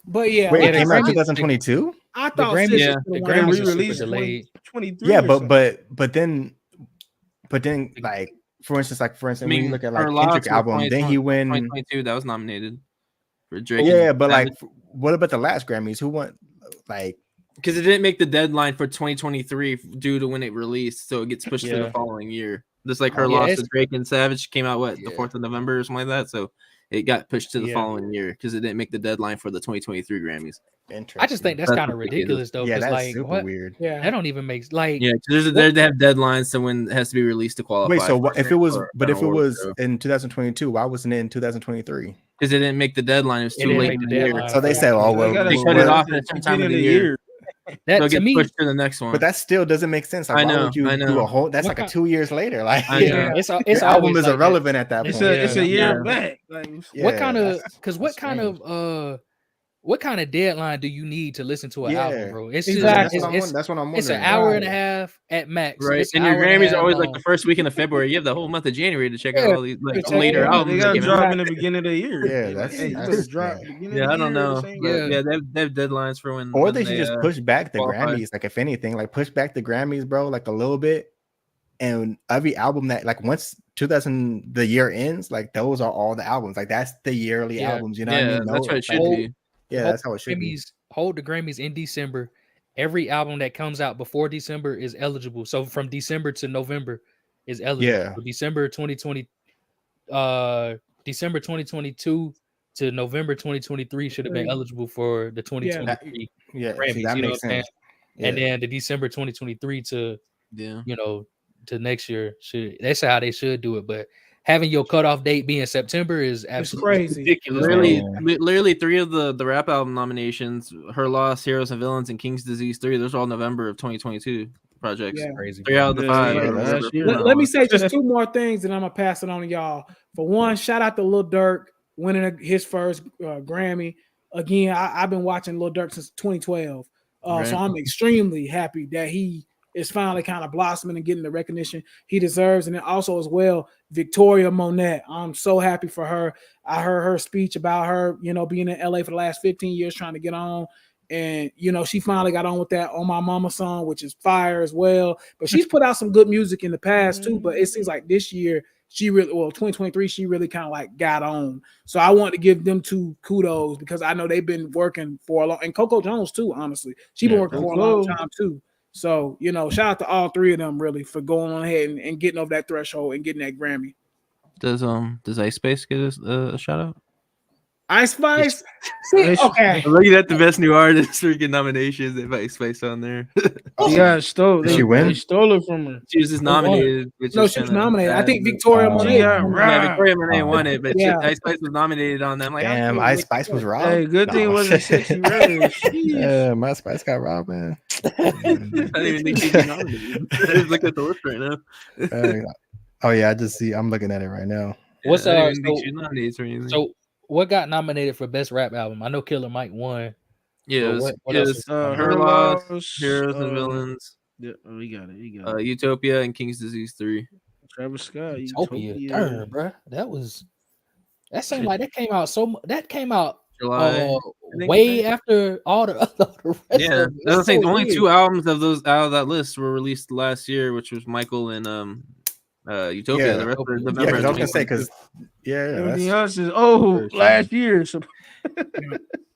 But yeah, wait, it came out 2022. I thought the Grammys re-released 23. Yeah, but then like for instance, when you look at like Kendrick album, then he win 2022. That was nominated for Drake. Yeah, but like, what about the last Grammys? Who won? Like, because it didn't make the deadline for 2023 due to when it released, so it gets pushed to the following year. Just like her loss to Drake and Savage came out the 4th of November or something like that, so it got pushed to the following year because it didn't make the deadline for the 2023 Grammys. I just think that's kind of ridiculous though. Yeah, that's like, super weird. Yeah, that don't even make like. Yeah, they have deadlines, so when it has to be released to qualify. Wait, so if it was in 2022, why wasn't it in 2023? Because it didn't make the deadline. It was too late in the year. So they said, "Oh well, they cut it off at a certain time of the year." That to me, pushed to the next one. But that still doesn't make sense. Like, why would you do a whole? That's like 2 years later. Like, it's album is irrelevant at that point. It's a year back. Like, what kind of deadline do you need to listen to an album, bro? It's just that's what I'm wondering. It's an hour and a half at max, right? And your Grammys are always like the first weekend of February. You have the whole month of January to check out all these later albums. They got to drop in the beginning of the year. Yeah, that's drop. Yeah, I don't know. Yeah, they have deadlines for when. Or they should just push back the Grammys. Like, if anything, like push back the Grammys, bro. Like a little bit. and every album that like once 2000 the year ends, like those are all the albums. Like that's the yearly albums. You know what I mean? That's what it should like, be. Yeah, that's how it should be. Hold the Grammys in December. Every album that comes out before December is eligible. So from December to November is eligible. Yeah. So December 2022 to November 2023 should have been eligible for the 2023 Grammys. See, that makes sense. And then the December 2023 to to next year that's how they should do it. But having your cutoff date being September is absolutely crazy. ridiculous. Literally 3 of the rap album nominations, Her Loss, Heroes and Villains, and King's Disease 3, those are all November of 2022 projects. Crazy. 3 out of the 5. Let me say just 2 more things, and I'm gonna pass it on to y'all. For one, shout out to Lil Durk winning his first Grammy. Again, I've been watching Lil Durk since 2012, so I'm extremely happy that he is finally kind of blossoming and getting the recognition he deserves. And then also as well, Victoria Monet. I'm so happy for her. I heard her speech about her, being in LA for the last 15 years trying to get on. And, she finally got on with that On My Mama song, which is fire as well. But she's put out some good music in the past too. But it seems like this year, 2023, she really kind of like got on. So I want to give them 2 kudos because I know they've been working for a long, and Coco Jones too, honestly. She's been working for a long time too. So, shout out to all 3 of them really for going on ahead and getting over that threshold and getting that Grammy. Does Ice Spice get a shout out? Ice Spice? See, okay. I'm looking at the best new artist freaking nominations. They have Ice Spice on there. She got stole. Did she win? They stole it from her. She was just nominated. No, she was nominated. I think Victoria Monet. Victoria Monet won it, but Ice Spice was nominated on them. Like, damn, Ice Spice was robbed. Hey, good thing it wasn't Sexy Red. Yeah, my Spice got robbed, man. I didn't even think she'd be nominated. I just look at the list right now. Oh yeah, I just see. I'm looking at it right now. What's I didn't think she's nominated for anything. So what got nominated for best rap album? I know Killer Mike won. Yeah, what else? Her Loss, Heroes and Villains. Yeah, we got it. Utopia and King's Disease 3. Travis Scott. Utopia. Darn, bro. That seemed like that came out July. Way after all the rest of it. I was saying only 2 albums of those out of that list were released last year, which was Michael and Utopia. Yeah, the rest of November. I was gonna say because everything else is last year. So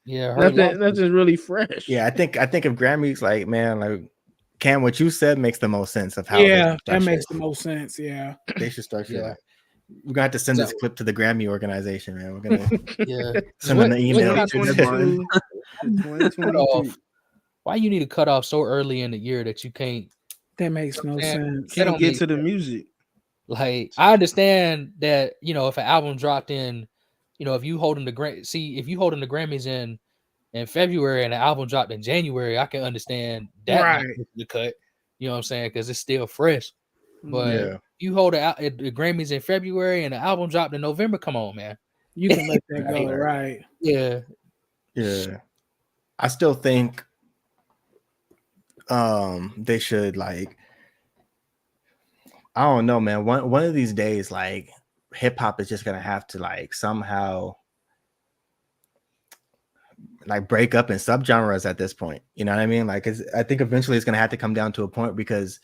that's just really fresh. Yeah, I think if Grammys, like, man, like Cam, what you said makes the most sense of how. Yeah, that makes the most sense. Yeah, they should start. Yeah. We're gonna have to send this clip to the Grammy organization, man. We're gonna send them an email. Why you need to cut off so early in the year that you can't? That makes no sense. Can't get to the music. Like, I understand that if an album dropped in, if you holding the Grammys in February and the album dropped in January, I can understand that the cut. You know what I'm saying? Because it's still fresh. But you hold the Grammys in February and the album dropped in November. Come on, man. You can let that go, right? Yeah. I still think they should, like, I don't know, man. One of these days, like, hip hop is just gonna have to, like, somehow like break up in subgenres at this point. You know what I mean? Like, I think eventually it's gonna have to come down to a point because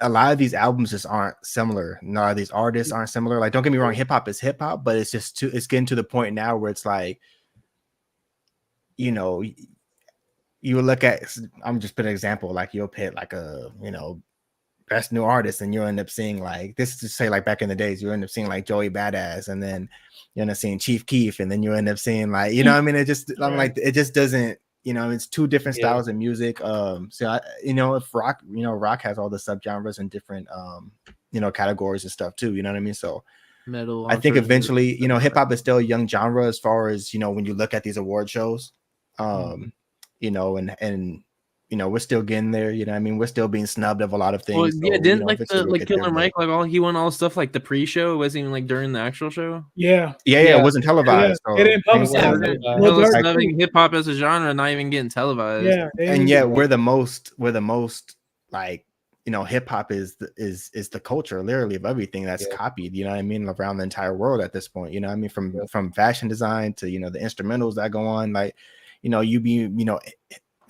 a lot of these albums just aren't similar. A lot of these artists aren't similar. Like, don't get me wrong, hip hop is hip hop, but it's just it's getting to the point now where it's like, you look at, I'm just putting an example, like you'll pit like a, best new artist, and you'll end up seeing, like, this is to say, like, back in the days, you end up seeing like Joey Badass, and then you end up seeing Chief Keef, and then you end up seeing, like, what I mean? It just, I'm like, it just doesn't, it's 2 different styles of music. So if rock, rock has all the subgenres and different, categories and stuff too. You know what I mean? So metal. I think eventually, hip hop is still a young genre as far as, when you look at these award shows, and we're still getting there. You know what I mean? We're still being snubbed of a lot of things. Well, yeah, so, didn't like Killer Mike, like he won all stuff like the pre-show. It wasn't even like during the actual show. Yeah. It wasn't televised. Yeah. So it didn't publicize snubbing hip hop as a genre, not even getting televised. Yeah, and yet we're the most like, hip hop is the culture literally of everything that's copied. You know what I mean? Around the entire world at this point. You know what I mean? From fashion design to the instrumentals that go on, like,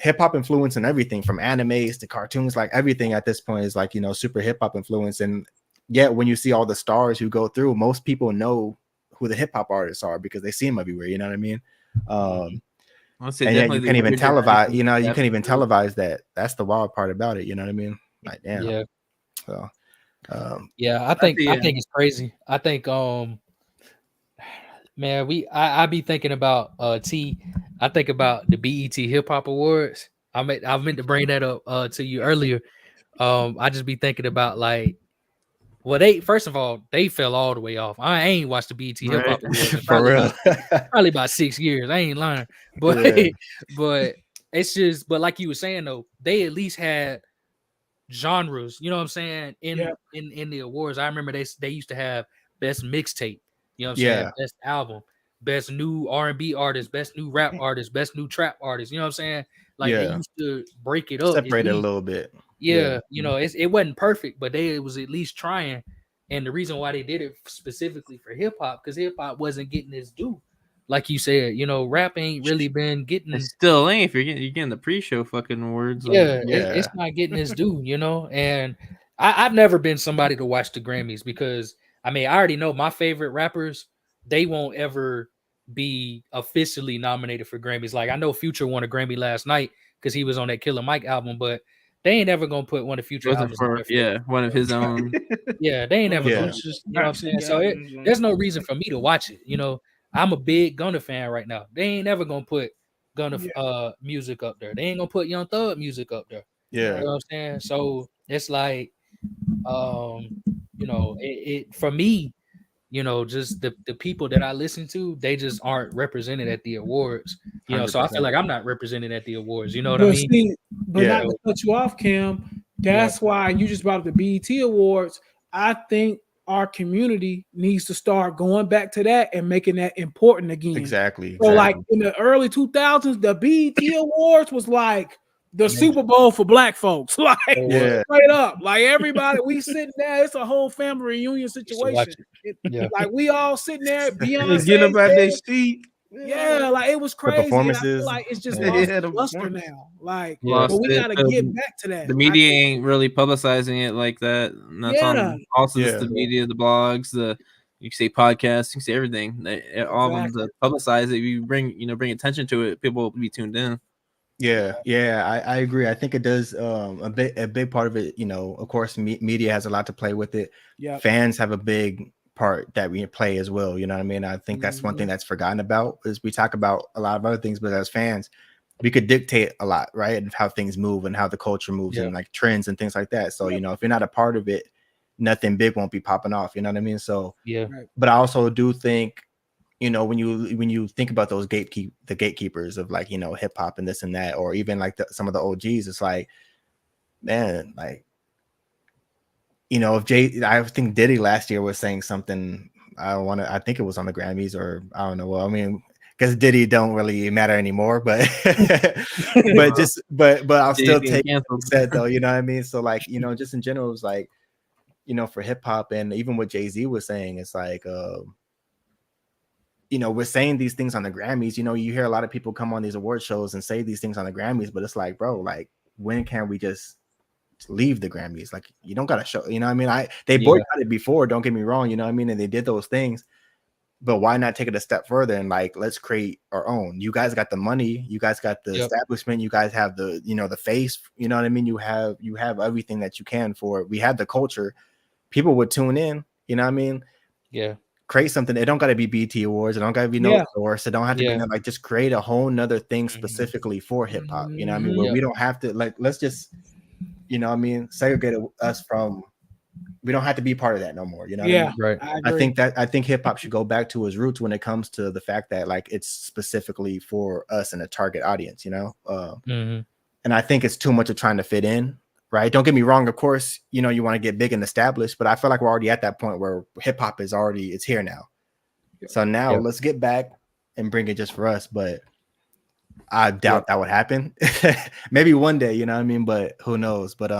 hip hop influence and everything from animes to cartoons, like everything at this point is like, you know, super hip hop influence. And yet when you see all the stars who go through, most people know who the hip hop artists are because they see them everywhere. You know what I mean? And yet you can't even televise, you know, you can't even televise that. That's the wild part about it. You know what I mean? Like, damn. Yeah. So, I think it's crazy. I think, man, I be thinking about I think about the BET Hip Hop Awards. I meant to bring that up to you earlier. I just be thinking about like, well, first of all, they fell all the way off. I ain't watched the BET Hip Hop Awards for real. Probably about 6 years. I ain't lying, but but it's just, but like you were saying though, they at least had genres. You know what I'm saying? In the awards, I remember they used to have best mixtape. You know what I'm saying? Best album, best new R&B artist, best new rap artist, best new trap artist. You know what I'm saying? Like they used to break it up, separate it a little bit. Yeah, you know, it wasn't perfect, but it was at least trying. And the reason why they did it specifically for hip hop, because hip hop wasn't getting its due. Like you said, you know, rap ain't really been getting. It still ain't. If you're getting the pre-show fucking awards. It's not getting its due, you know. And I've never been somebody to watch the Grammys because I mean I already know my favorite rappers. They won't ever be officially nominated for Grammys. Like I know Future won a Grammy last night because he was on that Killer Mike album, but they ain't ever gonna put one of Future albums one of his own. They ain't ever gonna. You know what I'm saying? So there's no reason for me to watch it. You know, I'm a big Gunna fan right now. They ain't ever gonna put Gunna music up there. They ain't gonna put Young Thug music up there. Yeah, you know what I'm saying? So it's like, you know, it for me, you know, just the people that I listen to, they just aren't represented at the awards. You know, 100%. So I feel like I'm not represented at the awards. You know what I mean? See, but not to cut you off, Cam. That's why you just brought up the BET Awards. I think our community needs to start going back to that and making that important again. Exactly. So, like in the early 2000s, the BET Awards was like the Super Bowl for Black folks. Like straight up, like everybody, we sitting there. It's a whole family reunion situation. Like we all sitting there, Beyonce getting about their seat. Yeah, like it was crazy. Performances. I feel like it's just lost luster now. Like, but we gotta get back to that. The media ain't really publicizing it like that. And that's on also just the media, the blogs, you can say podcasts, you can say everything. All of them to publicize it. You bring attention to it, people will be tuned in. I agree. I think it does a big part of it. You know, of course, media has a lot to play with it. Yeah, fans have a big part that we play as well. You know what I mean? I think that's one thing that's forgotten about is we talk about a lot of other things, but as fans, we could dictate a lot, right? And how things move and how the culture moves and like trends and things like that. So, you know, if you're not a part of it, nothing big won't be popping off. You know what I mean? So, but I also do think, you know, when you think about those gatekeepers of like, you know, hip hop and this and that, or even like some of the OGs, it's like, man, like, you know, I think Diddy last year was saying something. I think it was on the Grammys or I don't know. Well, I mean, because Diddy don't really matter anymore, but but I'll still take what he said though. You know what I mean? So like, you know, just in general, it was like, you know, for hip hop and even what Jay-Z was saying, it's like, you know, we're saying these things on the Grammys. You know, you hear a lot of people come on these award shows and say these things on the Grammys, but it's like, bro, like, when can we just leave the Grammys? Like, you don't gotta show, you know what I mean? They boycotted before, don't get me wrong, you know what I mean? And they did those things, but why not take it a step further and like, let's create our own? You guys got the money, you guys got the establishment, you guys have the, you know, the face, you know what I mean? You have everything that you can for it. We have the culture, people would tune in, you know what I mean? Create something. It don't got to be BT Awards. It don't got to be no source. It don't have to be like, just create a whole nother thing specifically for hip hop. You know what I mean? Where we don't have to like, let's just, you know what I mean, segregate us from, we don't have to be part of that no more. You know what I mean? Right. I think hip hop should go back to its roots when it comes to the fact that like it's specifically for us and a target audience, you know? And I think it's too much of trying to fit in. Right. Don't get me wrong. Of course, you know, you want to get big and established, but I feel like we're already at that point where hip hop is already, it's here now. So now let's get back and bring it just for us. But I doubt that would happen. Maybe one day, you know what I mean? But who knows? But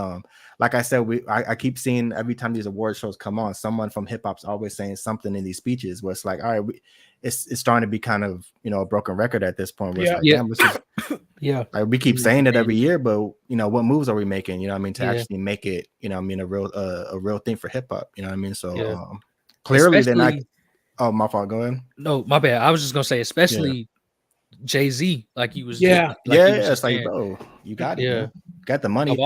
like I said, I keep seeing every time these award shows come on, someone from hip hop's always saying something in these speeches where it's like, all right, it's starting to be kind of, you know, a broken record at this point. Where it's like, damn, Yeah. Like we keep saying it every year, but you know, what moves are we making? You know what I mean, to actually make it, you know what I mean, a real thing for hip hop. You know what I mean? So clearly they're not. Oh, my fault. Go ahead. No, my bad. I was just gonna say, especially Jay-Z, like you was it's like, bro, you got it. Yeah, got the money of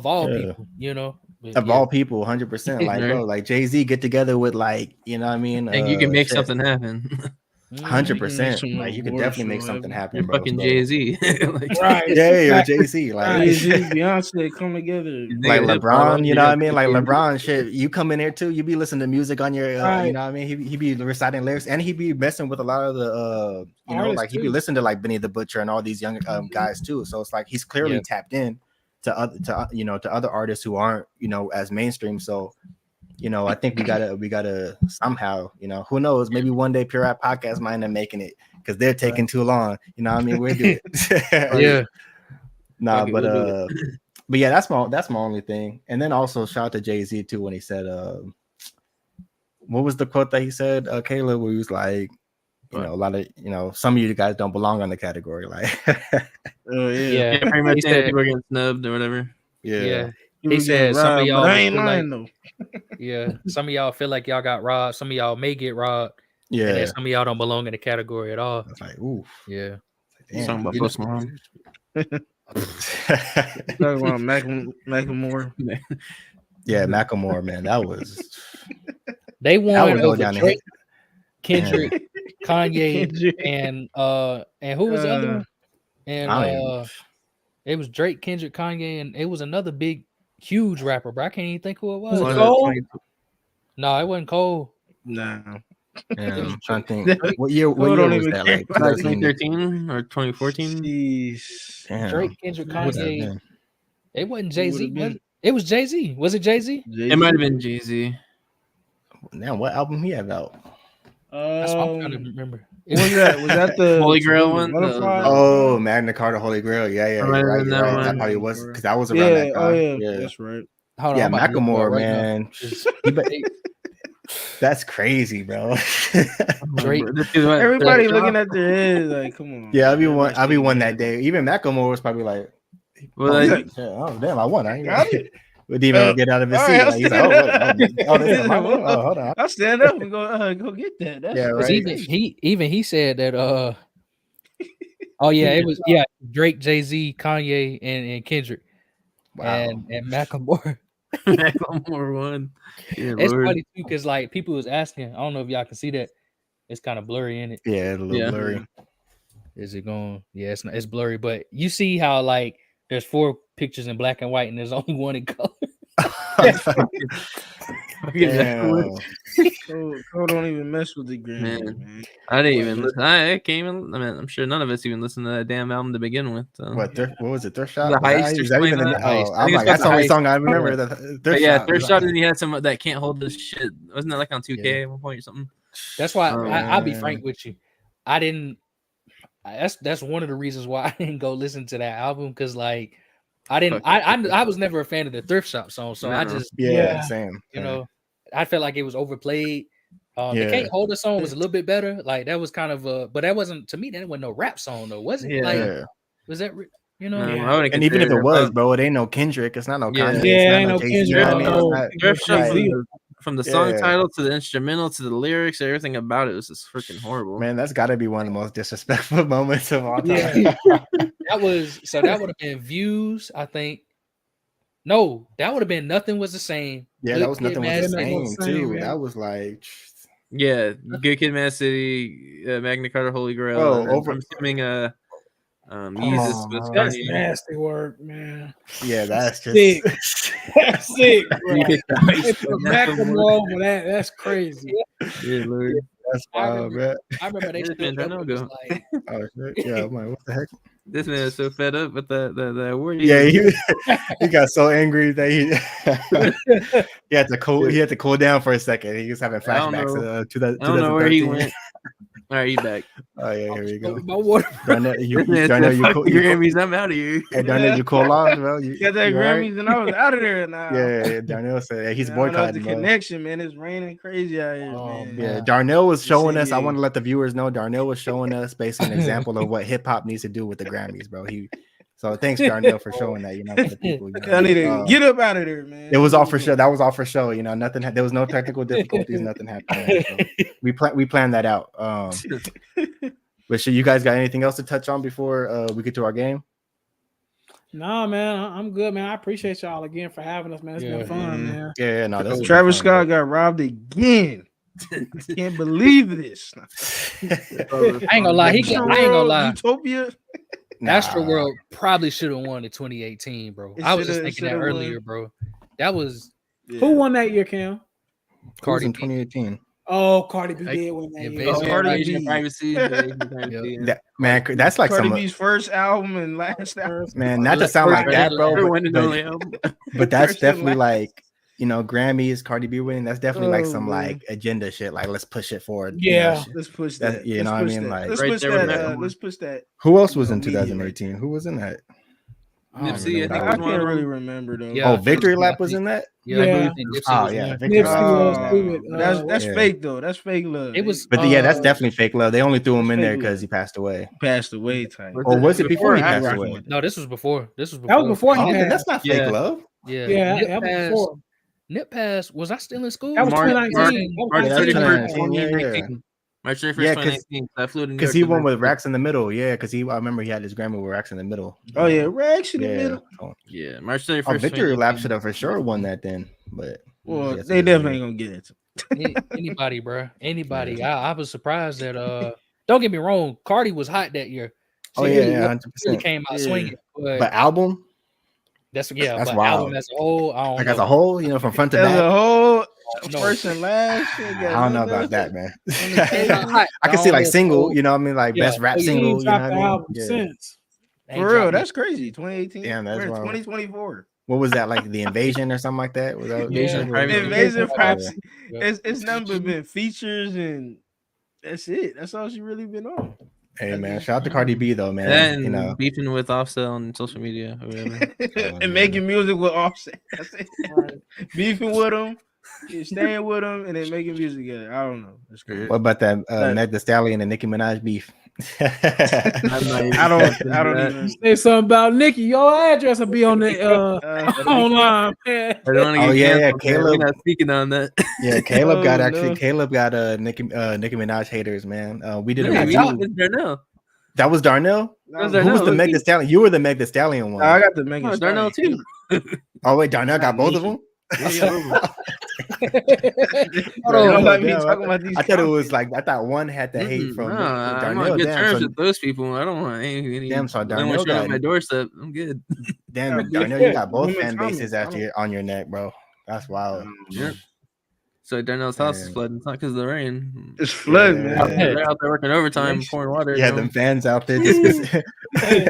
all people, you know. Of all people, 100%. Like, bro, like Jay-Z get together with, like, you know what I mean? And you can make something happen. 100%. Like, you could definitely make something happen, bro. Fucking Jay-Z. Right. Yeah, or Jay-Z. Like, Jay-Z, Beyonce come together. Like LeBron, you know what I mean? Like LeBron, shit, you come in here too, you be listening to music on your, right. you know what I mean? He be reciting lyrics, and he be messing with a lot of the, you know, like he be listening to like Benny the Butcher and all these young guys too. So it's like he's clearly tapped in to other artists who aren't, you know, as mainstream. So, you know, I think we gotta somehow, you know, who knows? Maybe one day Pure Rap Podcast might end up making it because they're taking too long. You know what I mean? We'll do it. Yeah. Nah, but yeah, that's my only thing. And then also shout out to Jay-Z too when he said, what was the quote that he said, Caleb, where he was like, you know, a lot of, you know, some of you guys don't belong on the category, like. Yeah, pretty much. People are getting snubbed or whatever. Yeah. He said some of y'all. I ain't lying though. Yeah, some of y'all feel like y'all got robbed. Some of y'all may get robbed. Yeah, and then some of y'all don't belong in the category at all. It's like, oof. Yeah. Talking about Post Malone. Talking about Macklemore. Yeah, Macklemore, man, that was. They won over Drake, Kendrick, Kanye, and who was the other one? And it was Drake, Kendrick, Kanye, and it was another big, huge rapper, but I can't even think who it was. Was it Cole? No, it wasn't Cole. Nah. Yeah, I'm trying to think. What year was that? Like 2013 or 2014? Damn. Drake, Kendrick, Kanye. It wasn't Jay-Z. It was Jay-Z. Was it Jay-Z? It might have been Jay-Z. Now, what album he have out? That's what I'm trying to remember. Was that the Holy Grail one? Oh, Magna Carta Holy Grail. Yeah. Right. That probably was because that was around that time. Yeah, that's right. Hold on, Macklemore, man. That's crazy, bro. Drake. Everybody looking at their heads like, come on. Yeah, I'll be one that day. Even Macklemore was probably like, oh damn, I won. I got it. Would even get out of his seat. Like, he's like, hold on. I'll stand up and go get that. That's right. He said that it was Drake, Jay-Z, Kanye, and Kendrick. Wow. And Macklemore. Macklemore won. Yeah, it's funny too because like people was asking. I don't know if y'all can see that. It's kind of blurry in it. Yeah, a little blurry. Is it going? Yeah, it's blurry. But you see how like there's 4 pictures in black and white and there's only one in color. Cole don't even mess with the green, man. I didn't even listen. I came in. I mean, I'm sure none of us even listened to that damn album to begin with. What was it? Thrift Shop? The Heist. I'm like, that's the only song I remember. Thrift Shop. And he had some that can't hold this shit. Wasn't that like on 2K at one point or something? That's why I'll be frank with you. I didn't. That's one of the reasons why I didn't go listen to that album because like I didn't. I was never a fan of the Thrift Shop song, so I just same. You know, I felt like it was overplayed. The Can't Hold a song was a little bit better. Like that was kind of but that wasn't to me. That wasn't no rap song though, was it? Yeah. Like, was that you know? And even if it was, bro, it ain't no Kendrick. It's not no Kanye. Yeah, ain't no Kendrick. Thrift Shop. From the song title to the instrumental to the lyrics, everything about it was just freaking horrible. Man, that's got to be one of the most disrespectful moments of all time. Yeah. that would have been Views, I think. No, that would have been Nothing Was the Same. Yeah, that was Nothing Was the Same too. That was like, Good Kid, Mad City, Magna Carta, Holy Grail. I'm assuming Jesus. That's nasty work, man. Yeah, that's just sick. That's sick, bro. Macklemore over that. That's crazy. Yeah, Lord. That's wild, man. I remember they stood up and was like, oh shit. Yeah, I'm like, what the heck? This man is so fed up with the award. Yeah, he got so angry that he had to cool down for a second. He was having flashbacks to that. I don't know where he went. All right, you back. Oh yeah, here we go. My water. Darnell, you cool? Grammys, I'm out of here. Hey, Darnell, you cool off, bro? You Got that you Grammys right? and I was out of there now. Yeah, Darnell said he's I don't know boycotting. the bro. connection, man. It's raining crazy out here, man. Yeah, Darnell was showing us. I CBA. want to let the viewers know. Darnell was showing us basically an example of what hip hop needs to do with the Grammys, bro. So thanks, Darnell, for showing that. You know, for the people. You know, I need to get up out of there, man. it was all for show. That was all for show. You know, nothing. There was no technical difficulties. Nothing happened. So we planned that out. But sure, you guys got anything else to touch on before we get to our game? Nah, man, I'm good, man. I appreciate y'all again for having us, man. It's been fun, man. Yeah, no. That's Travis Scott got robbed again. Can't believe this. I ain't gonna lie. I ain't gonna lie. Utopia. Astroworld probably should have won in 2018, bro. I was just thinking that earlier, bro. That was Who won that year, Cam? Cardi in 2018. Oh, Cardi B did win that year. Cardi B. Privacy. Man, that's like Cardi some B's first album and last album. man. Not to sound like that, bro. But that's definitely like, you know, Grammys, Cardi B winning. That's definitely like some like agenda shit. Like, let's push it forward. Yeah, you know, let's push that. You know what I mean? Like, let's right push there that. Let's push that. Who else was in 2018? Who was in that? Nipsey, I can't really remember though. Yeah. Oh, Victory Lap was in that. Yeah. Oh yeah, Nipsey was stupid. That's fake though. That's fake love. It was, but yeah, that's definitely fake love. They only threw him in there because he passed away. Passed away type. Or was it before he passed away? No, this was before. That was before he Oh, passed. that's not fake love. Yeah, Yeah, that was before. Nip Pass. Was I still in school? That was March 2019. March Yeah, that's 31st, 2019, 2019. March 31st, Yeah, 2019. I flew to New York. Because he won with Racks in the Middle. Yeah, because I remember he had his Grammy with Racks in the Middle. Oh yeah, Rex in the Yeah. middle. Yeah, March 31st. Oh, Victory Lap 2019. should have for sure won that then. But Well, yes, they it definitely is. ain't gonna get it. Anybody, bro. Anybody. I was surprised that. Don't get me wrong. Cardi was hot that year. Oh She yeah, really- yeah, really 100%. came out Yeah. swinging. But album, that's that's but wild. album as a whole, I don't like know. as a whole, you know, from front to As a back. whole, No. first and last. I don't know about that, man. Came out hot. I can see like don't know. single, you know what I mean? Like Yeah. best rap Oh, you single, ain't you know what dropped I the mean? album Yeah. since. Ain't For real, dropped that's crazy. 2018. Damn, that's We're in wild. 2024. What was that, like the invasion or something like that? Was that Invasion, Privacy. Invasion Oh, Privacy. Yeah. It's nothing but been features and that's it. That's all she really been on. Hey man, shout out to Cardi B though, man. And You know, beefing with Offset on social media or whatever. And making music with Offset. That's it. Beefing with them, staying with them, and then making music together. I don't know. That's crazy. what about that Meg Thee Stallion and Nicki Minaj beef? I don't even. Say something about Nikki. Your address will be on the online, man. I don't want to Oh, get yeah, canceled, man. Caleb. We're not speaking on that. Yeah, Caleb Oh, got no. Caleb got Nicki Minaj haters, man. We did a Yeah, review. it's Darnell. That was Darnell. That was Who was Darnell. the Meg Thee Stallion? You were the Meg Thee Stallion one. I got the Megan Oh, Darnell Stallion. too. Oh wait, Darnell got both of them. Hold Bro, on, let me damn, talk about these. I thought it was like I thought one had the hate from I'm Darnell. on good Damn, terms so, with those people. I don't want any. Damn, so no Darnell one showing got- up my doorstep. I'm good. damn, Yeah, Darnell, you got both women fan bases comments, out on your neck, bro. That's wild. Yep. So Darnell's house is Man. flooding. It's not because of the rain. It's flooding, Yeah. man. They're out there working overtime, pouring water. Yeah, you know? them fans out there just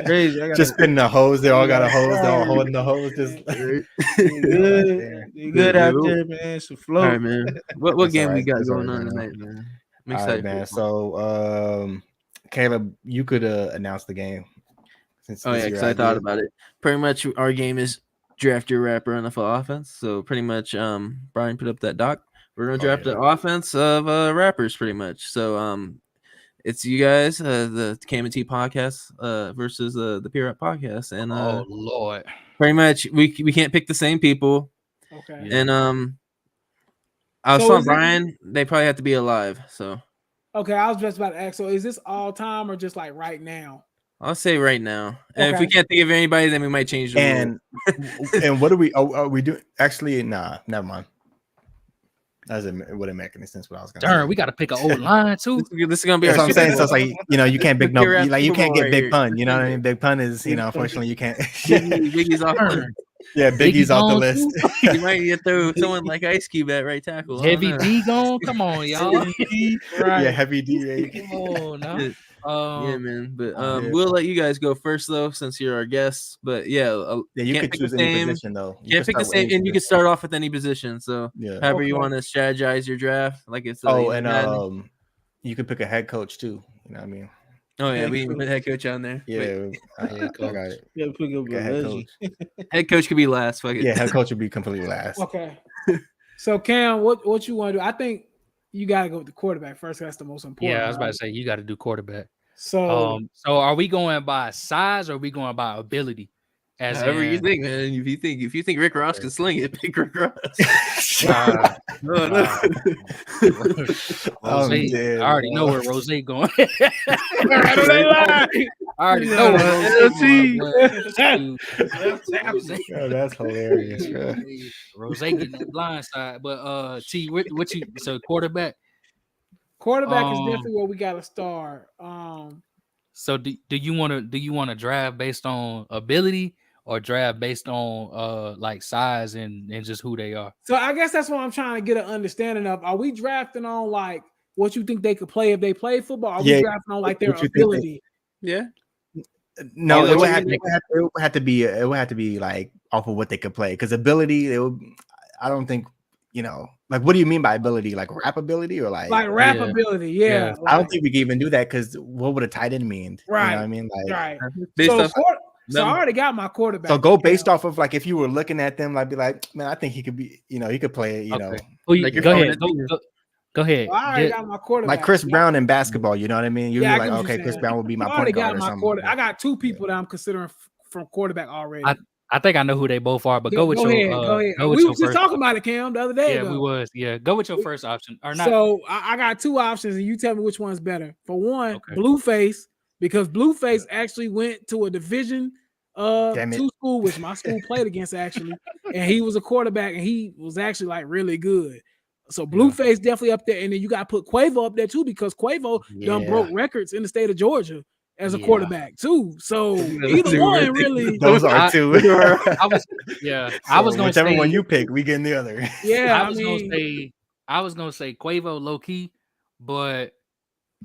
Crazy. I got just spinning the hose. They all got a hose. They're all holding the hose. Just good. You good out there, man. It's a flow. All right, man. What That's game all we right. got That's all going right, on man. tonight, man? I'm all right, excited. man. for it. So, Caleb, you could announce the game. Since Oh this yeah, is your because I thought idea. about it. Pretty much, our game is draft your rapper NFL offense. So pretty much, Brian put up that doc. We're gonna draft the offense of rappers, pretty much. So it's you guys, the KMT podcast versus the P Rap podcast, and Oh Lord. pretty much we can't pick the same people. Okay. And I was So telling is it- Brian they probably have to be alive. So Okay, I was just about to ask. So is this all time or just like right now? I'll say right now. And if we Okay. can't think of anybody, then we might change the rule. And what are we? Are we doing? Actually, nah, never mind. It wouldn't make any sense. What I was gonna Darn, say. we got to pick an old line too. This is gonna be That's our what I'm saying. Super So it's Bowl. like, you know, you can't big no, Pure rap like you Super can't Bowl get right big here. pun. You know what I mean? Big pun is, you know, unfortunately you can't. Biggie's off. Yeah, Biggie's off the gone list. You might need to throw someone like Ice Cube at right tackle. I don't Heavy know. D gone. Come on, y'all. Yeah, Heavy D. Come on now. Yeah, man. But yeah. we'll let you guys go first though, since you're our guests. But yeah, Yeah, you can't could pick choose the any same- position though. can't pick the start with same, any and you can position. start off with any position. So Yeah. however you Okay. want to strategize your draft, like it's Oh, like and Madden. You could pick a head coach too. You know what I mean? Oh yeah, we can put head coach on there. Yeah, I Head got it. Yeah, pick up Pick a head coach. Head coach could be last. Fuck it. Yeah, head coach would be completely last. Okay. So Cam, what you want to do? I think you got to go with the quarterback first. That's the most important. Yeah, I was about to say you got to do quarterback. So, so are we going by size or are we going by ability? As however you think, man. If you think Rick Ross can sling it, pick Rick Ross. Rose, I already know where Rose going. I already know where Rose going. That's hilarious. Rose getting that blind side, but T, what you so quarterback? Quarterback is definitely where we got to start. So do you want to draft based on ability or draft based on like size and just who they are? So I guess that's what I'm trying to get an understanding of. Are we drafting on like what you think they could play if they play football? Are we drafting on like their ability? Yeah. No, it would have to be like off of what they could play because ability. I don't think like what do you mean by ability? Like rap ability or like rap ability? Yeah. I don't think we can even do that because what would a tight end mean? Right. You know what I mean? Like right. So I already got my quarterback. So go based off of like if you were looking at them, I'd be like, man, I think he could be, he could play, know. Like go ahead. Go ahead. Well, I already got my quarterback. Like Chris Brown in basketball, you know what I mean? You'd be like, okay, Chris Brown will be my point guard or something. I got two people that I'm considering from quarterback already. I think I know who they both are, but go with your go ahead. We were just talking about it, Cam, the other day. Yeah, we was. Yeah, go with your first option or not. So I got two options, and you tell me which one's better. For one, Blueface, because Blueface actually went to a Division 2 school, which my school played against actually, and he was a quarterback, and he was actually like really good. So Blueface definitely up there, and then you got to put Quavo up there too because Quavo done broke records in the state of Georgia as a quarterback too. So either one really. Those are two. I was gonna whichever say, one you pick, we get in the other. Yeah, I was gonna say Quavo low key, but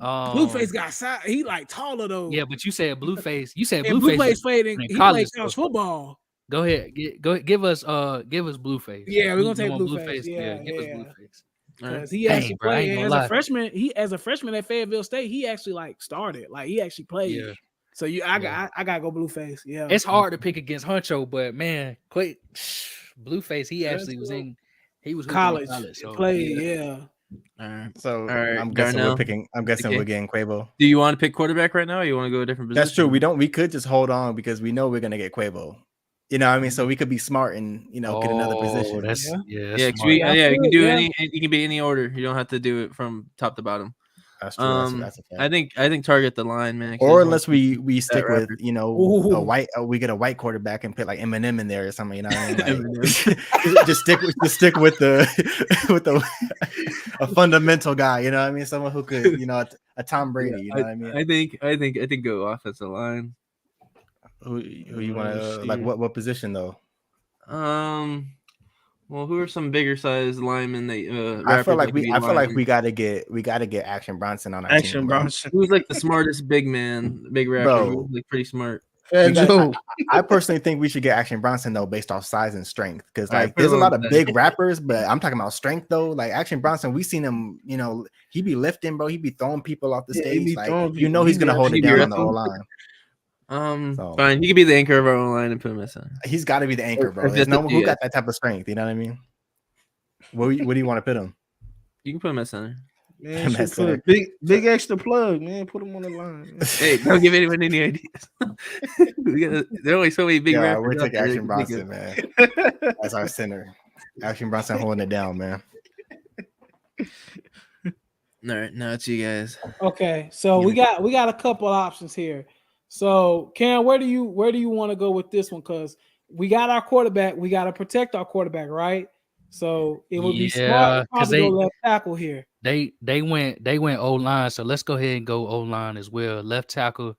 Blueface got size. He like taller though. Yeah, but you said Blueface. You said Blueface played in college football. Go ahead, give us Blueface. Yeah, we're gonna take Blueface. Give us Blueface. Because he actually played as a freshman. As a freshman at Fayetteville State, he actually like started. Like he actually played. Yeah. So I gotta go Blueface. Yeah. It's hard to pick against Huncho, but man, Blueface, he actually was in college. So, played, yeah. All right. So I'm guessing we're getting Quavo. Do you want to pick quarterback right now or you want to go a different position? That's true. We could just hold on because we know we're gonna get Quavo. You know what I mean? So we could be smart and get another position. You can do any. You can be any order. You don't have to do it from top to bottom. That's true. That's a fact. I think target the line, man. Or unless we stick with a white, we get a white quarterback and put like Eminem in there or something. You know what I mean? Like, just stick with the a fundamental guy. You know what I mean? Someone who could a Tom Brady. You know what I mean? I think go offensive line. Who you want to like? What position though? Well, who are some bigger sized linemen that I feel like we gotta get Action Bronson on our Action team. Bronson. Who's like the smartest big rapper? Bro. Like pretty smart. I personally think we should get Action Bronson though, based off size and strength, because like there's a lot of big rappers, but I'm talking about strength though. Like Action Bronson, we seen him, he be lifting, bro. He be throwing people off the stage. Like he's gonna hold it down on the whole line. Fine. You can be the anchor of our own line and put him at center. He's got to be the anchor, bro. There's no one who got that type of strength. You know what I mean? What do you want to put him? You can put him at center. Man, put a big extra plug, man. Put him on the line. Man. Hey, don't give anyone any ideas. There are only so many big rappers. We're taking Action Bronson, man. That's our center. Action Bronson holding it down, man. All right, now it's you guys. Okay, so we got a couple options here. So, Cam, where do you want to go with this one? Because we got our quarterback, we got to protect our quarterback, right? So it would be smart to go left tackle here. They went O line, so let's go ahead and go O line as well. Left tackle,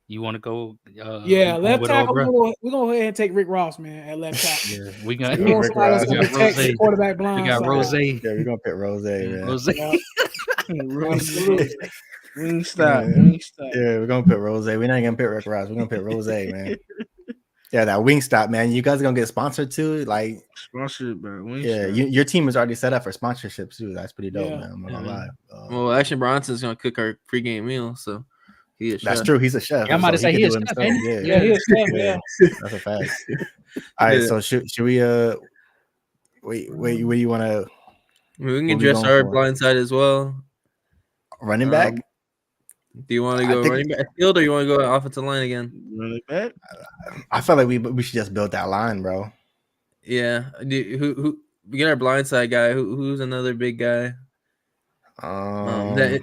you want to go? Left tackle. We're gonna go ahead and take Rick Ross, man, at left tackle. Yeah, we got protect quarterback blind. We got Rose. Yeah, we're gonna pick Rose, man. Stop. Yeah, we're gonna put Rose. We're not gonna pick Rick Ross. We're gonna pick Rose, man. Yeah, that Wingstop, man. You guys are gonna get sponsored too, like sponsored by Wingstop. Yeah, your team is already set up for sponsorships too. That's pretty dope, Yeah. man. I'm not gonna lie. Well, Action Bronson's gonna cook our pregame meal, so that's true. He's a chef. Yeah, I'm about to say he he is can do it chef, himself. Yeah, he is chef, yeah. That's a fact. All right, so should we wait, where do you want to? We can address our blind side as well. Running back. Do you want to go running back field or you want to go offensive line again? Running back. I feel like we should just build that line, bro. Yeah. Who we get our blind side guy? Who's another big guy? That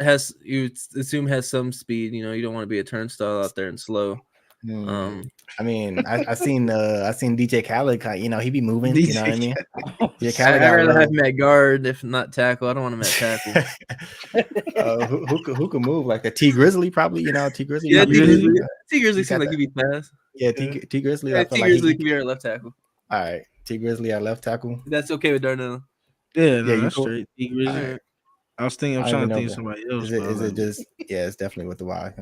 has you assume has some speed. You know, you don't want to be a turnstile out there and slow. I mean, I seen DJ Khaled. You know, he be moving. You know what I mean? DJ Khaled. I'd rather have him at guard if not tackle. I don't want him at tackle. Who can move like a T Grizzly? Probably. You know, T Grizzly. Yeah, T Grizzly seems like he'd be fast. Yeah, T Grizzly. Yeah, T Grizzly can be our left tackle. All right, T Grizzly at left tackle. That's okay with Darnell. Yeah, that's straight. T Grizzly. Right. I was thinking. I'm trying to think of somebody else. Is it just? Yeah, it's definitely with the Y.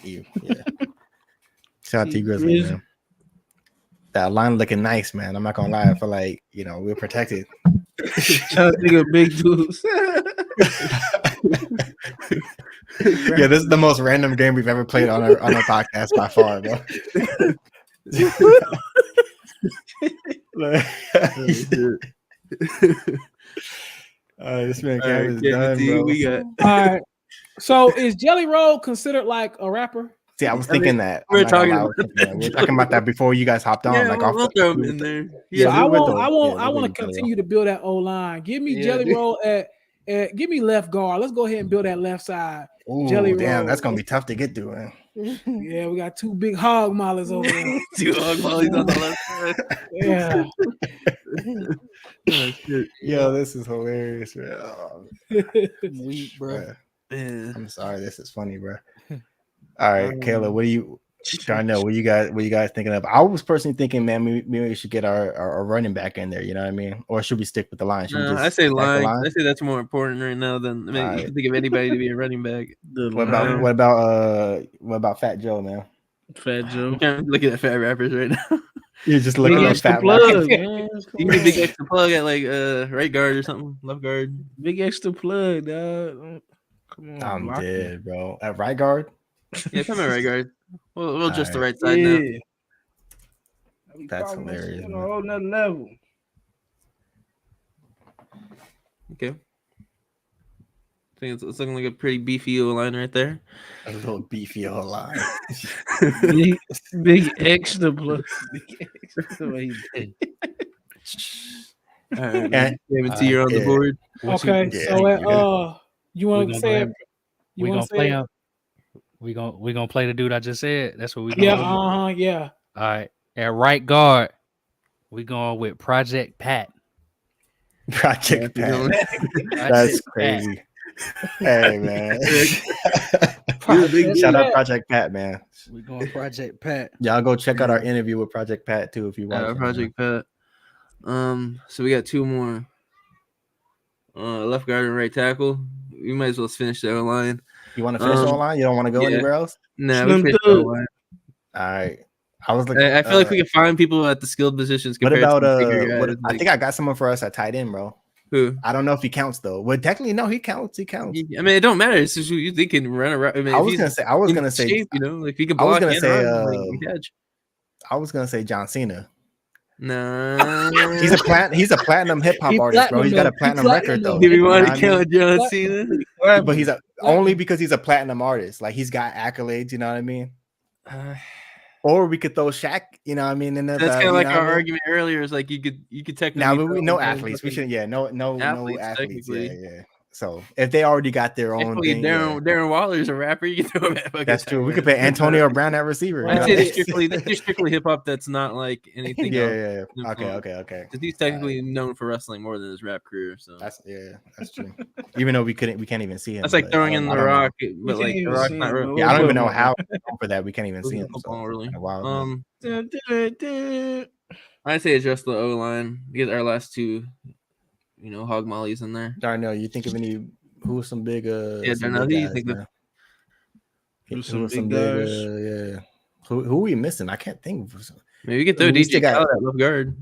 You. Yeah. Shout out T Grizzly, man. That line looking nice, man. I'm not gonna lie. I feel like we're protected. Trying to think of big dudes. Yeah, this is the most random game we've ever played on our podcast by far, bro. This man is done, bro. We got. All right. So is Jelly Roll considered like a rapper? See, I was thinking that. We were talking about that before you guys hopped on. Yeah, we'll throw him in there. Yeah, so I want to continue to build that O line. Give me Jelly Roll at give me left guard. Let's go ahead and build that left side. Ooh, Jelly damn, Roll. That's gonna be tough to get through, man. Yeah, we got two big hog mollies over there. Two hog mollies on the left side. Yeah. Yo, this is hilarious, man. Weak, bro. Yeah. I'm sorry, this is funny, bro. All right, Kayla, what you guys thinking of? I was personally thinking, man, maybe we should get our running back in there. You know what I mean? Or should we stick with the line? I say line. I say that's more important right now than you can think of anybody to be a running back. What about Fat Joe, man? Fat Joe. I'm looking at fat rappers right now. You're just looking at fat plug, man. You need a big extra plug at like right guard or something, left guard. Big extra plug, dog. Come on, I'm dead, bro. At right guard. Yeah, come at right guard. We'll adjust the right side now. That's hilarious. On a whole nother level. Okay. I think it's looking like a pretty beefy O-line right there. A little beefy O-line. big extra plug. Big extra. All right, man. You're on the board. Okay, so you want to say it? We're gonna play him. We're gonna play the dude I just said. That's what we gonna do. Yeah. All right. At right guard, we going with Project Pat. Project Pat. That's crazy. Hey man. Shout out Project Pat, man. We're going Project Pat. Y'all go check out our interview with Project Pat too if you want. Project Pat. So we got two more. Left guard and right tackle. We might as well finish the O-line. You want to finish the O-line? You don't want to go anywhere else? No, we finished the O-line. All right. I was looking. I feel like we can find people at the skilled positions. What about I think I got someone for us at tight end, bro. Who? I don't know if he counts though. Well, technically, no, he counts. He counts. I mean, it don't matter. It's just you think can run around. I mean, I was gonna say, shape, like he can block. I was gonna say John Cena. No, he's a platinum hip hop artist, bro. He's got a platinum record though. Do we want to count John Cena? But he's only because he's a platinum artist. Like he's got accolades. You know what I mean? Or we could throw Shaq, you know what I mean? That's kind of like our argument earlier. Is like you could technically. Now no athletes. We should no athletes. Yeah. So if they already got their own thing, Darren Waller's a rapper. You can throw him at. That's true. We could pay Antonio Brown at receiver. I'd say that's strictly hip hop. That's not like anything. Yeah. Okay. Because he's technically known for wrestling more than his rap career. So that's true. Even though we can't even see him. That's like throwing in The Rock, but like The Rock's not real. Yeah, I don't even know how for that we can't even see him. Really. Wow. I'd say adjust the O line. Get our last two. Hog mollies in there. Darnell, you think of who are some big Darnell, who you think of? Who are some big Who are we missing? I can't think of Maybe we could throw DJ Khaled at left guard.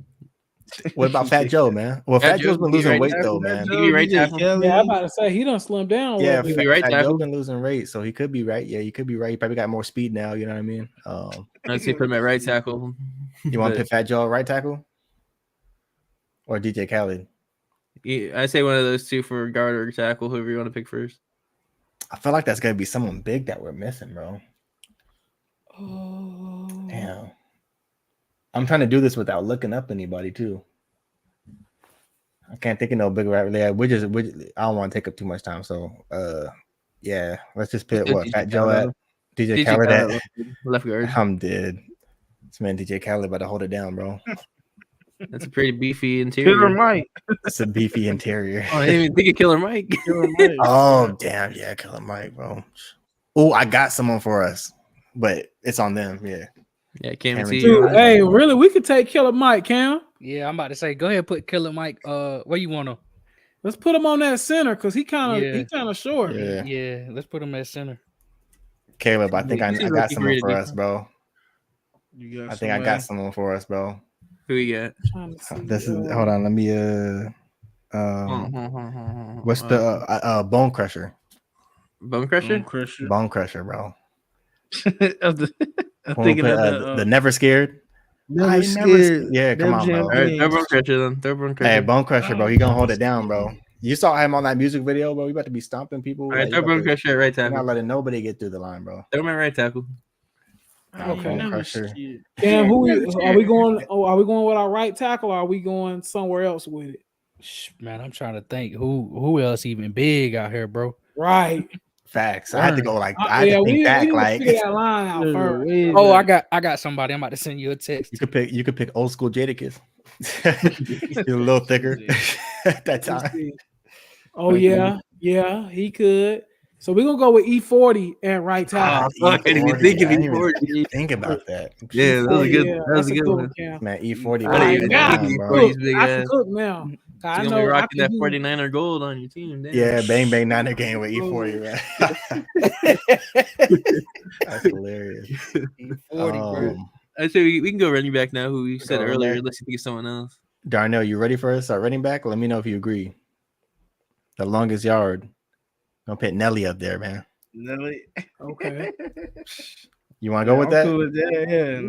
What about Fat Joe, man? Well, Fat Joe's been losing weight though, man. He be right tackle. Yeah, I'm about to say he done slimmed down. Yeah, Fat Joe's been losing weight, so he could be right. Yeah, he could be right. He probably got more speed now. You know what I mean? I'd say put him at right tackle. You want to put Fat Joe at right tackle or DJ Khaled? I say one of those two for guard or tackle, whoever you want to pick first. I feel like that's gonna be someone big that we're missing, bro. Oh. Damn. I'm trying to do this without looking up anybody too. I can't think of no big right. Yeah, we just I don't want to take up too much time. So yeah, let's just put what Fat Joe at DJ Khaled at left guard. I'm dead. This man DJ Khaled about to hold it down, bro. That's a pretty beefy interior. Killer Mike. It's a beefy interior. Oh, I didn't even think of Killer Mike. Killer Mike. Oh damn, yeah, Killer Mike, bro. Oh, I got someone for us, but it's on them. Yeah. Yeah, Cameron T. Dude, hey, really, we could take Killer Mike, Cam. Yeah, I'm about to say, go ahead and put Killer Mike. Where you want to? Let's put him on that center because he kind of short. Yeah, let's put him at center. Caleb, I think I got someone for us, bro. I think I got someone for us, bro. Who you got? This is hold on. Let me what's the Bone Crusher? Bone Crusher? Bone Crusher, bro. I'm thinking of the Never Scared. Never Scared. Yeah, come on, bro. All right, throw Bone Crusher then. Throw Bone Crusher. Hey, Bone Crusher, bro. He gonna hold it down, bro. You saw him on that music video, bro. We about to be stomping people. All right, throw Bone Crusher at right tackle. Not letting nobody get through the line, bro. Throw him at right tackle. Okay. Bone Crusher. Cam, are we going? Are we going with our right tackle? Or are we going somewhere else with it? Man, I'm trying to think who else even big out here, bro. Right. Facts. I had to go like I had to think back like that line out first. Oh, I got somebody. I'm about to send you a text. You could pick old school Jadakiss. You're a little thicker at that time. Oh yeah, he could. So we're gonna go with E40 and right tackle. I didn't even think of E40. Think about that. Yeah, that was good. That was a good one. Man, E40. I can cook now. I know you're rocking that 49er gold on your team. Damn. Yeah, bang bang Niner game with E40, man. That's hilarious. E40, I say we can go running back now. Who we said earlier. Unless you think of someone else. Darnell, you ready for us? Our running back? Let me know if you agree. The longest yard. Gonna put Nelly up there, man. Nelly. Okay. You want to go with that? Cool with that. Yeah.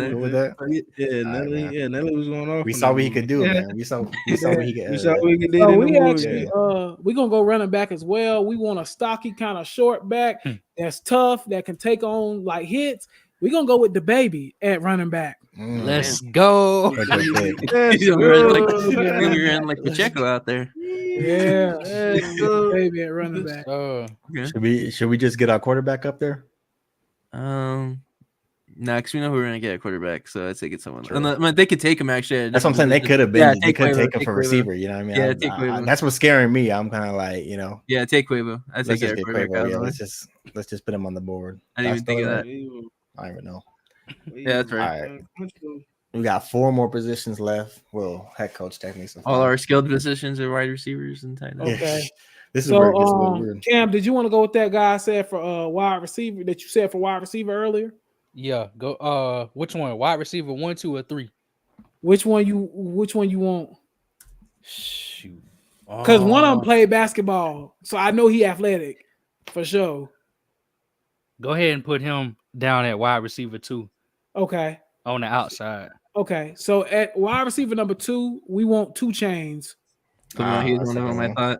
Cool with that? Yeah, Nelly. Right, yeah, Nelly was going off. We saw what he could do, man. We saw what he could. We saw what he could do. So we actually, we're gonna go running back as well. We want a stocky kind of short back that's tough, that can take on like hits. We're gonna go with the baby at running back. Let's go. We ran like Pacheco out there. Yeah, baby at running back. Should we just get our quarterback up there? Nah, because we know who we're gonna get at quarterback, so I'd say get someone. They could take him actually. That's what I'm saying. They could have been. They could take him for receiver. You know what I mean? Yeah, take Quavo. That's what's scaring me. I'm kind of like, you know. Yeah, take Quavo. I'd say get quarterback. Yeah, let's just put him on the board. I didn't even think of that. I don't even know. Yeah, that's right. All right. We got 4 more positions left. Well, head coach technically. All our skilled positions are wide receivers and tight ends. Okay. This is where it gets a little weird. Cam, did you want to go with that guy I said for wide receiver that you said for wide receiver earlier? Yeah, go. Which one? Wide receiver 1, 2, or 3? Which one you want? Shoot. Because one of them played basketball, so I know he athletic for sure. Go ahead and put him down at wide receiver 2. Okay. On the outside. Okay. So at wide receiver number 2, we want 2 Chainz. He's one of them, I thought.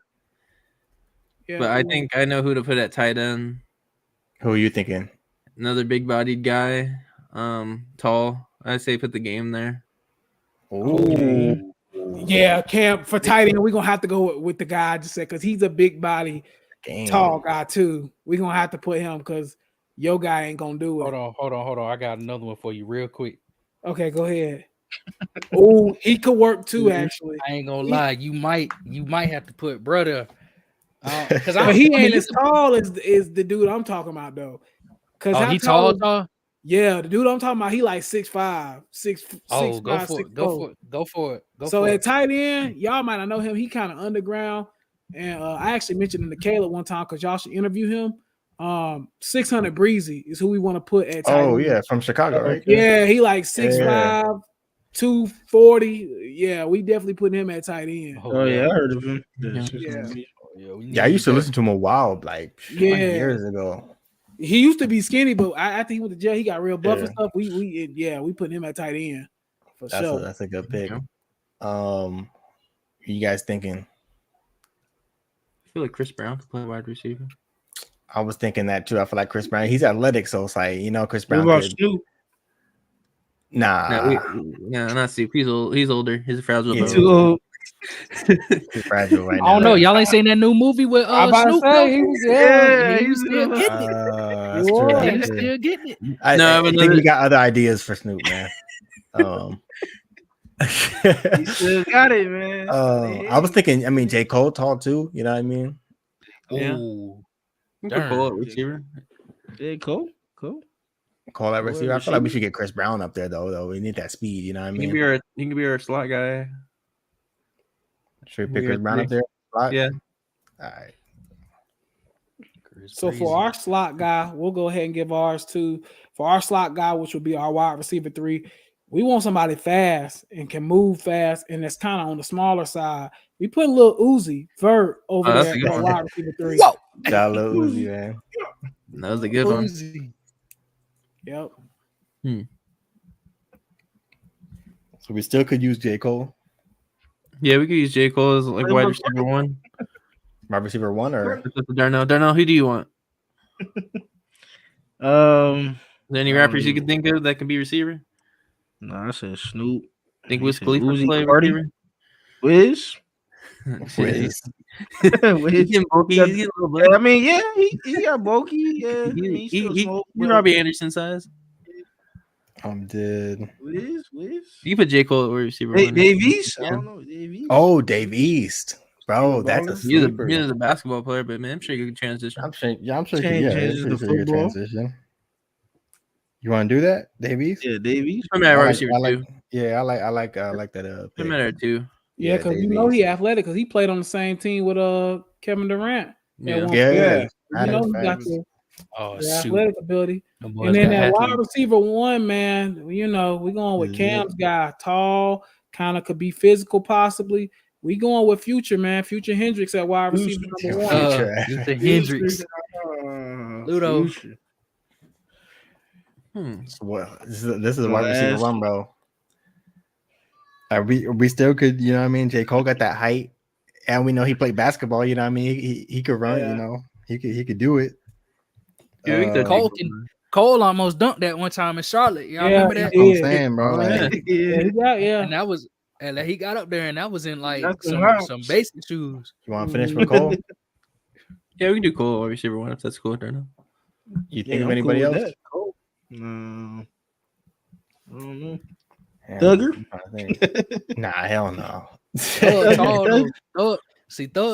Yeah, but I think I know who to put at tight end. Who are you thinking? Another big-bodied guy, tall. I say put the game there. Ooh. Yeah, Cam for tight end, we're gonna have to go with the guy I just said because he's a big body, tall guy too. We're gonna have to put him because your guy ain't gonna do it. Hold on. I got another one for you real quick. Okay, go ahead. Oh, he could work too, actually. I ain't gonna lie. You might have to put brother. Because he ain't as tall as the dude I'm talking about though. Because he tall. Yeah, the dude I'm talking about, he like 6'5", 6'5". Go for it. So at tight end, y'all might not know him. He kind of underground, and I actually mentioned him to Caleb one time because y'all should interview him. 600 Breezy is who we want to put at tight Oh end. yeah, from Chicago, right? Yeah, he like 6'5", 240. Yeah, we definitely put him at tight end. Oh yeah, I heard of him. Yeah, I used to listen to him a while, like years ago. He used to be skinny, but after he went to jail, he got real buff and stuff. We put him at tight end for sure. That's a good pick. You guys thinking? I feel like Chris Brown could play wide receiver. I was thinking that too. I feel like Chris Brown. He's athletic, so it's like Chris Brown. What about Snoop? Nah, not Snoop. He's older. He's fragile. He's too old. He's fragile right now. I don't know. Y'all ain't seen that new movie with Snoop? He's still getting it. He's still getting it. I think we got other ideas for Snoop, man. He still got it, man. I was thinking. I mean, J. Cole tall too. You know what I mean? Yeah. Cole receiver. Yeah, cool. Call that receiver. I feel like we should get Chris Brown up there though. We need that speed. You know what I mean? He can be our slot guy. Should we pick Chris Brown up there? Slot? Yeah. All right. So for our slot guy, we'll go ahead and give ours to. For our slot guy, which will be our wide receiver 3, we want somebody fast and can move fast, and that's kind of on the smaller side. We put a little Uzi Vert over there at wide receiver 3. Whoa, got a little Uzi, man. That was a good one. Yep. So we still could use J. Cole. Yeah, we could use J. Cole as like wide receiver 1. Wide receiver 1 or Darnell, who do you want? Is there any rappers you can think of that can be receiver? No, I said Snoop. Think Wiz Khalifa play Cardi? receiver? Wiz. Wiz. He's I mean, yeah, he got bulky. Yeah, he's Robbie Anderson size. I'm dead. Wiz. You put J. Cole at receiver. Dave East. I don't know. Dave East. Oh, Dave East. Bro, that's a sleeper. He's a basketball player, but man, I'm sure you can transition. I'm sure you can transition. You want to do that, Dave East? Yeah, Dave East. I'm at receiver 2. Yeah, I like that. I'm at 2. Yeah, because he athletic because he played on the same team with Kevin Durant. Yeah. He got the athletic ability. And then that wide receiver 1, man, we're going with Cam's guy, tall, kind of could be physical possibly. We going with Future, man. Future Hendricks at wide receiver number 1. Future Hendricks. Ludo. So what? This is a wide receiver 1, bro. We still could, you know what I mean? J. Cole got that height, and we know he played basketball. You know what I mean? He could run. You know, he could do it. Cole almost dunked that one time in Charlotte. Y'all remember that? I'm saying, bro. Like, and that was, and he got up there, and that was in like some basic shoes. You want to finish with Cole? Yeah, we can do Cole or receiver 1 if that's cool. Right now. You think of anybody else? No, I don't know. Thugger? Nah, hell no. Thug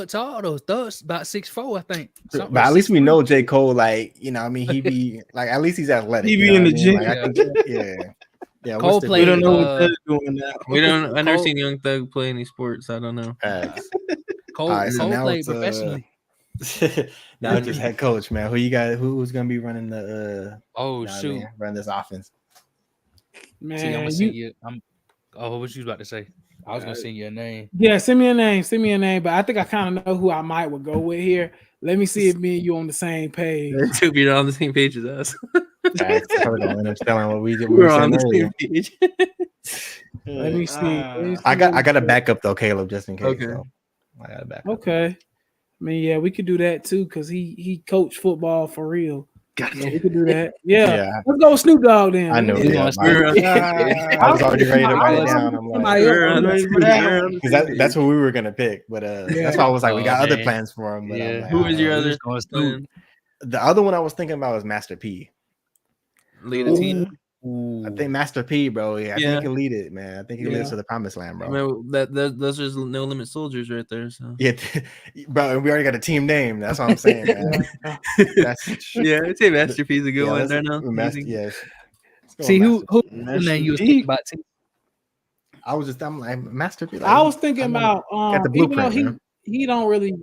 tall though. Thug's about 6'4", I think. But at least we know J. Cole, like, you know, I mean, he be like, at least he's athletic. He be in the gym. Like, yeah. Cole played. We don't know what Thug's doing now. I've never seen Young Thug play any sports. I don't know. Cole played professionally. Now just head coach, man. Who you got? Who's gonna be running the? Run this offense. Man, see, I'm gonna send you. What you about to say? I was gonna send you a name. Yeah, send me a name. But I think I kind of know who I would go with here. Let me see if me and you on the same page. You're on the same page as us. We're on the same page. Let me see. I got a backup though, Caleb, just in case. Okay. So I got a backup. Okay. I mean, yeah, we could do that too because he coached football for real. We could do that. Yeah. Let's go with Snoop Dogg then. I know. I was already ready to write it down. I'm like, because that's what we were gonna pick, but that's why I was like, we got other plans for him. But yeah. Like, who was your other plan? The other one I was thinking about was Master P. Lead a team. I think Master P, bro. I think he can lead it, man. I think he leads to the promised land, bro. I mean, those are No Limit Soldiers right there. So bro, and we already got a team name. That's what I'm saying. I'd say Master P is a good one. There now. See who name you was thinking about? I'm like Master P. Like, I was thinking about got the blueprint, even though he don't really.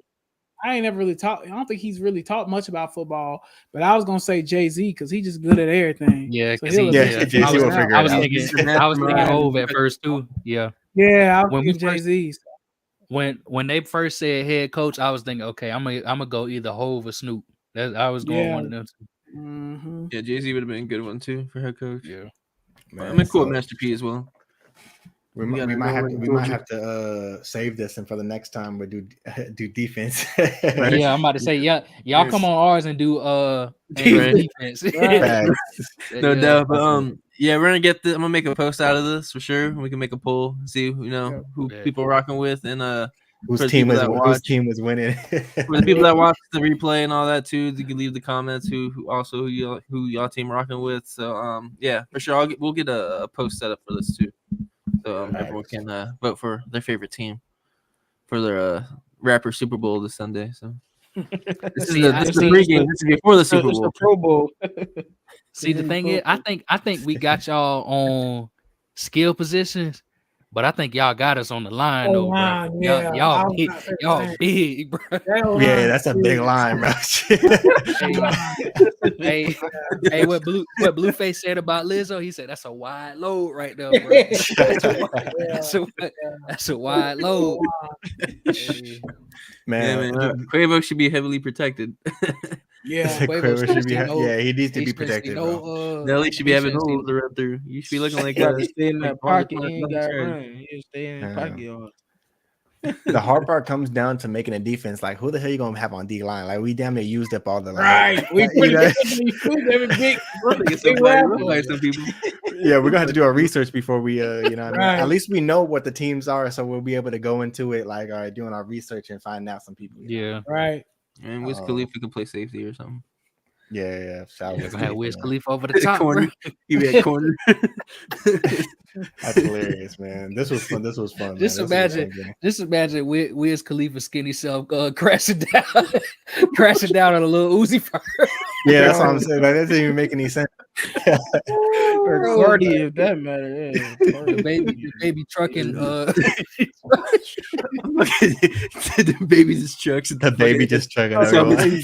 I ain't never really taught. I don't think he's really taught much about football. But I was gonna say Jay-Z because he's just good at everything. Yeah, so Jay-Z will figure it out. I was thinking Hove at first too. Yeah. Yeah, I was thinking Jay-Z. When they first said head coach, I was thinking, okay, I'm gonna go either Hove or Snoop. I was going one of them two. Mm-hmm. Yeah, Jay-Z would have been a good one too for head coach. Yeah, man, I'm cool with Master P as well. We might have to save this, and for the next time we do defense. Right. Yeah, I'm about to say, y'all come on ours and do defense. No doubt, but yeah, we're gonna get I'm gonna make a post out of this for sure. We can make a poll, see who people are rocking with, and whose team was winning. For the people that watch the replay and all that too, you can leave the comments who y'all team rocking with. So yeah, for sure, we'll get a post set up for this too. So everyone can vote for their favorite team for their rapper Super Bowl this Sunday. So this is the pregame. This is before the Super Bowl. Pro Bowl. See, the thing is, I think we got y'all on skill positions, but I think y'all got us on the line though, bro. Yeah. Y'all big, bro. Yeah, that's a big line, bro. hey, what Blueface said about Lizzo? He said that's a wide load right there, bro. That's a wide load. Man, Quavo should be heavily protected. Yeah, Quavo should be. He needs to be protected. Nelly should be having holes to run through. You should be looking like that. Stay in that pocket. He ain't got to run. He stay in the pocket. The hard part comes down to making a defense. Like, who the hell you gonna have on D line? Like, we damn near used up all the line. Right. We put Yeah, we're gonna have to do our research before we at least we know what the teams are, so we'll be able to go into it like doing our research and find out some people. Yeah. Right. And Wiz Khalifa can play safety or something. Yeah. Have Wiz Khalifa over the top, corner. You had corner. That's hilarious, man. This was fun. Just imagine Wiz Khalifa skinny self crashing down on a little Uzi first. Yeah, that's what I'm saying. Like, that doesn't even make any sense. Or Cardi, if that matters. The baby trucking. The baby just trucks. The baby just trucking.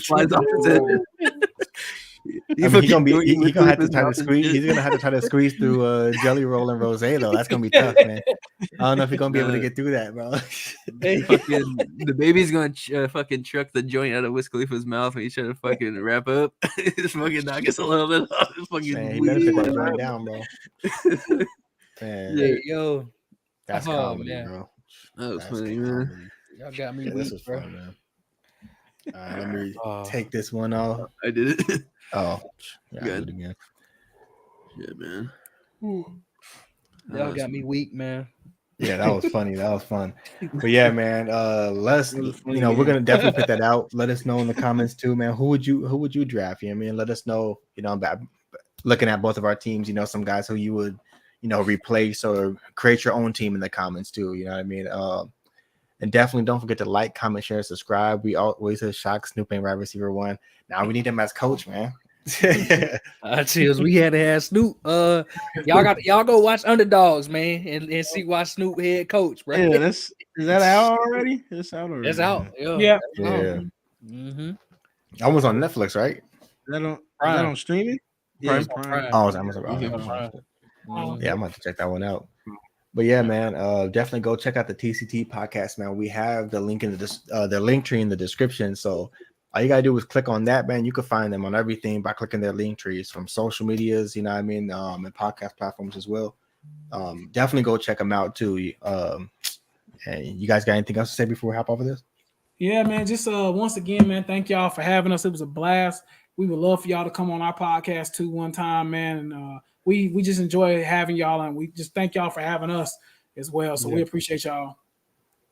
Flies off his head. He's gonna have to try to squeeze. He's gonna have to try to squeeze through Jelly Roll and Rose though. That's gonna be tough, man. I don't know if he's gonna be able to get through that, bro. The baby's gonna fucking truck the joint out of Wiz Khalifa's mouth, and he's trying to fucking wrap up. Just fucking knock us a little bit off. Man, he better put that joint down, bro. Man, hey, yo, that's comedy, man. Bro. That was funny, man. Y'all got me. This was fun, man. All right, let me take this one off. I did it. Oh, yeah, good again. Yeah, man. Y'all got me weak, man. Yeah, that was funny. That was fun. But yeah, man. Let's we're gonna definitely put that out. Let us know in the comments too, man. Who would you draft? You know what I mean? Let us know. About looking at both of our teams. Some guys who you would replace or create your own team in the comments too. You know what I mean? And definitely don't forget to like, comment, share, subscribe. We always say Shock Snoop ain't wide receiver 1. Now we need him as coach, man. Chills. We had to have Snoop. Y'all go watch Underdogs, man, and see why Snoop head coach, bro. Yeah, is that out already? It's out already. It's out. Yeah. Mm-hmm. I was on Netflix, right? Is that on streaming? Yeah, Prime. Oh, it's Amazon. Yeah, I'm going to check that one out. But yeah, man, definitely go check out the TCT podcast, man. We have the link in the link tree in the description. So all you gotta do is click on that, man. You can find them on everything by clicking their link trees from social medias, and podcast platforms as well. Definitely go check them out too. And you guys got anything else to say before we hop over this? Yeah, man. Just once again, man, thank y'all for having us. It was a blast. We would love for y'all to come on our podcast too one time, man. And we just enjoy having y'all, and we just thank y'all for having us as well. So we appreciate y'all.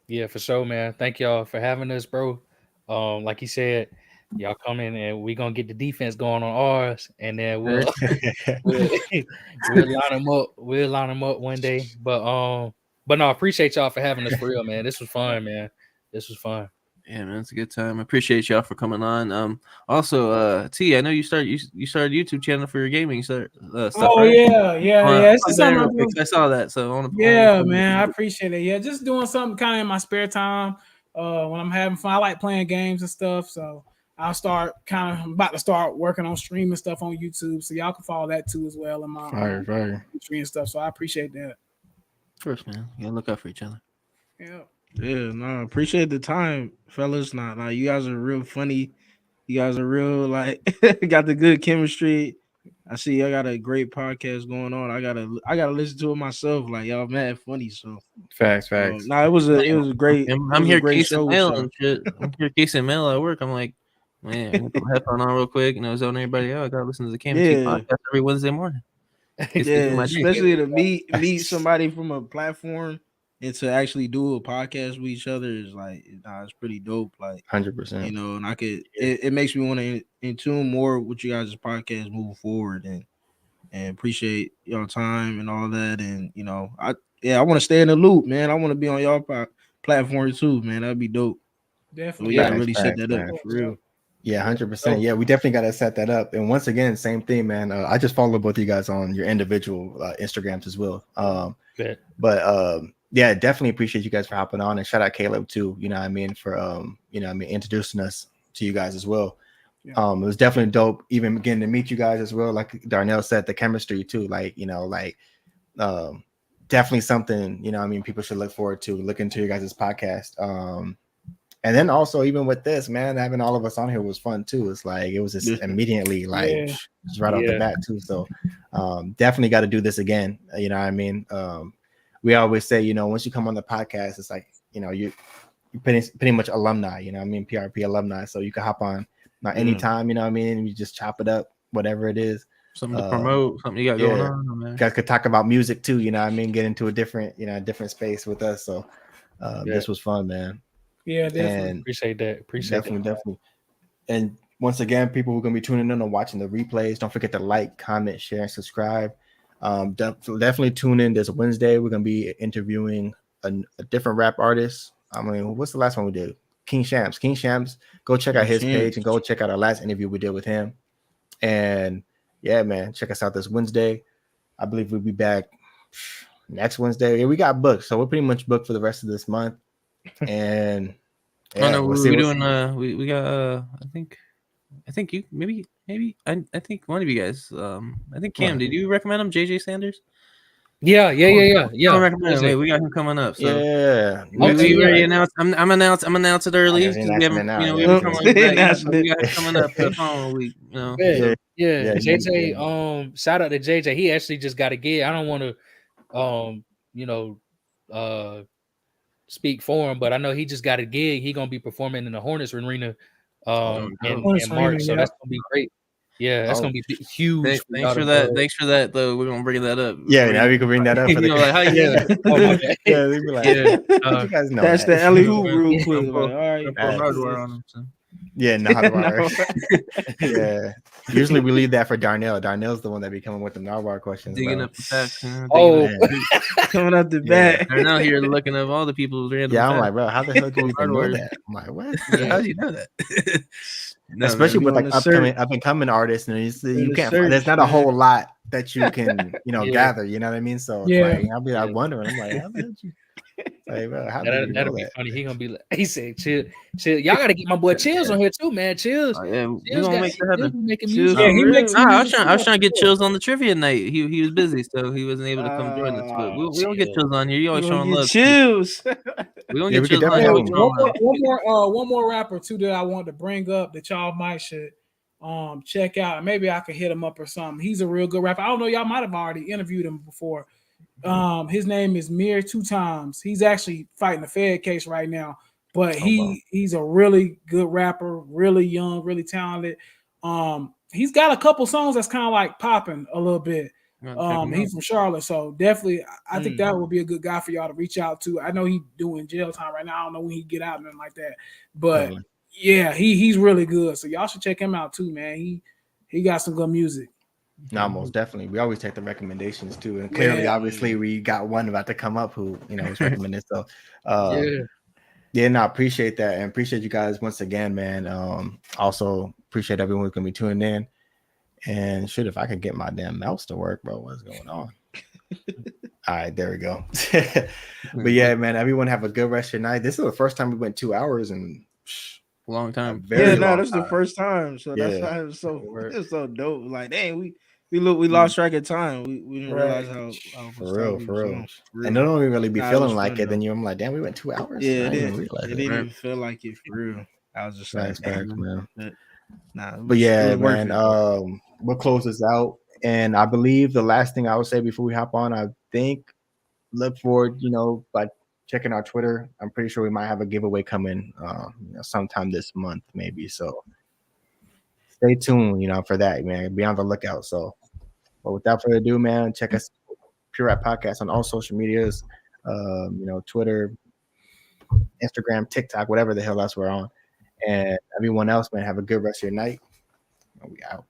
Yeah, for sure, man. Thank y'all for having us, bro. Like you said, y'all come in and we're gonna get the defense going on ours, and then we'll line them up. We'll line them up one day. But no, I appreciate y'all for having us for real, man. This was fun, man. This was fun. Yeah, man, it's a good time. I appreciate y'all for coming on. Also, T, I know you started a YouTube channel for your gaming stuff. Oh, right? Yeah. I saw that. So man, I appreciate it. Yeah, just doing something kind of in my spare time. when I'm having fun. I like playing games and stuff. So I'm about to start working on streaming stuff on YouTube. So y'all can follow that too as well in my fire. stream stuff. So I appreciate that. First, man, you gotta look out for each other. Yeah. Yeah, no, appreciate the time, fellas. Nah, you guys are real funny. You guys are real like got the good chemistry. I see y'all got a great podcast going on. I gotta listen to it myself. Like y'all mad funny. So Facts. nah, it was a great. I'm here great casing mail and shit. I'm here casing mail at work. I'm like, man, I'm gonna put my headphone on real quick, and I was telling everybody, I gotta listen to the KMT podcast every Wednesday morning. Yeah, especially to meet somebody from a platform and to actually do a podcast with each other is like, it's pretty dope. Like 100%. You know, and it makes me want to in tune more with you guys' podcast moving forward and appreciate your time and all that. And you know, I want to stay in the loop, man. I want to be on y'all platform too, man. That'd be dope. Definitely. We gotta really set that up for real. Yeah, 100%. Yeah, we definitely got to set that up. And once again, same thing, man. I just follow both of you guys on your individual Instagrams as well. Yeah, definitely appreciate you guys for hopping on, and shout out Caleb too. You know what I mean, for introducing us to you guys as well. Yeah. It was definitely dope, even getting to meet you guys as well. Like Darnell said, the chemistry too. Definitely something, you know, I mean, people should look forward to. Look into your guys' podcast. And then also, even with this, man, having all of us on here was fun too. It's like it was just immediately just right off the bat too. So definitely got to do this again. You know what I mean? We always say, you know, once you come on the podcast, it's like, you know, you're pretty much alumni, you know what I mean? PRP alumni. So you can hop on anytime, you know what I mean? You just chop it up, whatever it is. Something to promote, something you got going on, man. You guys could talk about music too, you know what I mean? Get into a different space with us. So this was fun, man. Yeah, definitely. And appreciate that. Definitely. And once again, people who are going to be tuning in and watching the replays, don't forget to like, comment, share, and subscribe. Definitely tune in this Wednesday. We're going to be interviewing a different rap artist. I mean, what's the last one we did? King Shams. Go check out his page and go check out our last interview we did with him. And yeah, man, check us out this Wednesday. I believe we'll be back next Wednesday. Yeah, we got booked, so we're pretty much booked for the rest of this month. And we got I think you maybe I think one of you guys I think Cam, did you recommend him, JJ Sanders? Yeah. I recommend him. We got him coming up. So we already announced. I'm announce it early. We got him coming up for the following week. You know? Yeah. JJ, shout out to JJ. He actually just got a gig. I don't want to speak for him, but I know he just got a gig. He gonna be performing in the Hornets Arena in March, so that's gonna be great. Yeah, that's gonna be huge. Thanks for that. Though we're gonna bring that up. Yeah, now we can bring that up. For the how yeah, we be like, you guys know that's the alley hoop real quick. All right, yeah, no. Yeah. Usually we leave that for Darnell. Darnell's the one that be coming with the Narwhal questions. Digging up the facts. Coming up the bat. Darnell here looking up all the people. Yeah, I'm like, bro, how the hell do we even know that? I'm like, what? How do you know that? Especially with like up and coming artists, and you can't. There's not a whole lot that you can, gather. You know what I mean? So I'll be like wondering. I'm like, how did you? Like, bro, that'll be funny. He gonna be like, he said, chill. Y'all gotta get my boy Chills on here too, man. Chills. We gonna make that happen. Making music. Yeah, he makes I was trying to get Chills on the trivia night. He was busy, so he wasn't able to come join us. But we don't get Chills on here. You always showing love. Chills. We don't get Chills on here. One more rapper too that I want to bring up that y'all might should check out. Maybe I could hit him up or something. He's a real good rapper. I don't know. Y'all might have already interviewed him before. His name is Mir 2 Times. He's actually fighting a Fed case right now, but he's a really good rapper, really young, really talented. He's got a couple songs that's kind of like popping a little bit. He's from Charlotte, so definitely I think that would be a good guy for y'all to reach out to. I know he's doing jail time right now. I don't know when he get out and nothing like that, but yeah, he's really good. So y'all should check him out too, man. He got some good music. No, most definitely. We always take the recommendations too, and clearly, obviously, we got one about to come up who was recommended. So, I appreciate that, and appreciate you guys once again, man. Also appreciate everyone who's gonna be tuning in. And if I could get my damn mouse to work, bro, what's going on? All right, there we go. But yeah, man, everyone have a good rest of your night. This is the first time we went 2 hours in a long time. That's the first time. So that's why it was so dope. Like, dang, we lost track of time. We didn't realize how for real. And it don't even really be feeling like it. Then I'm like, damn, we went 2 hours. Yeah, it didn't even feel like it for real. I was just like, man. But yeah, man. We'll close this out. And I believe the last thing I would say before we hop on, I think look forward, by checking our Twitter. I'm pretty sure we might have a giveaway coming sometime this month, maybe. So stay tuned, for that, man. Be on the lookout. So, but without further ado, man, check us Pure Rap Podcast on all social medias, Twitter, Instagram, TikTok, whatever the hell else we're on. And everyone else, man, have a good rest of your night. We out.